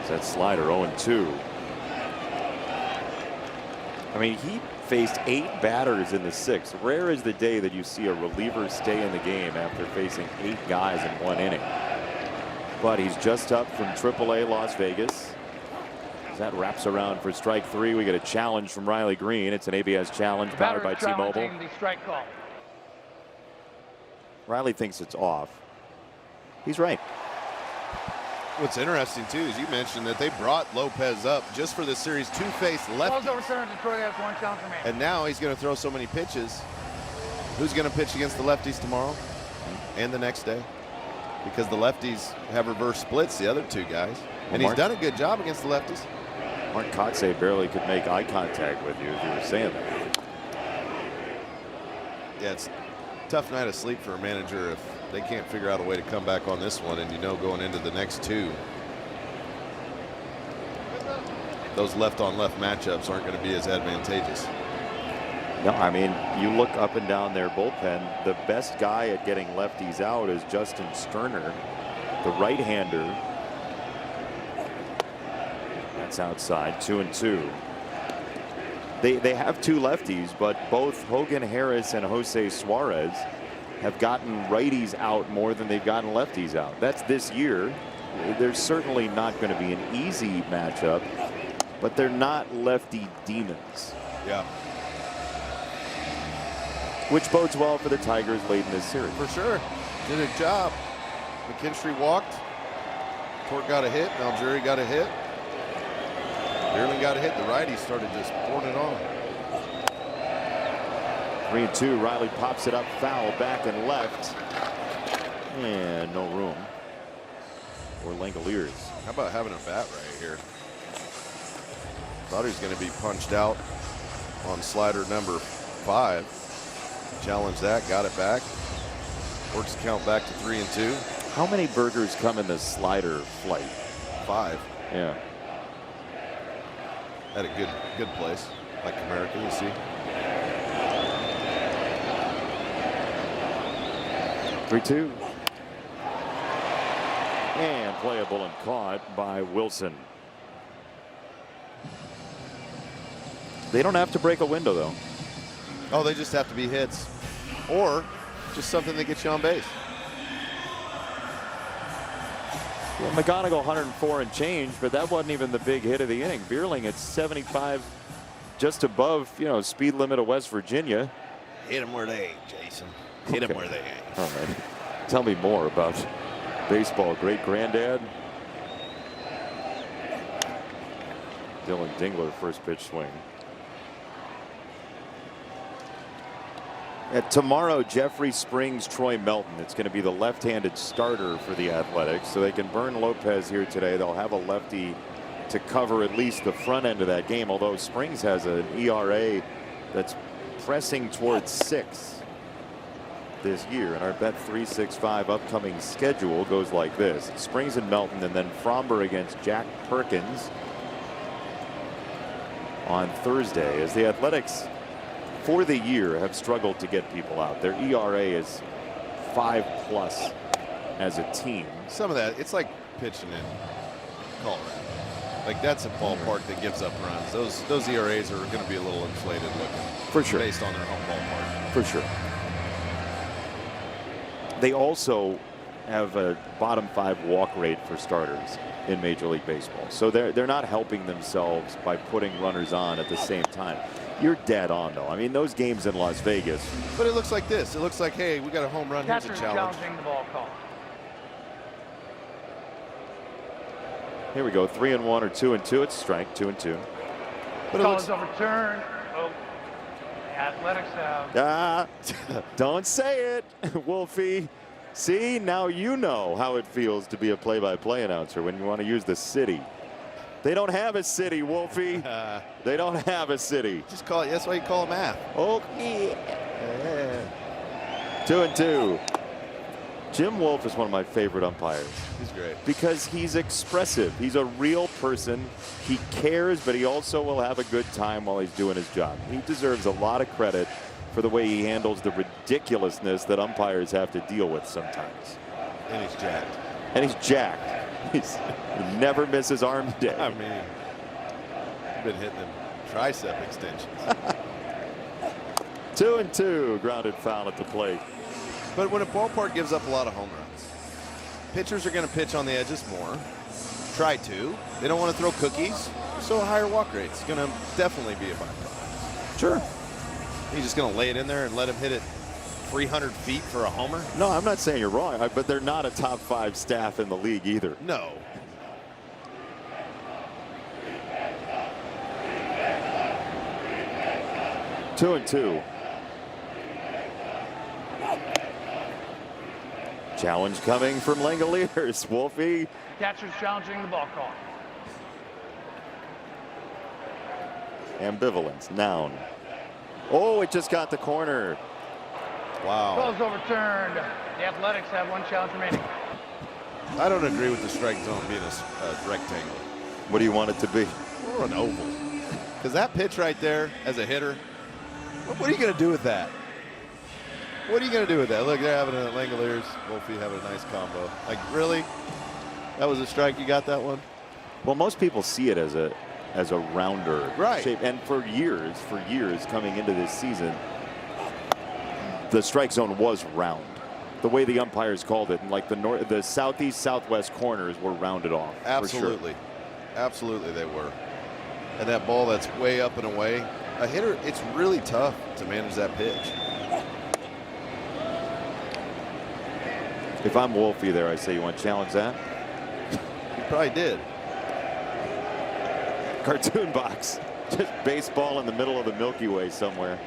That slider 0-2. I mean, he faced 8 batters in the 6th. Rare is the day that you see a reliever stay in the game after facing 8 guys in 1 inning. But he's just up from AAA Las Vegas. As that wraps around for strike 3, we get a challenge from Riley Green. It's an ABS challenge powered by T-Mobile. The strike call. Riley thinks it's off. He's right. What's interesting, too, is you mentioned that they brought Lopez up just for this series, two-faced lefty. Ball's overturned. Detroit has 1 challenge remaining. And now he's going to throw so many pitches. Who's going to pitch against the lefties tomorrow and the next day? Because the lefties have reverse splits, the other 2 guys. And he's done a good job against the lefties. Mark Kotsay barely could make eye contact with you if you were saying that. Yeah, it's a tough night of sleep for a manager if they can't figure out a way to come back on this one, and you know going into the next 2, those left-on-left matchups aren't going to be as advantageous. No, I mean, you look up and down their bullpen. The best guy at getting lefties out is Justin Sterner, the right-hander. That's outside, 2-2. They have 2 lefties, but both Hogan Harris and Jose Suarez have gotten righties out more than they've gotten lefties out. That's this year. There's certainly not going to be an easy matchup, but they're not lefty demons. Yeah. Which bodes well for the Tigers late in this series. For sure. Did a job. McKinstry walked. Torque got a hit. Algieri got a hit. Bierling got a hit. The righty started just pouring it on. 3-2. Riley pops it up foul back and left. And no room for Langoliers. How about having a bat right here? Thought he was going to be punched out on slider number 5. Challenged that, got it back. Works the count back to 3-2. How many burgers come in the slider flight? 5. Yeah. At a good place, like America, you see. 3-2. And playable and caught by Wilson. They don't have to break a window, though. Oh, they just have to be hits. Or just something that gets you on base. Well, McGonigal 104 and change, but that wasn't even the big hit of the inning. Bierling at 75, just above, speed limit of West Virginia. Hit them where they ain't, Jason. Hit them where they ain't. All right. Tell me more about baseball. Great granddad. Dylan Dingler, first pitch swing. Tomorrow, Jeffrey Springs, Troy Melton. It's going to be the left-handed starter for the Athletics. So they can burn Lopez here today. They'll have a lefty to cover at least the front end of that game, although Springs has an ERA that's pressing towards 6 this year. And our Bet 365 upcoming schedule goes like this. It's Springs and Melton, and then Fromber against Jack Perkins on Thursday, as the Athletics for the year have struggled to get people out. Their ERA is 5+ as a team. Some of that, it's like pitching in Colorado. Like, that's a ballpark that gives up runs. Those ERAs are going to be a little inflated looking. For sure. Based on their home ballpark. For sure. They also have a bottom 5 walk rate for starters in Major League Baseball. So they're not helping themselves by putting runners on at the same time. You're dead on, though. I mean, those games in Las Vegas. But it looks like this. It looks like, hey, we got a home run. Here's a challenge. Challenging the ball call. Here we go. 3-1 or 2-2. It's strike. 2-2. But call is overturned. Oh, the Athletics have. Don't say it, Wolfie. See, now you know how it feels to be a play-by-play announcer when you want to use the city. They don't have a city, Wolfie. They don't have a city. Just call it. That's why you call it math. Oh, yeah. 2-2. Jim Wolf is one of my favorite umpires. He's great. Because he's expressive. He's a real person. He cares, but he also will have a good time while he's doing his job. He deserves a lot of credit for the way he handles the ridiculousness that umpires have to deal with sometimes. And he's jacked. And he's jacked. He never misses arm day. I mean, he's been hitting them tricep extensions. 2-2, grounded foul at the plate. But when a ballpark gives up a lot of home runs, pitchers are going to pitch on the edges more. Try to. They don't want to throw cookies, so a higher walk rate is going to definitely be a byproduct. Sure. He's just going to lay it in there and let him hit it 300 feet for a homer? No, I'm not saying you're wrong, but they're not a top 5 staff in the league either. No. Two and two. Challenge coming from Langoliers. Wolfie. Catcher's challenging the ball call. Ambivalence, noun. Oh, it just got the corner. Wow. Ball's overturned. The Athletics have one challenge remaining. I don't agree with the strike zone being a rectangle. What do you want it to be? Or an oval. Because that pitch right there as a hitter, what are you going to do with that? What are you going to do with that? Look, they're having a Langoliers, Wolfie having a nice combo. Like, really? That was a strike? You got that one? Well, most people see it as a rounder shape. And for years coming into this season, the strike zone was round. The way the umpires called it, and like the southeast, southwest corners were rounded off. Absolutely. For sure. Absolutely they were. And that ball that's way up and away, a hitter, it's really tough to manage that pitch. If I'm Wolfie there, I say, you want to challenge that? He probably did. Cartoon box. Just baseball in the middle of the Milky Way somewhere.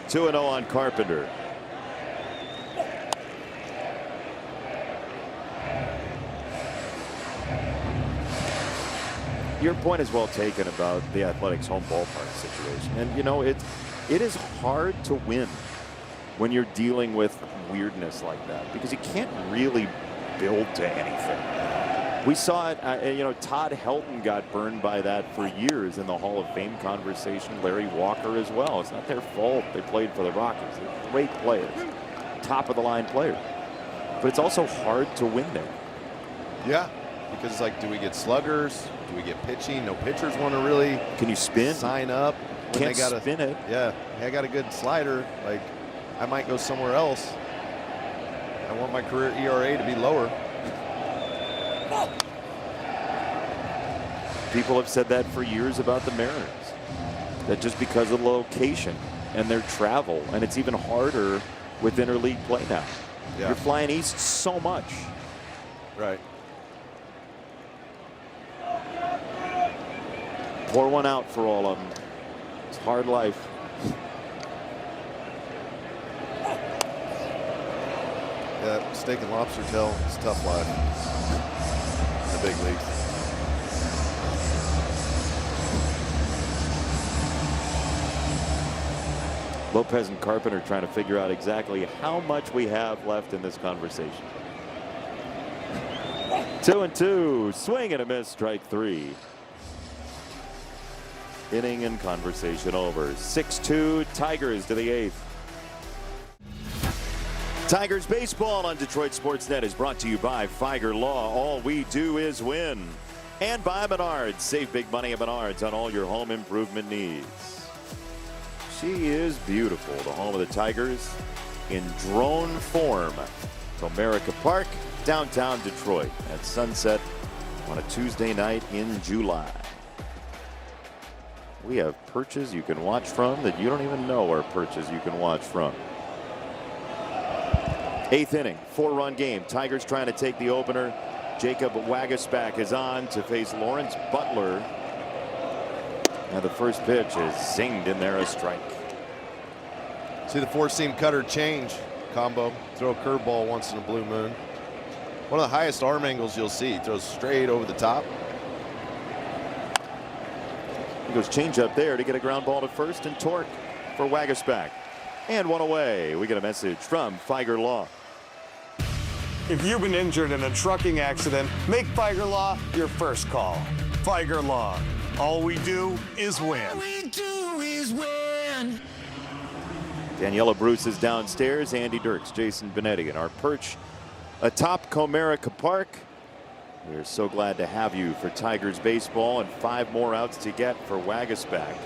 2-0 on Carpenter. Your point is well taken about the Athletics home ballpark situation. And, you know, it is hard to win when you're dealing with weirdness like that, because you can't really build to anything. We saw it, you know, Todd Helton got burned by that for years in the Hall of Fame conversation. Larry Walker as well. It's not their fault they played for the Rockies. They're great players, top of the line players. But it's also hard to win there. Yeah, because it's like, do we get sluggers? Do we get pitching? No pitchers want to really. Can you spin? Sign up. Can't spin it. Yeah, I got a good slider. Like, I might go somewhere else. I want my career ERA to be lower. People have said that for years about the Mariners. That just because of the location and their travel, and it's even harder with interleague play now. Yeah. You're flying east so much. Right. Pour one out for all of them. It's hard life. Yeah, steak and lobster tail, it's a tough life in the big leagues. Lopez and Carpenter trying to figure out exactly how much we have left in this conversation. 2-2, swing and a miss, strike 3. Inning and conversation over. 6-2, Tigers to the 8th. Tigers baseball on Detroit Sportsnet is brought to you by Figer Law. All we do is win. And by Menards. Save big money at Menards on all your home improvement needs. She is beautiful, the home of the Tigers, in drone form. Comerica Park, downtown Detroit, at sunset on a Tuesday night in July. We have perches you can watch from that you don't even know are perches you can watch from. 8th inning, 4-run game. Tigers trying to take the opener. Jacob Waguespack is on to face Lawrence Butler. And the first pitch is zinged in there, a strike. See the four-seam cutter change combo. Throw a curveball once in a blue moon. One of the highest arm angles you'll see. Throws straight over the top. He goes change up there to get a ground ball to first and torque for Waguespack. And one away. We get a message from Figer Law. If you've been injured in a trucking accident, make Figer Law your first call. Figer Law. All we do is win. All we do is win. Daniela Bruce is downstairs. Andy Dirks, Jason Benetti, and our perch atop Comerica Park. We're so glad to have you for Tigers baseball, and 5 more outs to get for Wagasback,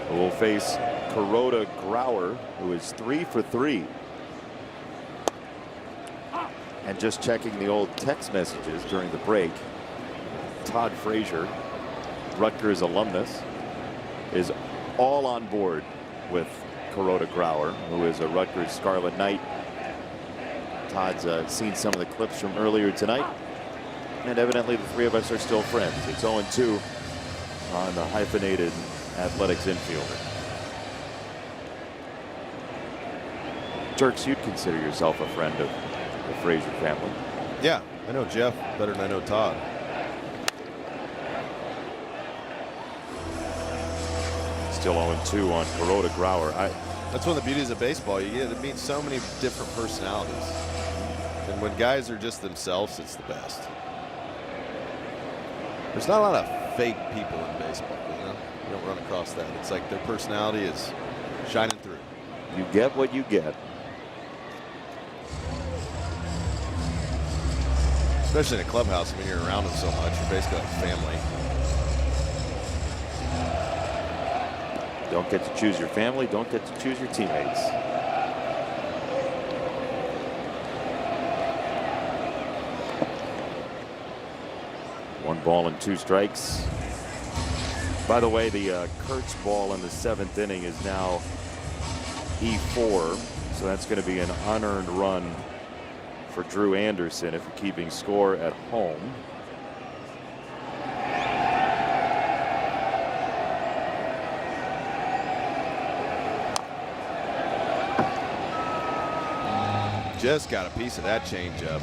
who will face Kuroda Grauer, who is 3 for 3. And just checking the old text messages during the break, Todd Frazier, Rutgers alumnus, is all on board with Kuroda Grauer, who is a Rutgers Scarlet Knight. Todd's seen some of the clips from earlier tonight, and evidently the 3 of us are still friends. It's 0-2 on the hyphenated Athletics infielder. Turks, you'd consider yourself a friend of the Frazier family. Yeah, I know Jeff better than I know Todd. Still 0-2 on Kuroda Grauer. That's one of the beauties of baseball. You get to meet so many different personalities. And when guys are just themselves, it's the best. There's not a lot of fake people in baseball, you know? You don't run across that. It's like their personality is shining through. You get what you get. Especially in a clubhouse, when you're around them so much, you're basically like family. Don't get to choose your family, don't get to choose your teammates. One ball and 2 strikes. By the way, the Kurtz ball in the 7th inning is now E4, so that's going to be an unearned run for Drew Anderson if we're keeping score at home. Just got a piece of that changeup.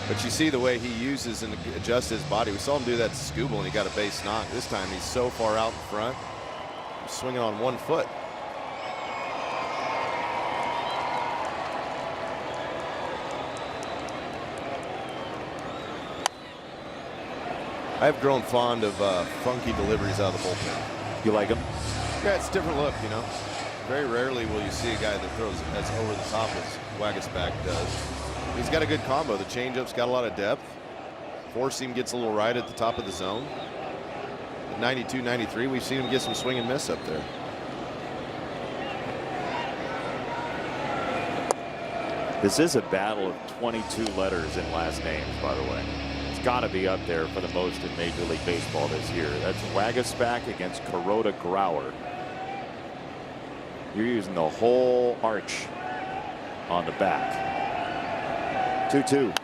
But you see the way he uses and adjusts his body. We saw him do that to Scooble, and he got a base knock. This time he's so far out in front, he's swinging on 1 foot. I've grown fond of funky deliveries out of the bullpen. You like them? Yeah, it's a different look, you know. Very rarely will you see a guy that throws as over the top as Wagasback does. He's got a good combo. The changeup's got a lot of depth. Four seam gets a little right at the top of the zone. At 92, 93, we've seen him get some swing and miss up there. This is a battle of 22 letters in last names, by the way. It's got to be up there for the most in Major League Baseball this year. That's Wagasback against Kuroda Grauer. You're using the whole arch on the back. 2-2.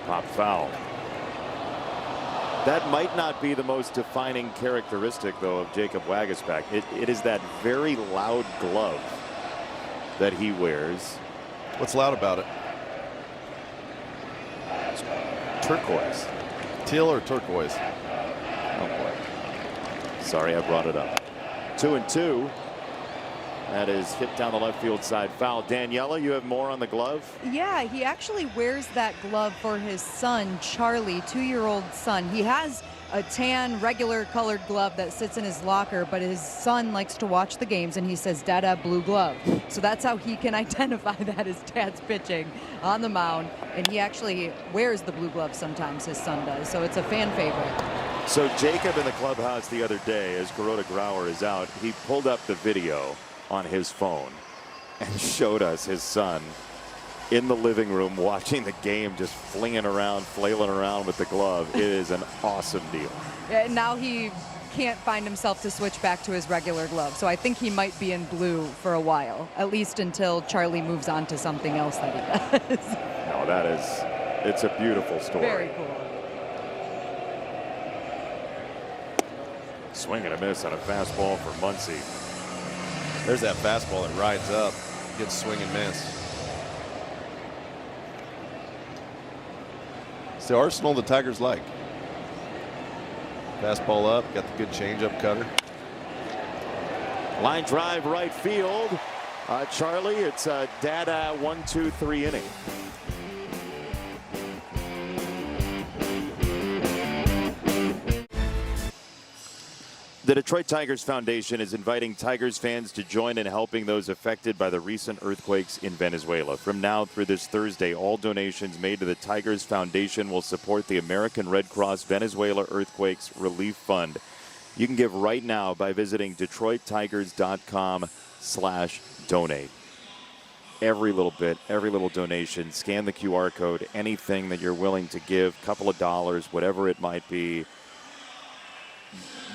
Pop foul. That might not be the most defining characteristic, though, of Jacob Wagasback. It is that very loud glove that he wears. What's loud about it? It's turquoise. Teal or turquoise? Oh boy. Sorry, I brought it up. 2-2. That is hit down the left field side foul. Daniela, you have more on the glove? Yeah, he actually wears that glove for his son, Charlie, 2-year-old son. He has a tan, regular colored glove that sits in his locker, but his son likes to watch the games, and he says, "Dada, blue glove." So that's how he can identify that his dad's pitching on the mound, and he actually wears the blue glove sometimes, his son does. So it's a fan favorite. So Jacob in the clubhouse the other day, as Kuroda Grauer is out, he pulled up the video on his phone and showed us his son in the living room watching the game, just flinging around, flailing around with the glove. It is an awesome deal. Now he can't find himself to switch back to his regular glove, so I think he might be in blue for a while, at least until Charlie moves on to something else that he does. No, that is, it's a beautiful story. Very cool. Swing and a miss on a fastball for Muncy. There's that fastball that rides up, gets swing and miss. It's the arsenal the Tigers like. Fastball up, got the good changeup cutter. Line drive right field. Charlie, it's a Dada 1-2-3 inning. The Detroit Tigers Foundation is inviting Tigers fans to join in helping those affected by the recent earthquakes in Venezuela. From now through this Thursday, all donations made to the Tigers Foundation will support the American Red Cross Venezuela Earthquakes Relief Fund. You can give right now by visiting DetroitTigers.com/donate. Every little bit, every little donation, scan the QR code, anything that you're willing to give, couple of dollars, whatever it might be.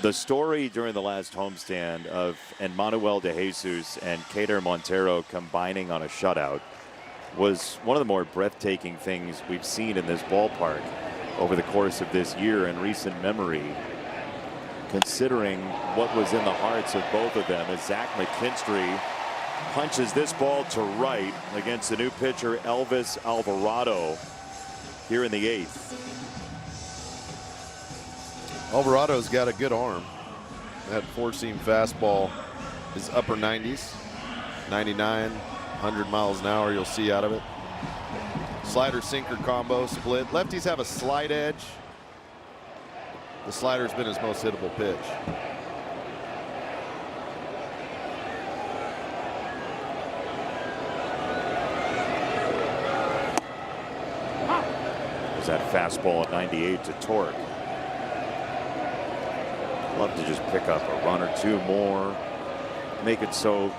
The story during the last homestand of Manuel de Jesus and Kader Montero combining on a shutout was one of the more breathtaking things we've seen in this ballpark over the course of this year in recent memory, considering what was in the hearts of both of them as Zach McKinstry punches this ball to right against the new pitcher Elvis Alvarado here in the 8th. Alvarado's got a good arm. That four-seam fastball is upper 90s, 99, 100 miles an hour you'll see out of it. Slider sinker combo split. Lefties have a slight edge. The slider's been his most hittable pitch. There's that fastball at 98 to Torque. Love to just pick up a run or two more, make it so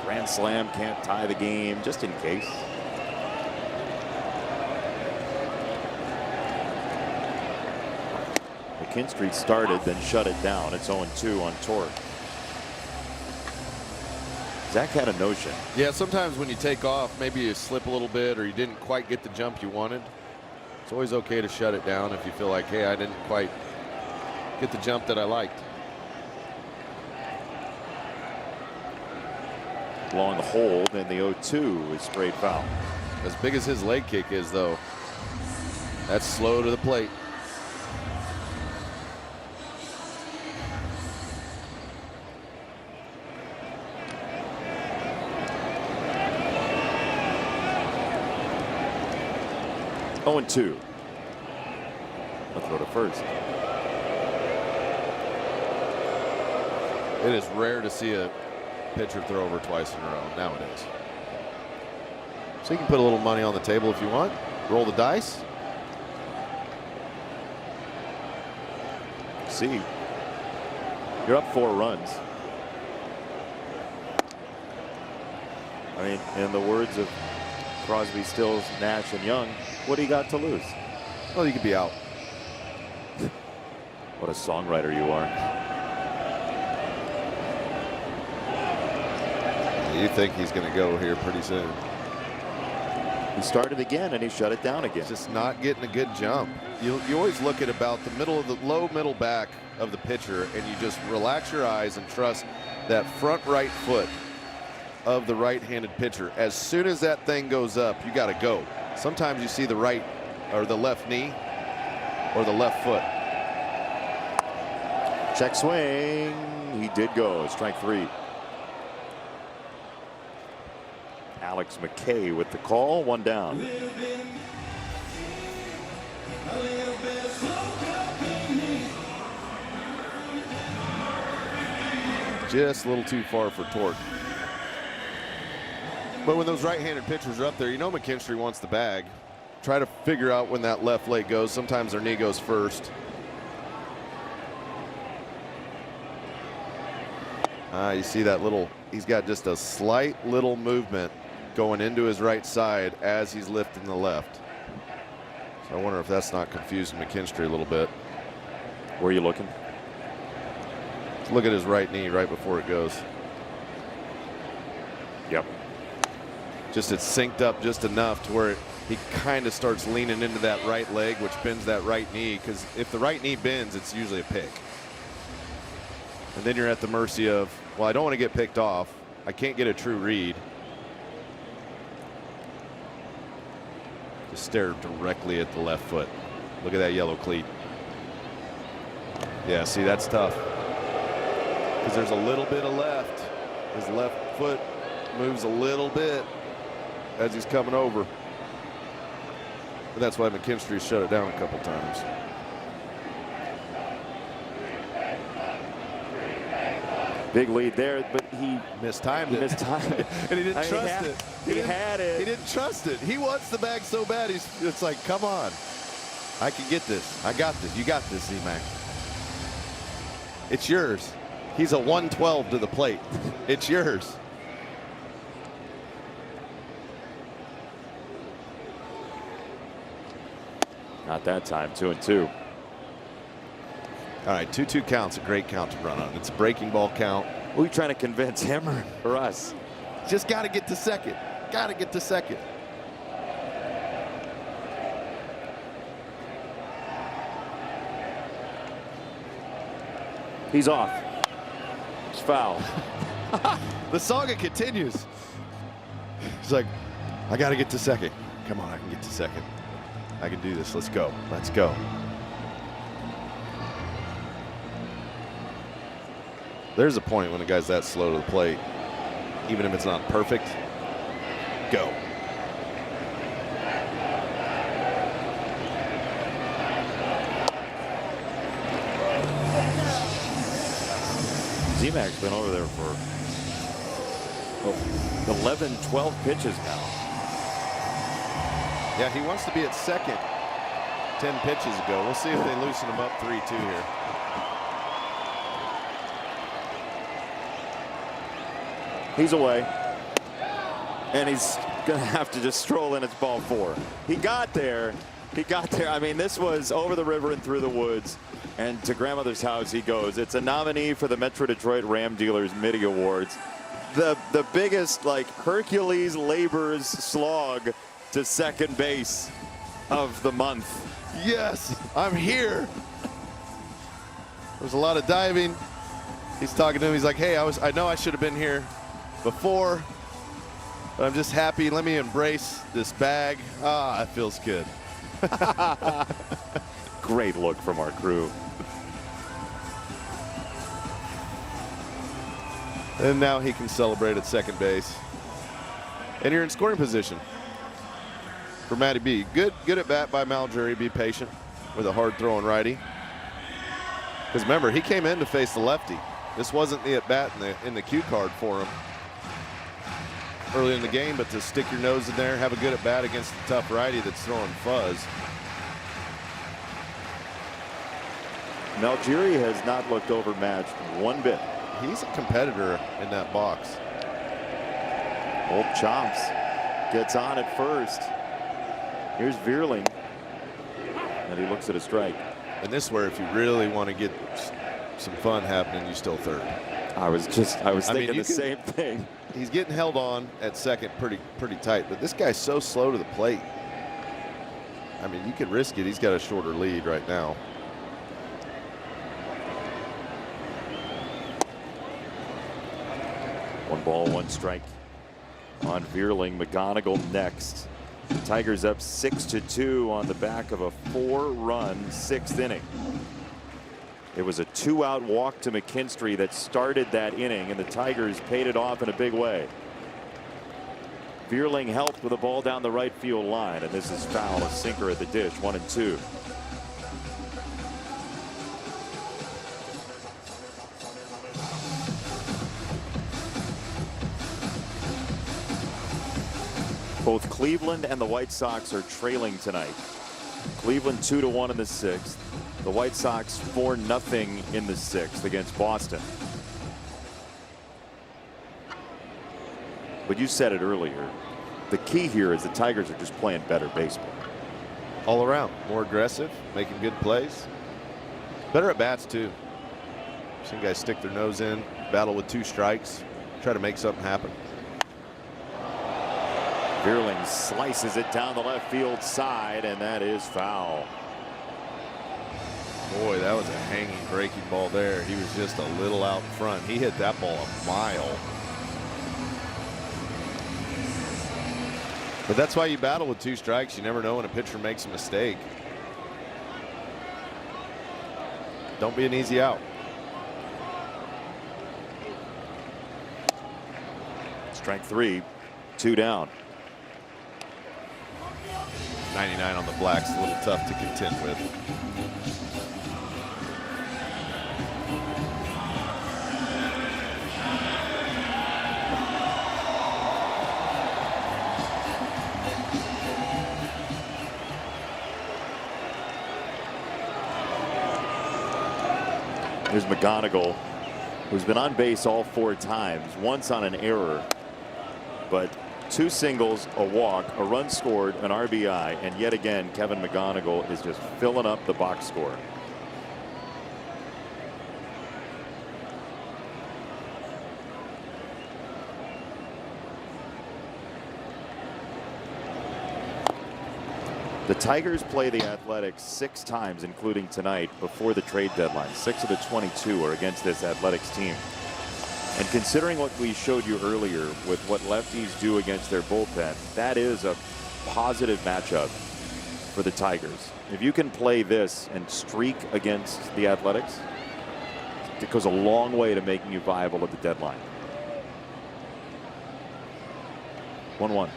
grand slam can't tie the game, just in case. McKinstry started, then shut it down. It's 0-2 on Torque. Zach had a notion. Yeah, sometimes when you take off, maybe you slip a little bit or you didn't quite get the jump you wanted. It's always okay to shut it down if you feel like, hey, I didn't quite get the jump that I liked. Long hold, and the 0-2 is straight foul. As big as his leg kick is, though, that's slow to the plate. Oh, and 2. I'll throw to first. It is rare to see a pitcher throw over twice in a row nowadays. So you can put a little money on the table if you want. Roll the dice. See, you're up 4 runs. I mean, in the words of Crosby, Stills, Nash, and Young, what do you got to lose? Well, you could be out. What a songwriter you are. You think he's going to go here pretty soon. He started again and he shut it down again. Just not getting a good jump. You always look at about the middle of the low middle back of the pitcher and you just relax your eyes and trust that front right foot of the right-handed pitcher. As soon as that thing goes up, you got to go. Sometimes you see the right or the left knee or the left foot. Check swing. He did go. Strike 3. Alex McKay with the call. 1 down. Just a little too far for Torque. But when those right-handed pitchers are up there, you know McKinstry wants the bag. Try to figure out when that left leg goes. Sometimes their knee goes first. You see that little, he's got just a slight little movement going into his right side as he's lifting the left. So I wonder if that's not confusing McKinstry a little bit. Where are you looking? Look at his right knee right before it goes. Yep. Just it's synced up just enough to where he kind of starts leaning into that right leg, which bends that right knee, because if the right knee bends, it's usually a pick. And then you're at the mercy of, well, I don't want to get picked off. I can't get a true read. Just stare directly at the left foot. Look at that yellow cleat. Yeah, see, that's tough. Because there's a little bit of left. His left foot Moves a little bit as he's coming over. And that's why McKinstry shut it down a couple times. Big lead there, but he mistimed it. And he didn't trust it. He had it. He didn't trust it. He wants the bag so bad. It's like, come on. I can get this. I got this. You got this, Z-Mac. It's yours. He's a 112 to the plate. It's yours. Not that time. 2-2. All right, 2-2 count's a great count to run on. It's a breaking ball count. Who are you trying to convince, him or us? Just got to get to second. Got to get to second. He's off. It's foul. The saga continues. He's like, I got to get to second. Come on, I can get to second. I can do this. Let's go. Let's go. There's a point when a guy's that slow to the plate, even if it's not perfect. Go. Z-Mac's been over there for 11, 12 pitches now. Yeah, he wants to be at second 10 pitches ago. We'll see if they loosen him up 3-2 here. He's away. And he's going to have to just stroll in. It's ball 4. He got there. He got there. I mean, this was over the river and through the woods. And to grandmother's house he goes. It's a nominee for the Metro Detroit Ram Dealers Mitty Awards. The biggest, like, Hercules labors slog to second base of the month. Yes, I'm here. There's a lot of diving. He's talking to him. He's like, hey, I know I should have been here before, but I'm just happy. Let me embrace this bag. Ah, it feels good. Great look from our crew. And now he can celebrate at second base. And you're in scoring position for Matty B. Good at bat by Maljury. Be patient with a hard throwing righty. Because remember, he came in to face the lefty. This wasn't the at bat in the cue card for him early in the game, but to stick your nose in there, have a good at bat against the tough righty that's throwing fuzz. Maljury has not looked overmatched one bit. He's a competitor in that box. Old Chomps gets on at first. Here's Vierling, and he looks at a strike. And this is where if you really want to get some fun happening, you still third. I was thinking the same thing. He's getting held on at second pretty tight, but this guy's so slow to the plate. I mean, you could risk it. He's got a shorter lead right now. One ball, one strike on Vierling. McGonigal next. The Tigers up 6-2 on the back of a 4-run 6th inning. It was a 2-out walk to McKinstry that started that inning, and the Tigers paid it off in a big way. Vierling helped with a ball down the right field line, and this is foul, a sinker at the dish, 1-2. Both Cleveland and the White Sox are trailing tonight. Cleveland 2-1 in the 6th. The White Sox 4-0 in the 6th against Boston. But you said it earlier. The key here is the Tigers are just playing better baseball. All around, more aggressive, making good plays. Better at bats too. Seen guys stick their nose in, battle with 2 strikes, try to make something happen. Vierling slices it down the left field side, and that is foul. Boy, that was a hanging breaking ball there. He was just a little out in front. He hit that ball a mile. But that's why you battle with 2 strikes. You never know when a pitcher makes a mistake. Don't be an easy out. Strike 3, 2 down. 99 on the Blacks, a little tough to contend with. Here's McGonigal, who's been on base all 4 times, once on an error, but 2 singles, a walk, a run scored, an RBI, and yet again Kevin McGonigal is just filling up the box score. The Tigers play the Athletics 6 times, including tonight, before the trade deadline. 6 of the 22 are against this Athletics team. And considering what we showed you earlier with what lefties do against their bullpen, that is a positive matchup for the Tigers. If you can play this and streak against the Athletics, it goes a long way to making you viable at the deadline. 1-1.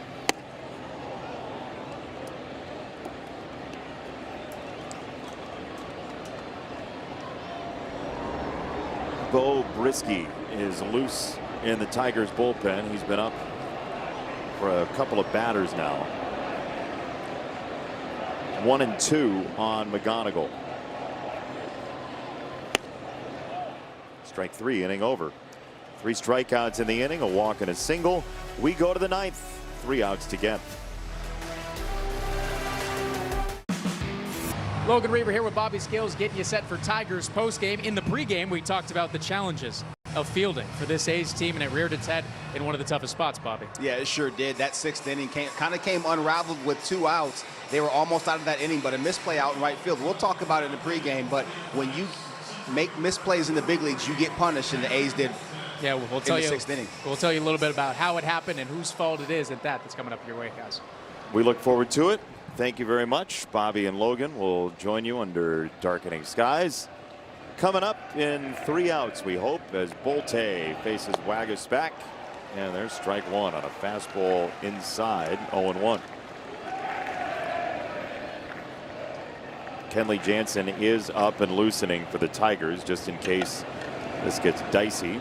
Bo Brisky is loose in the Tigers bullpen. He's been up for a couple of batters now. 1-2 on McGonigal. Strike 3, inning over. 3 strikeouts in the inning, a walk and a single. We go to the 9th. 3 outs to get. Logan Reaver here with Bobby Scales, getting you set for Tigers postgame. In the pregame, we talked about the challenges of fielding for this A's team, and it reared its head in one of the toughest spots, Bobby. Yeah, it sure did. That 6th inning kind of came unraveled with 2 outs. They were almost out of that inning, but a misplay out in right field. We'll talk about it in the pregame, but when you make misplays in the big leagues, you get punished, and the A's did. Yeah, we'll tell you. 6th inning. We'll tell you a little bit about how it happened and whose fault it is at that's coming up your way, guys. We look forward to it. Thank you very much. Bobby and Logan will join you under darkening skies. Coming up in 3 outs, we hope, as Bolte faces Waguespack. And there's strike 1 on a fastball inside, 0-1. Kenley Jansen is up and loosening for the Tigers, just in case this gets dicey.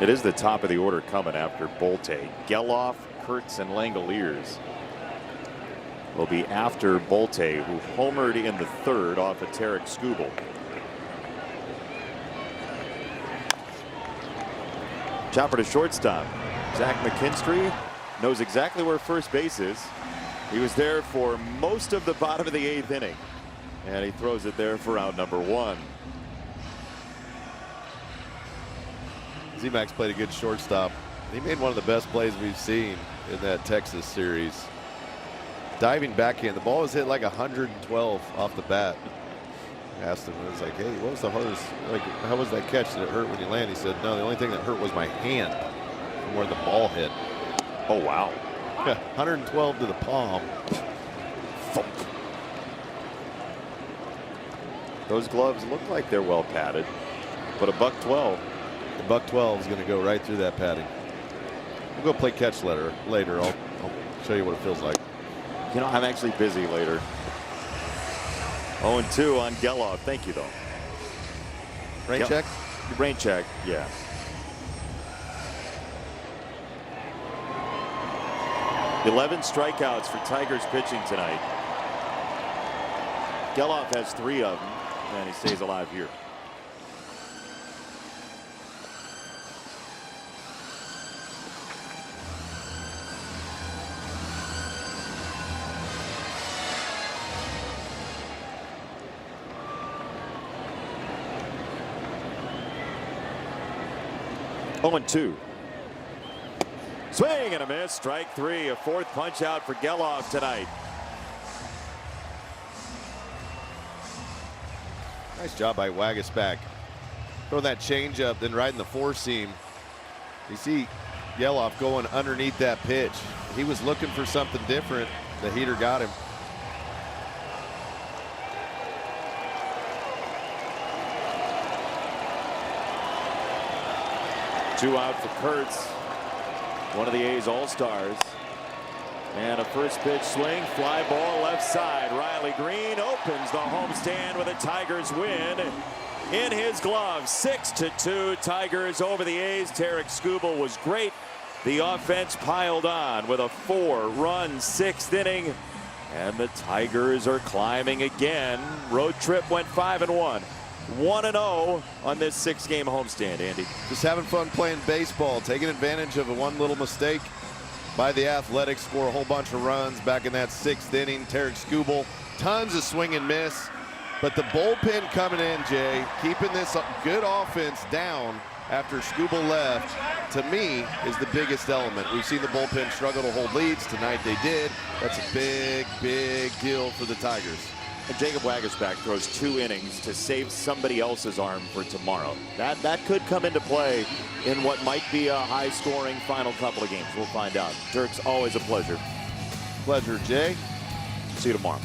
It is the top of the order coming after Bolte. Geloff, Kurtz, and Langoliers will be after Bolte, who homered in the 3rd off of Tarek Skubal. Chopper to shortstop. Zach McKinstry knows exactly where first base is. He was there for most of the bottom of the 8th inning, and he throws it there for out number 1. Z-Max played a good shortstop. He made one of the best plays we've seen in that Texas series. Diving backhand. The ball was hit like 112 off the bat. I asked him, I was like, hey, what was the hardest, like, how was that catch? Did it hurt when you land? He said, no, the only thing that hurt was my hand from where the ball hit. Oh, wow. Yeah, 112 to the palm. Thump. Those gloves look like they're well padded, but a $112. The $112 is going to go right through that padding. We'll go play catch later. I'll show you what it feels like. You know, I'm actually busy later. 0-2 on Geloff. Thank you, though. Rain check? Rain check, yeah. $11 strikeouts for Tigers pitching tonight. Geloff has 3 of them, and he stays alive here. Oh, and 2. Swing and a miss. Strike 3. A 4th punch out for Geloff tonight. Nice job by Waguespack. Throw that changeup, then right in the 4-seam. You see Geloff going underneath that pitch. He was looking for something different. The heater got him. 2 out for Kurtz, one of the A's All-Stars. And a first pitch swing, fly ball left side. Riley Green opens the homestand with a Tigers win in his glove. 6-2 Tigers over the A's. Tarek Skubal was great. The offense piled on with a 4-run 6th inning. And the Tigers are climbing again. Road trip went 5-1. 1-0 on this 6-game homestand, Andy. Just having fun playing baseball, taking advantage of one little mistake by the Athletics, score a whole bunch of runs back in that 6th inning. Tarek Skubal, tons of swing and miss, but the bullpen coming in, Jay, keeping this good offense down after Skubal left, to me, is the biggest element. We've seen the bullpen struggle to hold leads. Tonight they did. That's a big, big deal for the Tigers. And Jacob Wagersback throws 2 innings to save somebody else's arm for tomorrow. That could come into play in what might be a high-scoring final couple of games. We'll find out. Dirk's always a pleasure. Pleasure, Jay. See you tomorrow.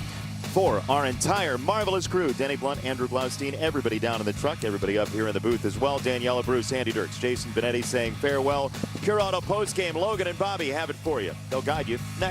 For our entire marvelous crew, Denny Blunt, Andrew Glaustein, everybody down in the truck, everybody up here in the booth as well. Daniela Bruce, Andy Dirks, Jason Benetti saying farewell. Pure Auto postgame, Logan and Bobby have it for you. They'll guide you next.